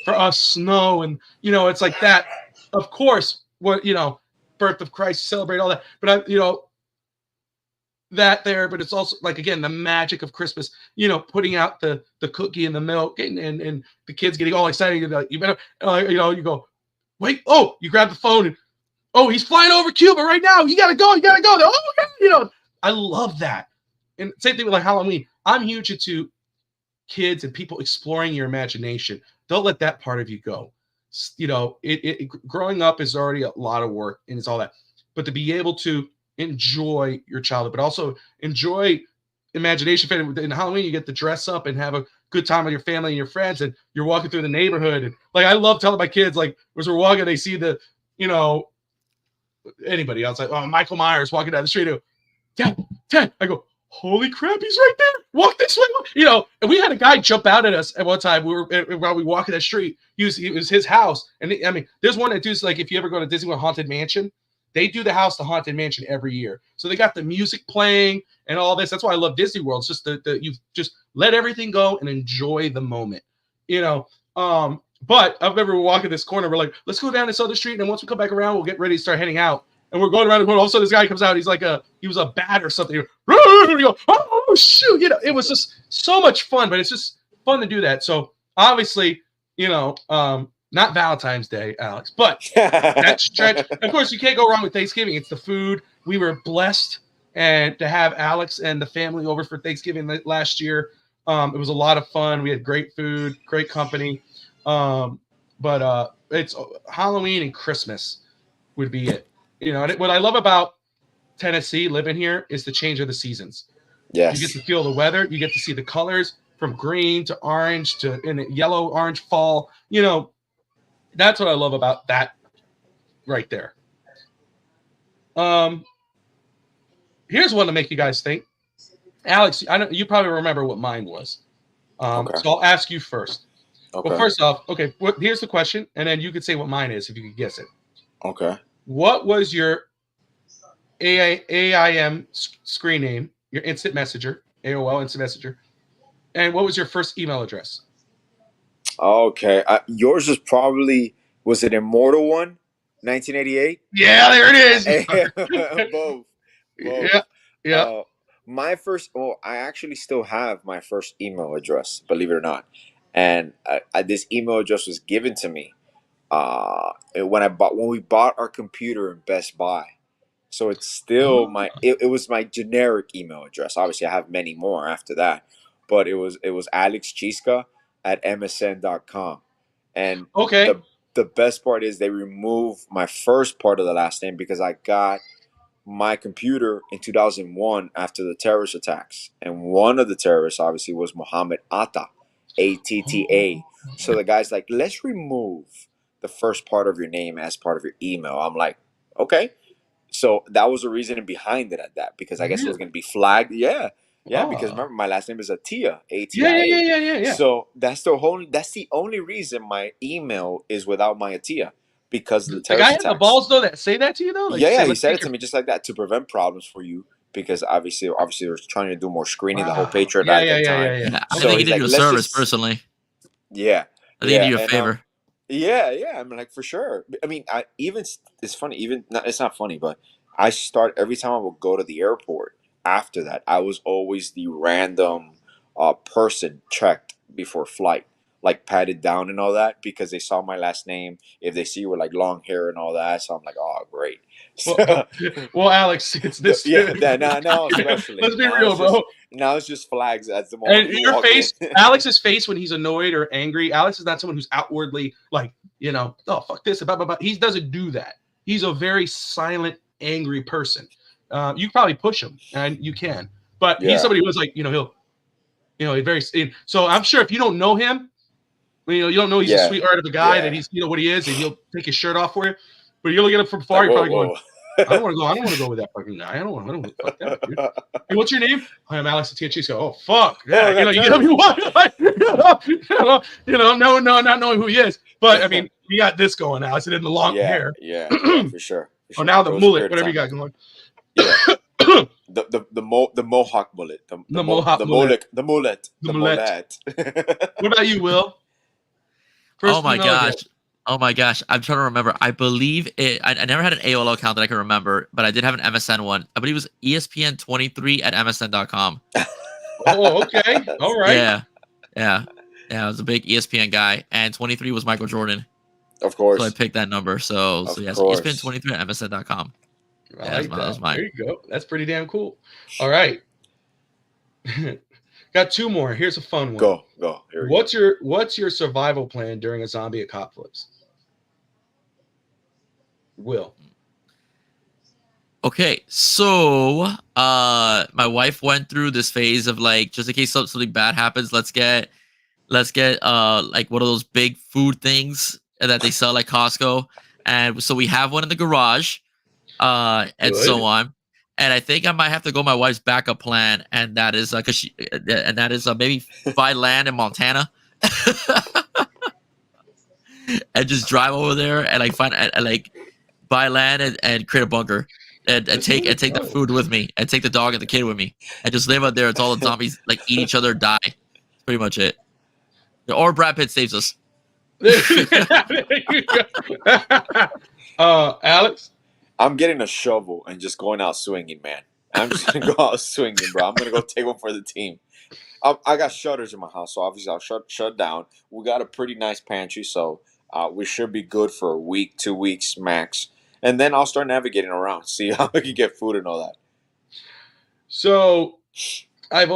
for us, snow, and it's like that. Of course, birth of Christ, celebrate all that. But that there, but it's also, like, again, the magic of Christmas, putting out the cookie and the milk and the kids getting all excited. You're like, you better, you go, wait, you grab the phone and, he's flying over Cuba right now. You gotta go. Oh, okay. I love that. And same thing with, like, Halloween. I'm huge into kids and people exploring your imagination. Don't let that part of you go. Growing up is already a lot of work and it's all that, but to be able to enjoy your childhood, but also enjoy imagination. In Halloween, you get to dress up and have a good time with your family and your friends, and you're walking through the neighborhood. And, like, I love telling my kids, like, as we're walking, they see anybody outside, Michael Myers walking down the street. Ted, I go, holy crap, he's right there. Walk this way. And we had a guy jump out at us at one time. While we were walking that street. It was his house. And I mean, there's one that does, like, if you ever go to Disney World Haunted Mansion, they do the house to Haunted Mansion every year. So they got the music playing and all this. That's why I love Disney World. It's just that you just let everything go and enjoy the moment. But I remember walking this corner. We're like, let's go down this other street. And once we come back around, we'll get ready to start heading out. And we're going around the corner. All of a sudden, this guy comes out. He's like he was a bat or something. You go, oh, shoot. It was just so much fun. But it's just fun to do that. So obviously, not Valentine's Day, Alex, but that stretch. Of course, you can't go wrong with Thanksgiving. It's the food. We were blessed and to have Alex and the family over for Thanksgiving last year. It was a lot of fun. We had great food, great company. But it's Halloween and Christmas would be it. And what I love about Tennessee, living here, is the change of the seasons. Yes. You get to feel the weather. You get to see the colors from green to orange to yellow, orange, fall. That's what I love about that right there. Here's one to make you guys think. Alex, I know you probably remember what mine was. Okay. So I'll ask you first. Okay. Well, first off, here's the question, and then you could say what mine is if you could guess it. Okay. What was your AIM screen name, your instant messenger, AOL instant messenger, and what was your first email address? Okay. Yours was probably, was it Immortal One, 1988? Yeah, there it is. Both. Yeah. My first, I actually still have my first email address, believe it or not. And this email address was given to me when we bought our computer in Best Buy. So it's still it was my generic email address. Obviously, I have many more after that, but it was alexchiska@msn.com. And the best part is they removed my first part of the last name because I got my computer in 2001 after the terrorist attacks. And one of the terrorists obviously was Mohammed Atta, ATTA. So the guy's like, let's remove the first part of your name as part of your email. I'm like, okay. So that was the reasoning behind it at that, because I guess it was going to be flagged. Yeah. Because remember, my last name is Atia, ATIA. Yeah. So that's the only reason my email is without my Atia, because of the terrorist attacks. The guy had the balls though that say that to you though. Like, he said it to me just like that to prevent problems for you, because obviously they're trying to do more screening. The whole Patriot Act at the time. Yeah. I think he did you a service personally. Yeah, I think he did you a favor. I'm like, for sure. I mean, it's funny. It's not funny, but I start every time I would go to the airport. After that, I was always the random person checked before flight, like patted down and all that, because they saw my last name. If they see you with like long hair and all that, so I'm like, oh, great. Well, Alex, it's this. Yeah, now especially. Let's be Now real, it's bro. now it's just flags at the moment. And you your walk face, in. Alex's face when he's annoyed or angry. Alex is not someone who's outwardly like, oh, fuck this, blah, blah, blah. He doesn't do that. He's a very silent, angry person. You probably push him, and you can, but he's somebody who's like, he'll, very. So I'm sure if you don't know him, you don't know he's a sweetheart of a guy that he's, what he is, and he'll take his shirt off for you. But you're looking at him from far, you're probably going, I don't want to go with that fucking guy. I don't want to fuck that dude. Hey, what's your name? Hi, I'm Alex Atienzo. Oh, fuck. Yeah, you get me one. No, not knowing who he is. But I mean, you got this going now. I said in the long hair. Yeah, for sure. Oh, now the mullet, whatever you got going. Yeah. the Mohawk mullet. The Mohawk mullet. The mullet. What about you, Will? Oh my gosh. I'm trying to remember. I believe I never had an AOL account that I can remember, but I did have an MSN one. I believe it was ESPN23 at MSN.com. Oh, okay. All right. Yeah. I was a big ESPN guy, and 23 was Michael Jordan. Of course. So I picked that number. So ESPN23 at MSN.com. That was mine. There you go. That's pretty damn cool. All right. Got two more. Here's a fun one. Go. What's your survival plan during a zombie apocalypse? Will. Okay, so my wife went through this phase of like, just in case something bad happens, let's get like one of those big food things that they sell at Costco, and so we have one in the garage, and so on. And I think I might have to go my wife's backup plan, and that is maybe buy land in Montana, and just drive over there and like buy land and create a bunker, and take the food with me, and take the dog and the kid with me, and just live out there until all the zombies like eat each other, die. That's pretty much it. Or Brad Pitt saves us. Alex. I'm getting a shovel and just going out swinging, man. I'm just going to go out swinging, bro. I'm going to go take one for the team. I got shutters in my house, so obviously I'll shut down. We got a pretty nice pantry, so we should be good for a week, 2 weeks max. And then I'll start navigating around, see how I can get food and all that. So I've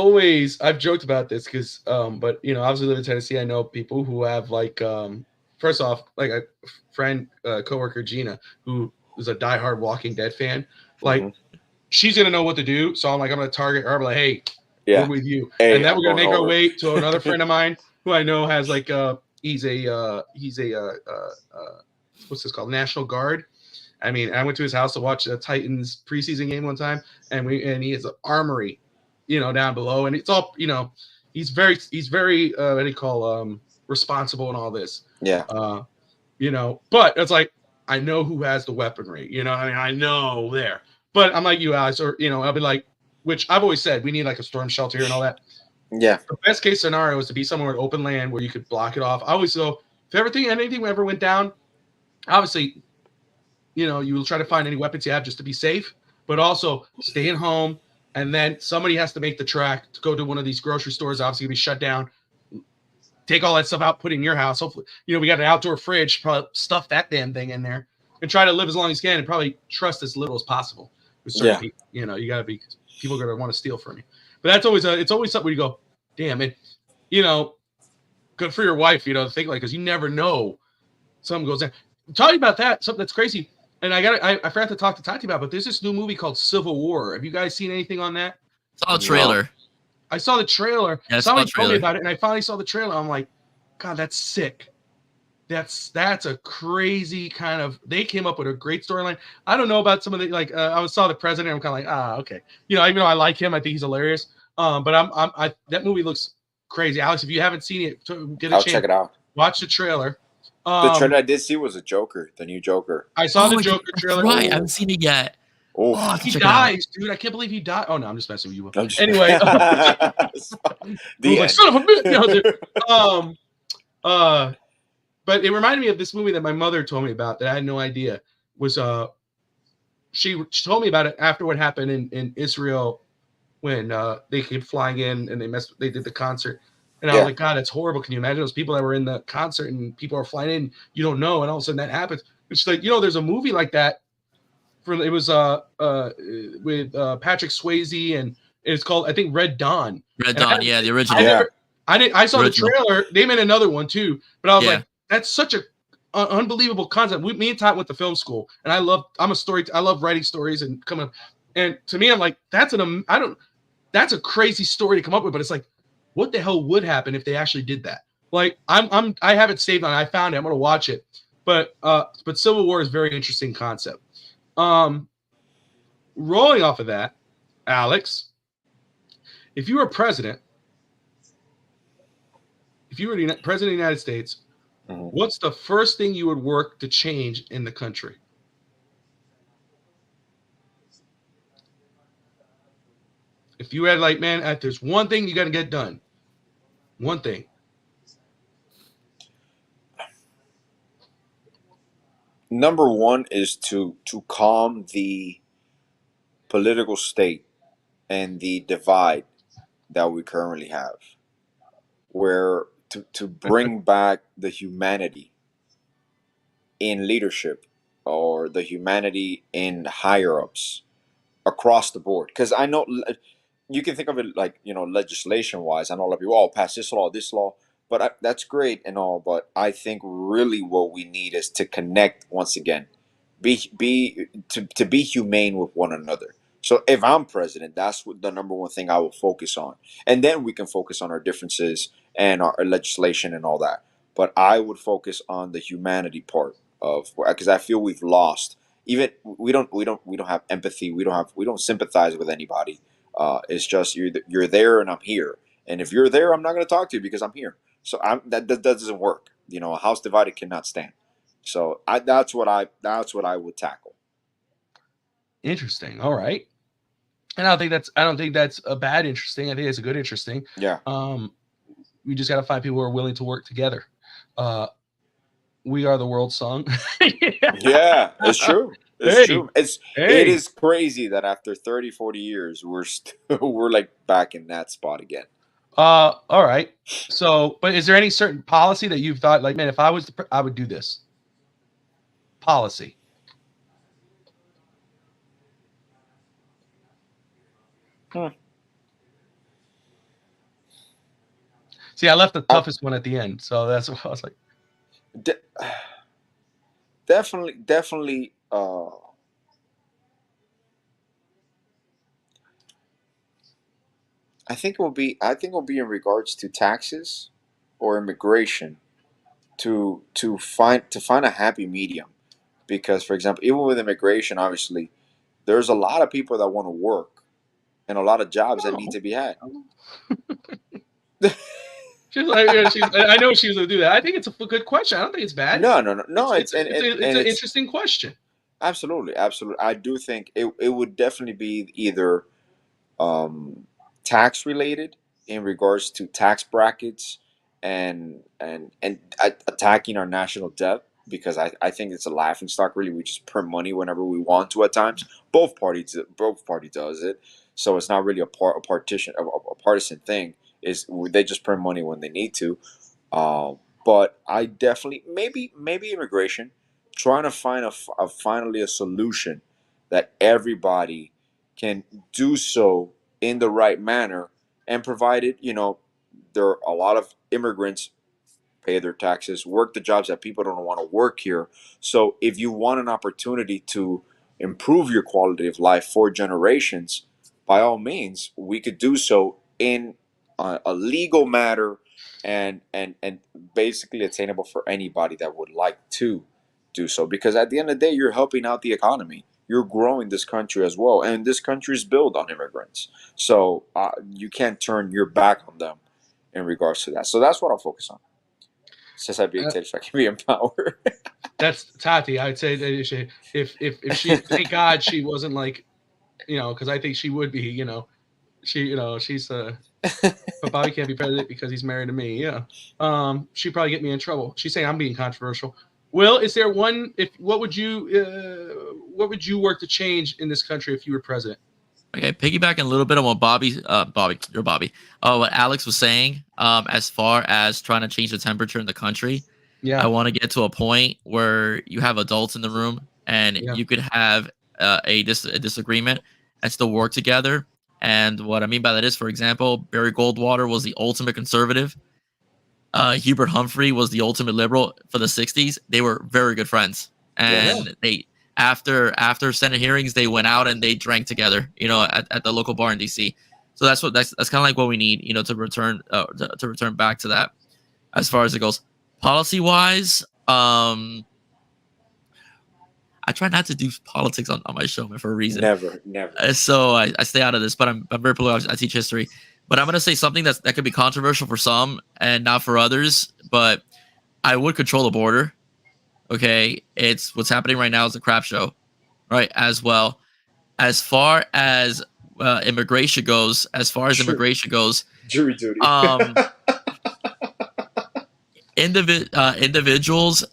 joked about this because, but, obviously live in Tennessee. I know people who have like, first off, like a friend, coworker, Gina, who is a diehard Walking Dead fan. Like, she's gonna know what to do. So I'm gonna target her. I'm like, hey, we're with you. Hey, and then we're gonna make our way to another friend of mine who I know has like he's a what's this called? National Guard. I mean, I went to his house to watch a Titans preseason game one time, and he has an armory, down below, and it's all, he's very what do you call responsible and all this. Yeah. But it's like, I know who has the weaponry, I know there. But I'm like you, Alex, or, I'll be like, which I've always said, we need like a storm shelter here and all that. Yeah. The best case scenario is to be somewhere with open land where you could block it off. I always so if anything ever went down, obviously, you will try to find any weapons you have just to be safe, but also stay at home. And then somebody has to make the track to go to one of these grocery stores, obviously gonna be shut down. Take all that stuff out, put it in your house. Hopefully, we got an outdoor fridge, probably stuff that damn thing in there and try to live as long as you can and probably trust as little as possible. Yeah. People, you gotta be, people are gonna want to steal from you. But that's always it's always something where you go, damn it, good for your wife, to think like, because you never know something goes down. Talking about that, something that's crazy. And I forgot to talk to Tati about, but there's this new movie called Civil War. Have you guys seen anything on that? Saw a trailer. No. I saw the trailer. Yeah, somebody told me about it, and I finally saw the trailer. I'm like, God, that's sick. That's a crazy kind of. They came up with a great storyline. I don't know about some of the I saw the president. I'm kind of like, okay, even though I like him, I think he's hilarious. But I that movie looks crazy. Alex, if you haven't seen it, get a chance. I'll check it out. Watch the trailer. The trailer I did see was a Joker, the new Joker. I saw the Joker trailer. Right, I haven't seen it yet. Oh, he dies, dude! I can't believe he died. Oh no, I'm just messing with you. Anyway, like, son of a bitch. But it reminded me of this movie that my mother told me about that I had no idea was she told me about it after what happened in Israel when they came flying in and they did the concert. And I was Yeah. like, God, that's horrible. Can you imagine those people that were in the concert and people are flying in, you don't know, and all of a sudden that happens. It's like, there's a movie like that it was with Patrick Swayze, and it's called, I think, Red Dawn. Red And Dawn, yeah, the original. I saw Original. the trailer. They made another one too, but I was Yeah. like, that's such a unbelievable concept. Me and Todd went to film school, and I love writing stories and coming up. And to me, I'm like, that's a crazy story to come up with, but it's like, what the hell would happen if they actually did that? Like, I have it saved on. I found it. I'm gonna watch it. But Civil War is a very interesting concept. Rolling off of that, Alex, if you were president, if you were the president of the United States, what's the first thing you would work to change in the country? If you had like, man, if there's one thing you got to get done, one thing. Number one is to calm the political state and the divide that we currently have, where to bring back the humanity in leadership or the humanity in higher ups across the board. Because I know you can think of it like, legislation wise. I know a lot of people, pass this law, but that's great and all. But I think really what we need is to connect once again, to be humane with one another. So if I'm president, that's what the number one thing I will focus on, and then we can focus on our differences and our legislation and all that. But I would focus on the humanity part of, because I feel we've lost. Even we don't have empathy. We don't sympathize with anybody. It's just you're there and I'm here, and if you're there, I'm not going to talk to you because I'm here. So that doesn't work. A house divided cannot stand. So that's what I would tackle. Interesting. All right. And I don't think that's a bad interesting. I think it's a good interesting. Yeah. We just got to find people who are willing to work together. We Are the World song. Yeah, it's true. It's true. It is crazy that after 30, 40 years, we're like back in that spot again. All right. So, but is there any certain policy that you've thought, like, man, if I was, I would do this policy? See, I left the toughest one at the end, so that's what I was like. Definitely. I think it will be in regards to taxes or immigration, to find a happy medium, because, for example, even with immigration, obviously, there's a lot of people that want to work and a lot of jobs that need to be had. She's like, I know she's going to do that. I think it's a good question. I don't think it's bad. No. It's an interesting question. Absolutely. I do think it would definitely be either tax related in regards to tax brackets and attacking our national debt, because I think it's a laughing stock. Really, we just print money whenever we want to at times. Both parties does it, so it's not really a partisan thing. They just print money when they need to. But I definitely maybe immigration, trying to find finally a solution that everybody can do so in the right manner, and provided there are a lot of immigrants pay their taxes, work the jobs that people don't want to work here. So if you want an opportunity to improve your quality of life for generations, by all means, we could do so in a legal matter, and basically attainable for anybody that would like to do so. Because at the end of the day, you're helping out the economy. You're growing this country as well, and this country is built on immigrants. So you can't turn your back on them in regards to that. So that's what I'll focus on. Since I'd be dictator, so I can be in power. That's Tati. I'd say that if she, thank God she wasn't like, because I think she would be, she's but Bobby can't be president because he's married to me. Yeah. She'd probably get me in trouble. She's saying I'm being controversial. Will, is there one? What would you work to change in this country if you were president? Okay, piggybacking a little bit on what what Alex was saying, as far as trying to change the temperature in the country, I Yeah, want to get to a point where you have adults in the room and yeah, you could have a disagreement and still work together. And what I mean by that is, for example, Barry Goldwater was the ultimate conservative. Hubert Humphrey was the ultimate liberal for the '60s. They were very good friends, Yes. yeah. and they after Senate hearings, they went out and they drank together, at the local bar in DC. So that's kind of like what we need, to return to return back to that as far as it goes. Policy wise, I try not to do politics on my show, man, for a reason. Never, never. So I stay out of this, but I'm very political. I teach history, but I'm gonna say something that could be controversial for some and not for others. But I would control the border. Okay, it's what's happening right now is a crap show, right? As well as far as immigration goes, Jury duty. um, individuals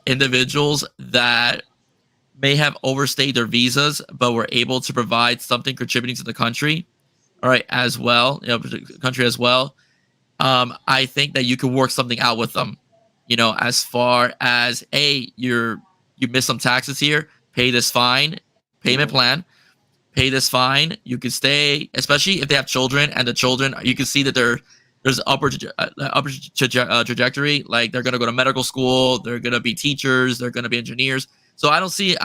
that may have overstayed their visas, but were able to provide something contributing to the country. All right, as well, country as well. I think that you could work something out with them. As far as you missed some taxes here, pay this fine, payment plan, pay this fine. You can stay, especially if they have children, and the children, you can see that there's upper trajectory. Like they're gonna go to medical school, they're gonna be teachers, they're gonna be engineers. So I don't see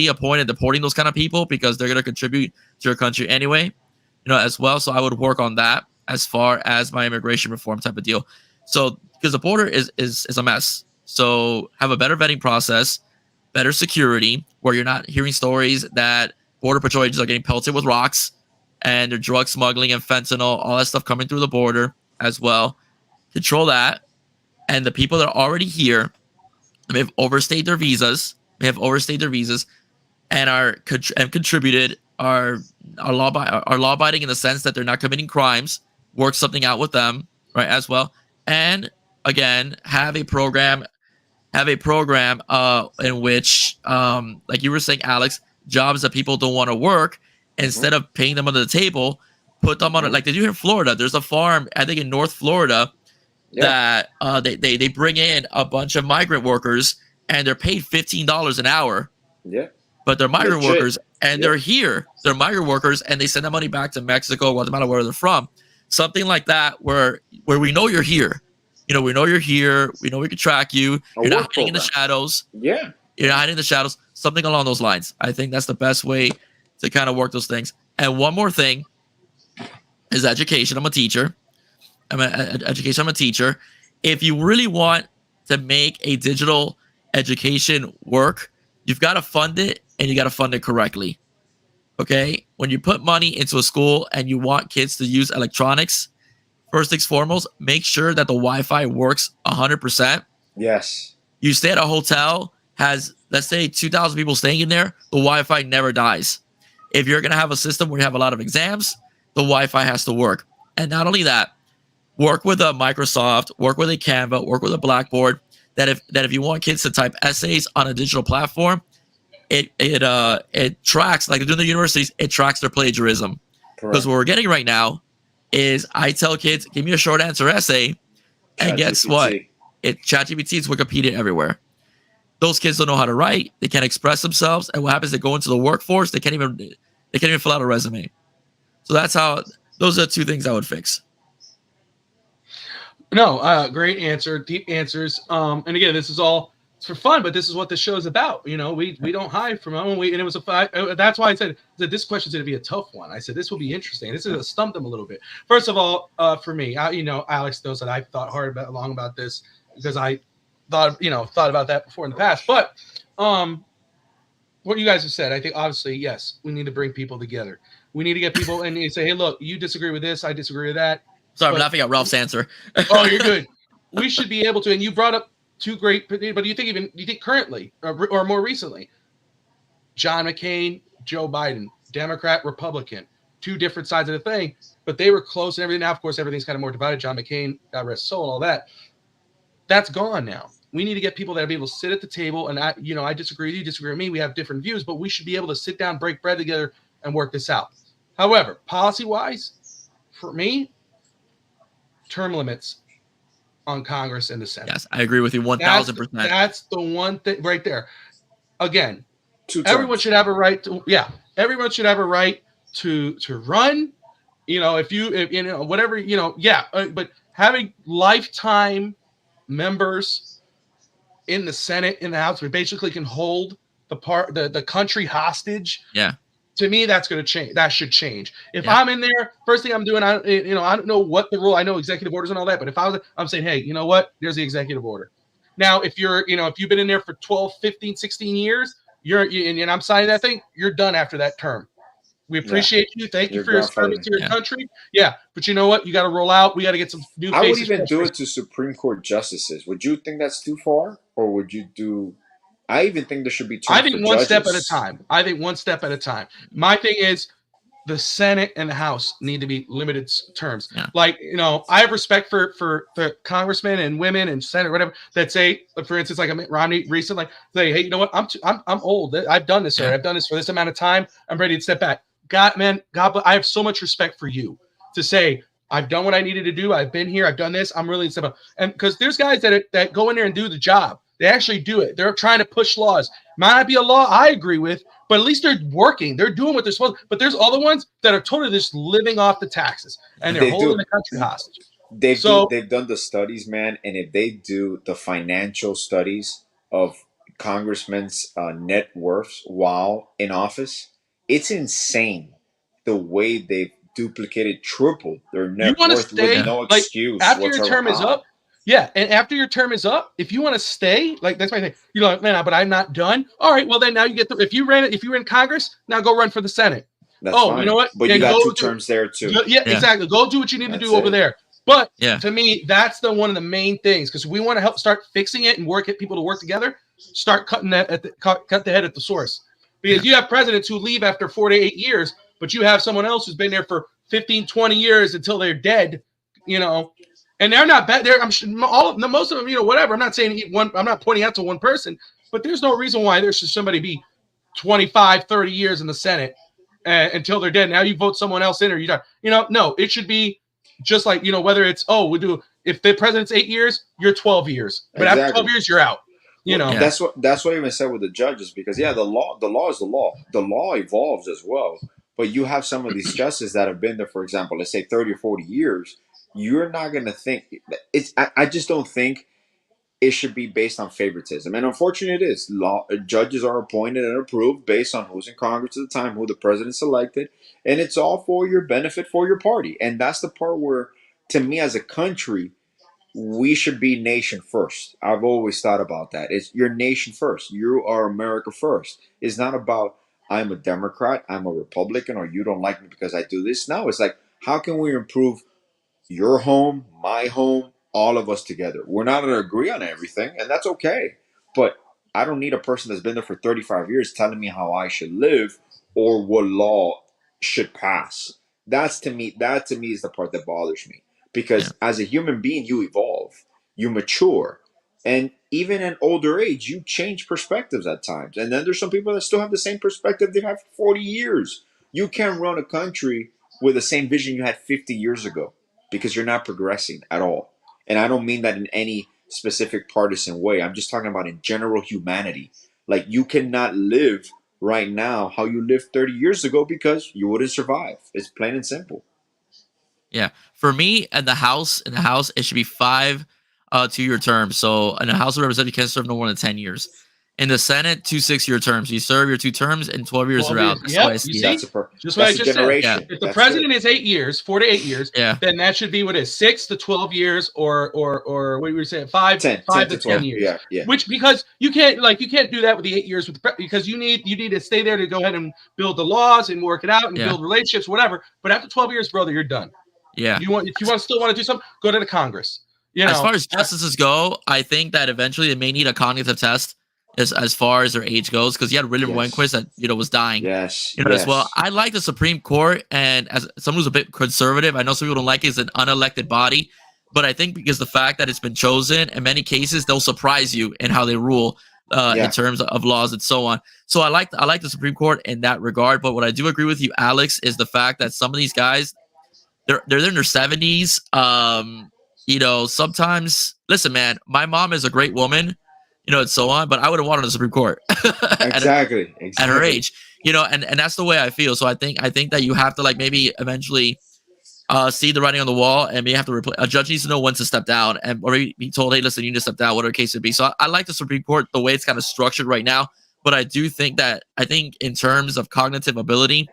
a point in deporting those kind of people because they're gonna contribute to your country anyway, as well. So I would work on that as far as my immigration reform type of deal. So because the border is a mess. So have a better vetting process, better security, where you're not hearing stories that border patrol agents are getting pelted with rocks and they're drug smuggling and fentanyl, all that stuff coming through the border as well. Control that. And the people that are already here may have overstayed their visas, and contributed are law abiding in the sense that they're not committing crimes. Work something out with them, right, as well. And again, have a program in which, like you were saying, Alex, jobs that people don't want to work, instead of paying them under the table, put them on it, like they do here in Florida. There's a farm, I think in North Florida, that they bring in a bunch of migrant workers and they're paid $15 an hour. Yeah. But they're migrant Legit. workers and they're here. They're migrant workers and they send that money back to Mexico, Guatemala, where they're from. Something like that, where we know you're here. We know you're here. We know we can track you. You're not hiding in the shadows. Yeah. You're not hiding in the shadows. Something along those lines. I think that's the best way to kind of work those things. And one more thing is education. I'm a teacher. I'm a teacher. If you really want to make a digital education work, you've got to fund it, and you got to fund it correctly. Okay? When you put money into a school and you want kids to use electronics, first things foremost, make sure that the Wi-Fi works 100%. Yes. You stay at a hotel, has, let's say, 2,000 people staying in there, the Wi-Fi never dies. If you're going to have a system where you have a lot of exams, the Wi-Fi has to work. And not only that, work with a Microsoft, work with a Canva, work with a Blackboard, that if you want kids to type essays on a digital platform, it tracks, like they do in the universities, it tracks their plagiarism. Because what we're getting right now is I tell kids, give me a short answer essay, and guess what? ChatGPT is Wikipedia everywhere. Those kids don't know how to write, they can't express themselves, and what happens? They go into the workforce, they can't even fill out a resume. So those are two things I would fix. No, great answer, deep answers. And again, this is all it's for fun, but this is what the show's about. We don't hide from them. And it was that's why I said that this question's going to be a tough one. I said this will be interesting. This is going to stump them a little bit. First of all, for me, Alex knows that I've thought long about this because I thought about that before in the past. But what you guys have said, I think obviously, yes, we need to bring people together. We need to get people and you say, hey, look, you disagree with this, I disagree with that. Sorry, I'm laughing at Ralph's answer. Oh, you're good. We should be able to, and you brought up two great, but do you think currently or more recently, John McCain, Joe Biden, Democrat, Republican, two different sides of the thing, but they were close and everything. Now, of course, everything's kind of more divided. John McCain, God rest his soul, and all that. That's gone now. We need to get people that will be able to sit at the table, and I disagree with you, disagree with me. We have different views, but we should be able to sit down, break bread together, and work this out. However, policy-wise, for me, term limits on Congress and the Senate. Yes, I agree with you 1,000%. That's the one thing right there. Again, 2 terms. everyone should have a right to. Yeah, everyone should have a right to run. If you know whatever but having lifetime members in the Senate, in the House, we basically can hold the country hostage. Yeah. To me, that's going to change. That should change. If I'm in there, first thing I'm doing, I don't know what the rule. I know executive orders and all that, but if I'm saying, hey, you know what? There's the executive order. Now, if you've been in there for 12, 15, 16 years, and I'm signing that thing, you're done after that term. We appreciate you. Thank you for your service to your country. Yeah, but you know what? You got to roll out. We got to get some new faces. I would even do it to Supreme Court justices. Would you think that's too far, or would you do? I even think there should be. I think one step at a time. My thing is, the Senate and the House need to be limited terms. Yeah. Like, I have respect for the congressmen and women and Senate, whatever, that say, for instance, like Mitt Romney recently, say, hey, you know what? I'm old. I've done this, sir. I've done this for this amount of time. I'm ready to step back. God, I have so much respect for you to say, I've done what I needed to do. I've been here. I've done this. I'm really step up. And because there's guys that go in there and do the job. They actually do it. They're trying to push laws. Might not be a law I agree with, but at least they're working. They're doing what they're supposed to. But there's other ones that are totally just living off the taxes, and they're holding the country hostage. They've done the studies, man, and if they do the financial studies of congressmen's net worths while in office, it's insane the way they've duplicated, tripled their net worth with no excuse. After your term is up. Yeah, and after your term is up, if you want to stay, like that's my thing. You're like, man, but I'm not done. All right, well then now you get if you were in Congress, now go run for the Senate. That's fine. You know what? But you got 2 terms there too. Yeah, exactly. Go do what you need to do over there. But to me, that's one of the main things, because we want to help start fixing it and get people to work together. Start cutting that cut the head at the source, because you have presidents who leave after 4 to 8 years, but you have someone else who's been there for 15, 20 years until they're dead. And they're not bad. Most of them, whatever. I'm not saying one. I'm not pointing out to one person, but there's no reason why there should somebody be 25, 30 years in the Senate until they're dead. Now you vote someone else in, or you don't. No, it should be just like whether it's if the president's 8 years, you're 12 years, but after 12 years, you're out. That's what I even said with the judges, because the law is the law. The law evolves as well, but you have some of these justices that have been there, for example, let's say 30 or 40 years. You're not going to think it's. I just don't think it should be based on favoritism. And unfortunately, it is. Judges are appointed and approved based on who's in Congress at the time, who the president selected, and it's all for your benefit, for your party. And that's the part where, to me, as a country, we should be nation first. I've always thought about that. It's your nation first. You are America first. It's not about I'm a Democrat, I'm a Republican, or you don't like me because I do this. No, it's like, how can we improve your home, my home, all of us together? We're not going to agree on everything, and that's okay. But I don't need a person that's been there for 35 years telling me how I should live or what law should pass. That to me is the part that bothers me. Because as a human being, you evolve, you mature. And even in older age, you change perspectives at times. And then there's some people that still have the same perspective they've had for 40 years. You can't run a country with the same vision you had 50 years ago, because you're not progressing at all. And I don't mean that in any specific partisan way. I'm just talking about in general humanity. Like, you cannot live right now how you lived 30 years ago, because you wouldn't survive. It's plain and simple. Yeah. For me, in the House, it should be 5 2-year terms. So in the House of Representatives, you can't serve no more than 10 years. In the Senate, 2 6-year terms. You serve your 2 terms, and 12 years are out. That's just what I just said. Yeah. If the president is 8 years, 4 to 8 years, then that should be what is 6 to 12 years, or what you were saying, 5 to 10 years. Yeah. Which, because you can't do that with the 8 years because you need to stay there to go ahead and build the laws and work it out and build relationships, whatever. But after 12 years, brother, you're done. Yeah. If you still want to do something, go to the Congress. As far as justices go, I think that eventually they may need a cognitive test as far as their age goes, because you had William Rehnquist that was dying. As well. I like the Supreme Court, and as someone who's a bit conservative, I know some people don't like it. It's an unelected body, but I think because the fact that it's been chosen, in many cases they'll surprise you in how they rule. in terms of laws and so on. So I like the Supreme Court in that regard. But what I do agree with you, Alex, is the fact that some of these guys, they're in their 70s. Sometimes, listen, man, my mom is a great woman, and so on, but I wouldn't want her on the Supreme Court Exactly. at her age, and that's the way I feel. So I think that you have to like maybe eventually see the writing on the wall, and maybe have to replace. A judge needs to know when to step down, and or be told, hey, listen, you need to step down, whatever the case would be. So I like the Supreme Court the way it's kind of structured right now, but I do think in terms of cognitive ability,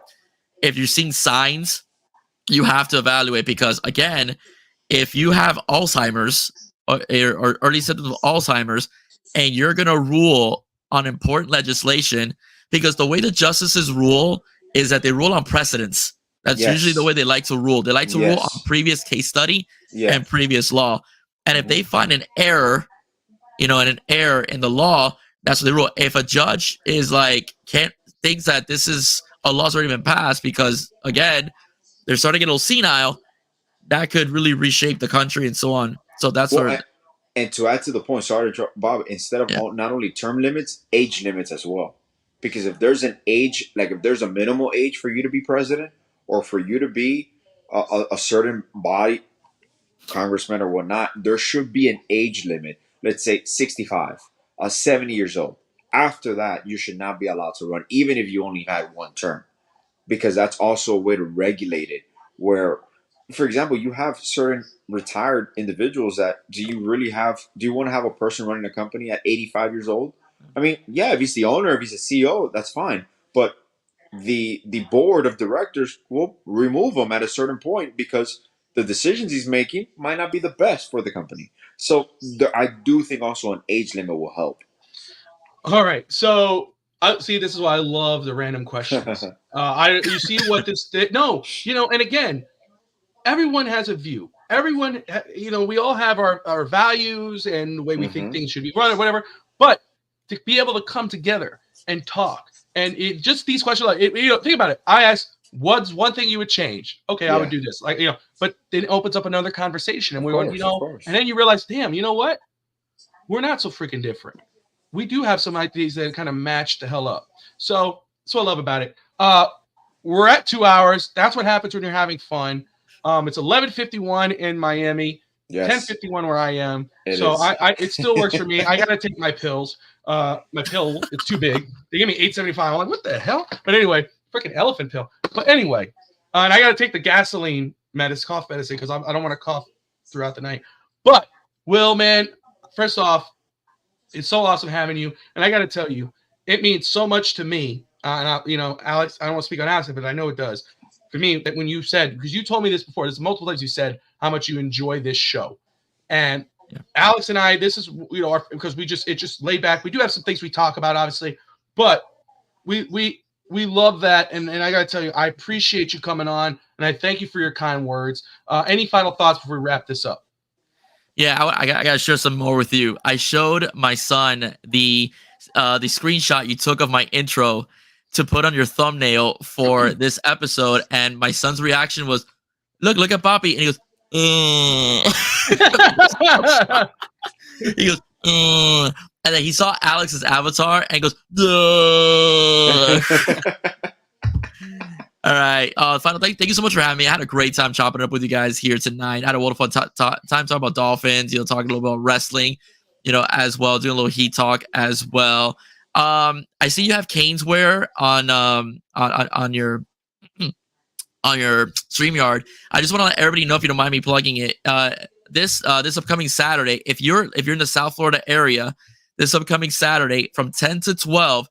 if you're seeing signs, you have to evaluate, because again, if you have Alzheimer's or early symptoms of Alzheimer's, and you're gonna rule on important legislation, because the way the justices rule is that they rule on precedents. That's usually the way they like to rule. They like to rule on previous case study and previous law. And if they find an error, an error in the law, that's what they rule. If a judge is like thinks that this is a law's already been passed, because again, they're starting to get a little senile, that could really reshape the country and so on. So that's and to add to the point, sorry, Bob, instead of not only term limits, age limits as well. Because if there's an age, like if there's a minimal age for you to be president, or for you to be a certain body, congressman or whatnot, there should be an age limit. Let's say 65, 70 years old. After that, you should not be allowed to run, even if you only had one term, because that's also a way to regulate it. Where, for example, you have certain retired individuals that do you want to have a person running a company at 85 years old? I mean, yeah, if he's the owner, if he's a CEO, that's fine. But the board of directors will remove him at a certain point, because the decisions he's making might not be the best for the company. So I do think also an age limit will help. All right. So see, this is why I love the random questions. You see what this did? No, and again, everyone has a view. Everyone, we all have our values and the way we think things should be run or whatever. But to be able to come together and talk, and just these questions, think about it. I asked, what's one thing you would change? Okay, I would do this. But then it opens up another conversation, and and then you realize, damn, you know what? We're not so freaking different. We do have some ideas that kind of match the hell up. So that's what I love about it. We're at 2 hours. That's what happens when you're having fun. It's 11:51 in Miami. 10:51 where I am. It still works for me. I gotta take my pills. My pill, it's too big. They give me $8.75. I'm like, what the hell? But anyway, freaking elephant pill. But anyway, and I gotta take the gasoline cough medicine, because I don't want to cough throughout the night. But Will, man, first off, it's so awesome having you. And I gotta tell you, it means so much to me. Alex, I don't want to speak on Alex, but I know it does. For me, that when you said, because you told me this before, there's multiple times you said how much you enjoy this show. And Alex and I, this is, because it's just laid back. We do have some things we talk about, obviously, but we love that. And I got to tell you, I appreciate you coming on, and I thank you for your kind words. Any final thoughts before we wrap this up? Yeah, I got to share some more with you. I showed my son the screenshot you took of my intro to put on your thumbnail for this episode, and my son's reaction was, look at Poppy, and he goes, he goes, and then he saw Alex's avatar and goes, all right. Final, thank you so much for having me. I had a great time chopping it up with you guys here tonight. I had a wonderful time talking about Dolphins, talking a little bit about wrestling, as well, doing a little heat talk as well. I see you have Canes wear on your StreamYard. I just want to let everybody know, if you don't mind me plugging it, this upcoming Saturday, if you're in the South Florida area, this upcoming Saturday from 10 to 12,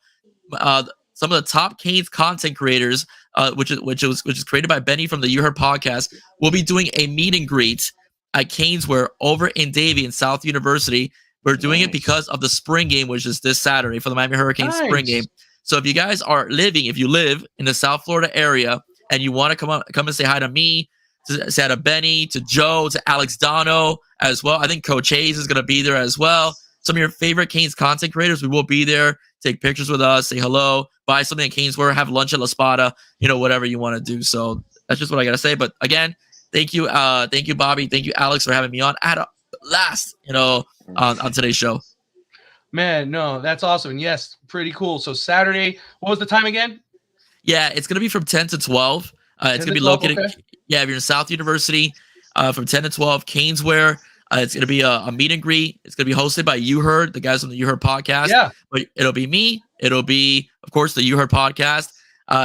some of the top Canes content creators, which is created by Benny from the You Heard podcast, will be doing a meet and greet at Caneswear over in Davie in South University. We're doing it because of the spring game, which is this Saturday for the Miami Hurricanes spring game. So if you guys if you live in the South Florida area and you want to come and say hi to me, to say hi to Benny, to Joe, to Alex Dono as well. I think Coach Hayes is going to be there as well. Some of your favorite Canes content creators, we will be there. Take pictures with us, say hello, buy something at Caneswear, have lunch at La Spada, whatever you want to do. So that's just what I got to say. But again, thank you, Bobby. Thank you, Alex, for having me on. I had a blast, on today's show. Man, no, that's awesome. And yes, pretty cool. So Saturday, what was the time again? Yeah, it's gonna be from 10 to 12. It's 10 gonna to be 12, located. okay. Yeah, if you're in South University, from 10 to 12, Canesware. It's gonna be a meet and greet. It's gonna be hosted by You Heard, the guys on the You Heard podcast. Yeah. But it'll be me. It'll be, of course, the You Heard podcast.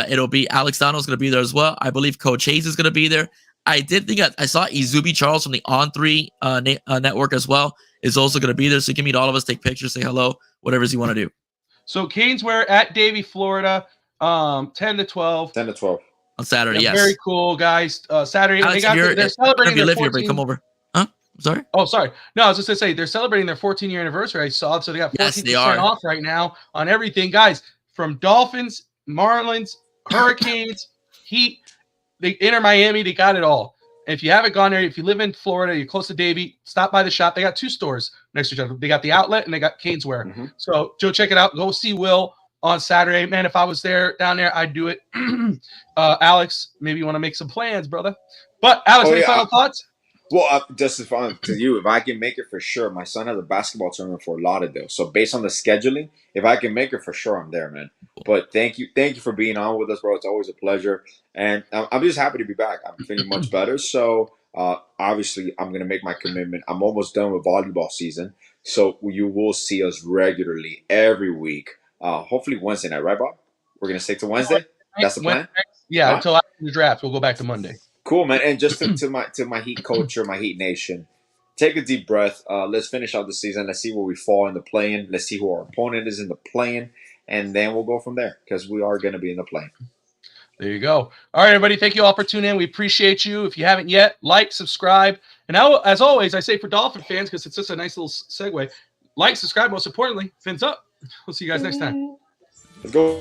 It'll be Alex Donald's gonna be there as well. I believe Coach Hayes is gonna be there. I did think I saw Izubi Charles from the On3 network as well is also gonna be there. So you can meet all of us, take pictures, say hello, whatever you want to do. So Canesware at Davie, Florida, 10 to 12. 10 to 12. On Saturday, Yeah, yes. Very cool, guys. Saturday, Alex, they're celebrating if you their live here, 14. come over. Huh? I'm sorry. Oh, sorry. No, I was just gonna say they're celebrating their 14-year anniversary. I saw it, so they got 14% off right now on everything, guys. From Dolphins, Marlins, Hurricanes, Heat, they enter Miami. They got it all. And if you haven't gone there, if you live in Florida, you're close to Davie, stop by the shop. They got 2 stores next to each other. They got the outlet and they got Canesware. Mm-hmm. So Joe, check it out. Go see Will on Saturday. Man, if I was down there, I'd do it. Alex, maybe you want to make some plans, brother. But Alex, any final thoughts? Well, just as fun to you, if I can make it for sure. My son has a basketball tournament for Lauderdale, so based on the scheduling, if I can make it for sure, I'm there, man. But thank you for being on with us, bro. It's always a pleasure, and I'm just happy to be back. I'm feeling much better, so obviously I'm gonna make my commitment. I'm almost done with volleyball season, so you will see us regularly every week. Hopefully Wednesday night, right, Bob? We're gonna stick to Wednesday. That's the plan. Yeah, until after the draft, we'll go back to Monday. Cool, man. And just to my Heat culture, my Heat Nation, take a deep breath. Let's finish out the season. Let's see where we fall in the play-in. Let's see who our opponent is in the play-in, and then we'll go from there because we are going to be in the play-in. There you go. All right, everybody. Thank you all for tuning in. We appreciate you. If you haven't yet, like, subscribe. And now, as always, I say for Dolphin fans, because it's just a nice little segue, like, subscribe, most importantly, fins up. We'll see you guys next time. Let's go.